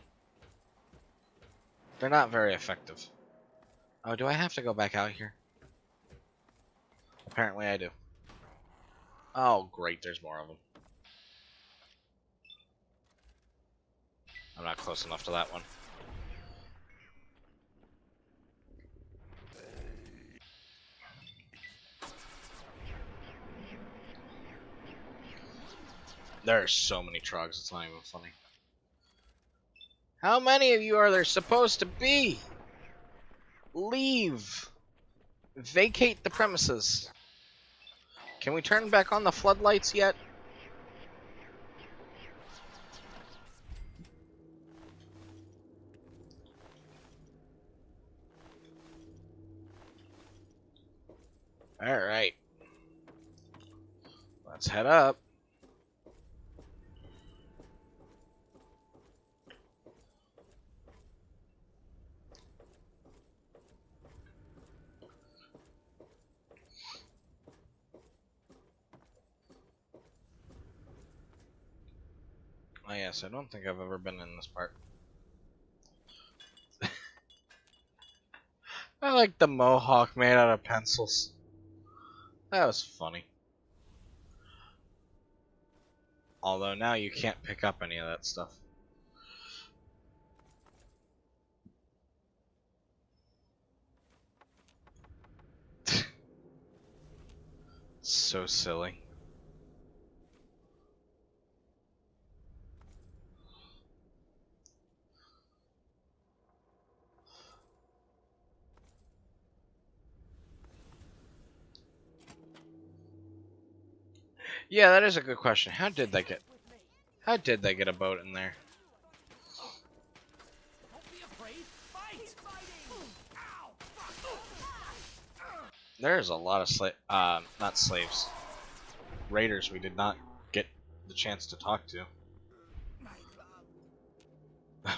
They're not very effective. Oh, do I have to go back out here? Apparently I do. Oh, great, there's more of them. I'm not close enough to that one. There are so many trogs, it's not even funny. How many of you are there supposed to be? Leave! Vacate the premises. Can we turn back on the floodlights yet? Alright. Let's head up. Oh yes, I don't think I've ever been in this part. I like the mohawk made out of pencils. That was funny. Although now you can't pick up any of that stuff. So silly. Yeah, that is a good question. How did they get a boat in there? There's a lot of not slaves. Raiders we did not get the chance to talk to.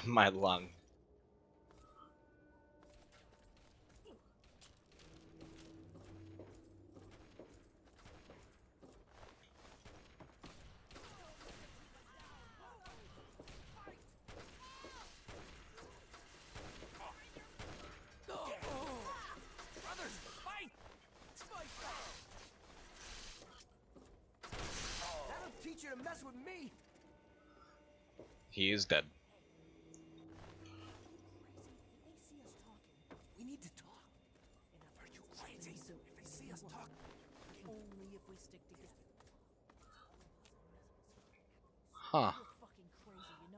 My lung. Teach you to mess with me. He is dead. We need to talk. Are you crazy? If they see us talk, Only if we stick together. Huh.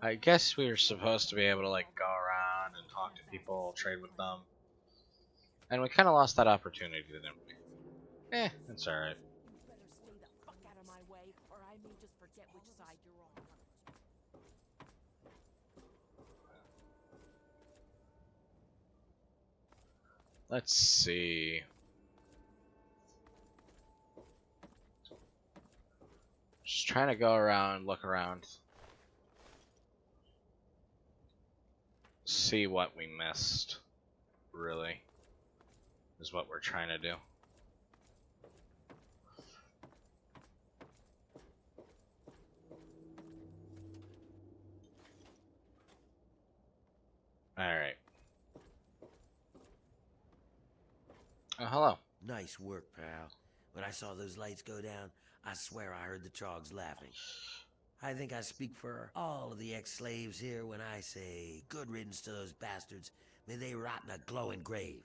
I guess we were supposed to be able to like go around and talk to people, trade with them. And we kind of lost that opportunity, didn't we? It's alright. You better stay the fuck out of my way, or I may just forget which side you're on. Let's see. Just trying to go around, look around. See what we missed, really, is what we're trying to do. Nice work, pal. When I saw those lights go down, I swear I heard the trogs laughing. I think I speak for all of the ex-slaves here when I say, good riddance to those bastards. May they rot in a glowing grave.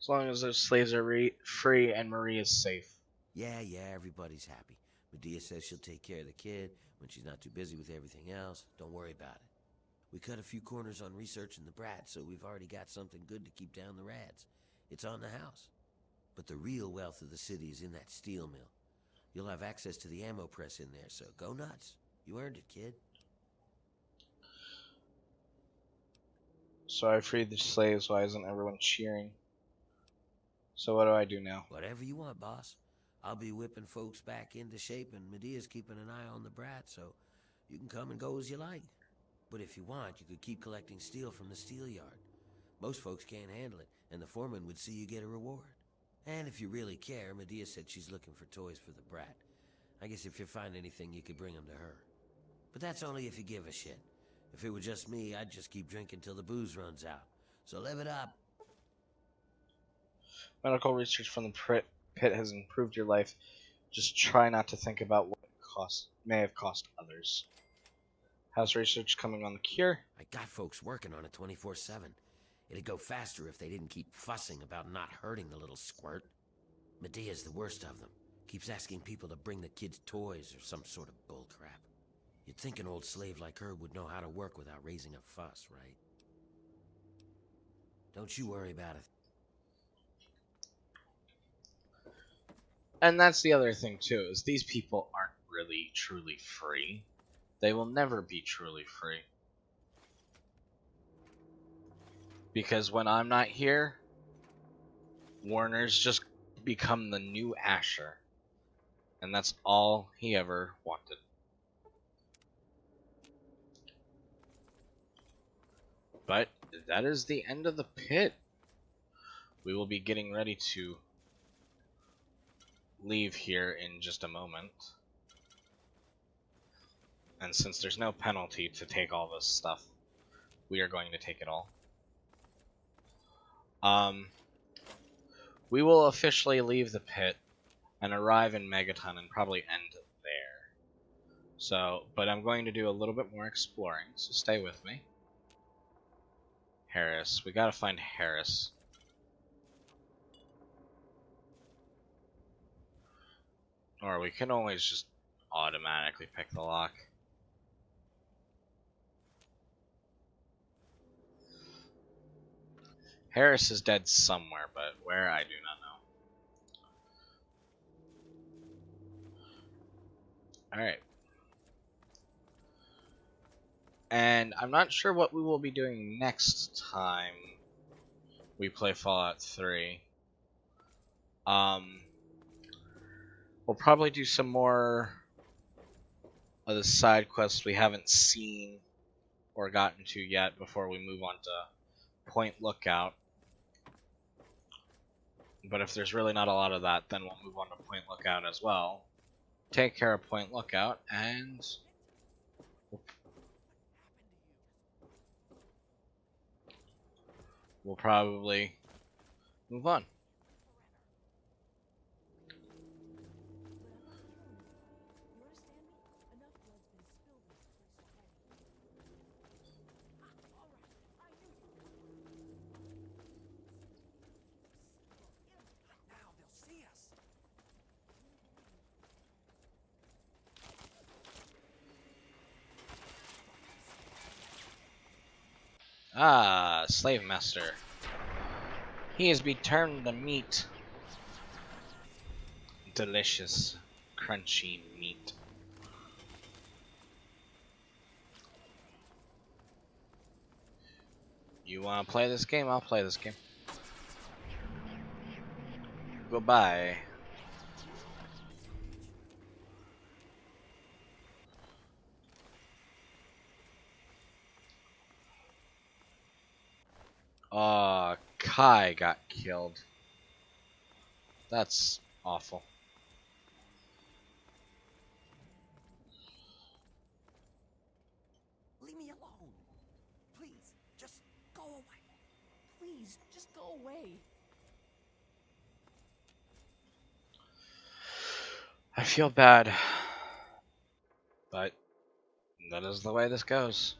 As long as those slaves are free and Marie is safe. Yeah, everybody's happy. Medea says she'll take care of the kid when she's not too busy with everything else. Don't worry about it. We cut a few corners on researching the brat, so we've already got something good to keep down the rads. It's on the house. But the real wealth of the city is in that steel mill. You'll have access to the ammo press in there, so go nuts. You earned it, kid. So I freed the slaves. Why isn't everyone cheering? So what do I do now? Whatever you want, boss. I'll be whipping folks back into shape, and Medea's keeping an eye on the brat, so you can come and go as you like. But if you want, you could keep collecting steel from the steel yard. Most folks can't handle it, and the foreman would see you get a reward. And if you really care, Medea said she's looking for toys for the brat. I guess if you find anything, you could bring them to her. But that's only if you give a shit. If it were just me, I'd just keep drinking till the booze runs out. So live it up. Medical research from the pit has improved your life. Just try not to think about what it may have cost others. How's research coming on the cure? I got folks working on it 24/7. It'd go faster if they didn't keep fussing about not hurting the little squirt. Medea's the worst of them. Keeps asking people to bring the kids toys or some sort of bullcrap. You'd think an old slave like her would know how to work without raising a fuss, right? Don't you worry about it. And that's the other thing too, is these people aren't really truly free. They will never be truly free. Because when I'm not here, Warner's just become the new Asher. And that's all he ever wanted. But that is the end of the pit. We will be getting ready to leave here in just a moment. And since there's no penalty to take all this stuff, we are going to take it all. We will officially leave the pit and arrive in Megaton and probably end there. So, but I'm going to do a little bit more exploring, so stay with me. Harris. We gotta find Harris. Or we can always just automatically pick the lock. Harris is dead somewhere, but where I do not know. Alright. And I'm not sure what we will be doing next time we play Fallout 3. We'll probably do some more of the side quests we haven't seen or gotten to yet before we move on to Point Lookout. But if there's really not a lot of that, then we'll move on to Point Lookout as well. Take care of Point Lookout, and we'll probably move on. Ah, Slave Master. He has been turned to meat. Delicious, crunchy meat. You wanna play this game? I'll play this game. Goodbye. Kai got killed. That's awful. Leave me alone. Please, just go away. Go away. I feel bad, but that is the way this goes.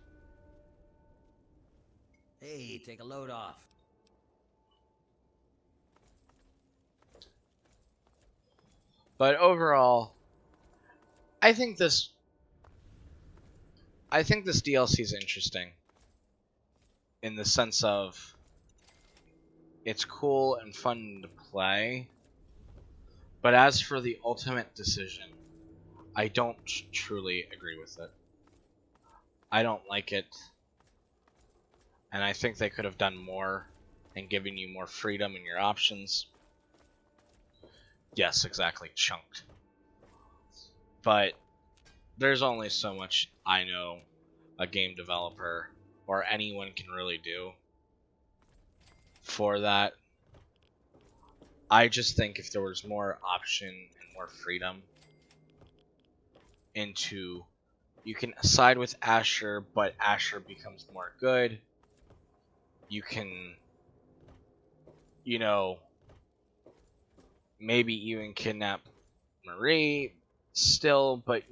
Hey, take a load off. But overall, I think this DLC is interesting in the sense of it's cool and fun to play. But as for the ultimate decision, I don't truly agree with it. I don't like it, and I think they could have done more and given you more freedom in your options. Yes, exactly, chunked. But there's only so much I know a game developer or anyone can really do for that. I just think if there was more option and more freedom into, you can side with Asher, but Asher becomes more good. You can, you know, maybe even kidnap Marie still, but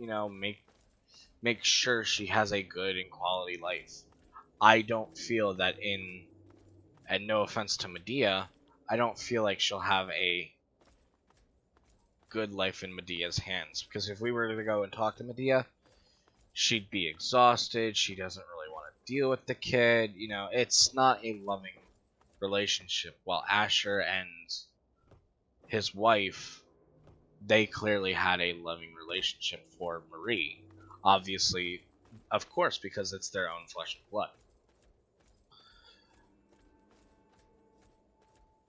make sure she has a good and quality life. I don't feel that and no offense to Medea, I don't feel like she'll have a good life in Medea's hands. Because if we were to go and talk to Medea, she'd be exhausted. She doesn't really want to deal with the kid. It's not a loving relationship. While Asher and his wife, they clearly had a loving relationship for Marie. Obviously, of course, because it's their own flesh and blood.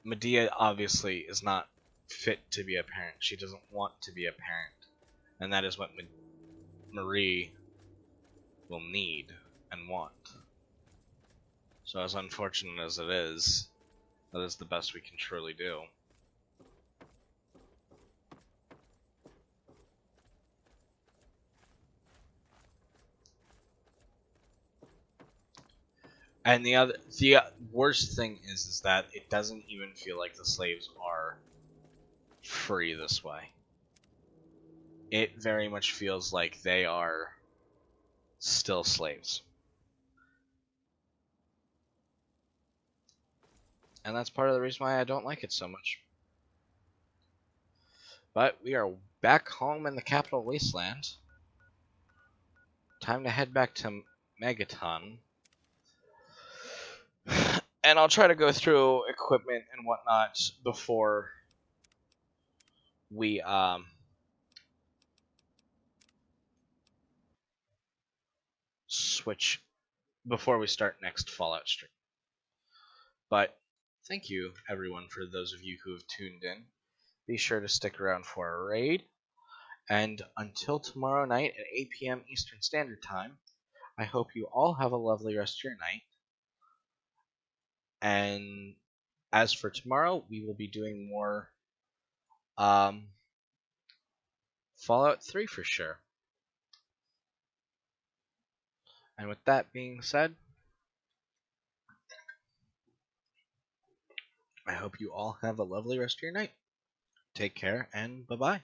Medea obviously is not fit to be a parent. She doesn't want to be a parent. And that is what Marie will need and want. So as unfortunate as it is, that is the best we can truly do. And the worst thing is that it doesn't even feel like the slaves are free this way. It very much feels like they are still slaves. And that's part of the reason why I don't like it so much. But we are back home in the capital wasteland. Time to head back to Megaton. And I'll try to go through equipment and whatnot before we switch, before we start next Fallout stream. But thank you everyone for those of you who have tuned in. Be sure to stick around for a raid. And until tomorrow night at 8 p.m. Eastern Standard Time, I hope you all have a lovely rest of your night. And as for tomorrow, we will be doing more Fallout 3 for sure. And with that being said, I hope you all have a lovely rest of your night. Take care and bye-bye.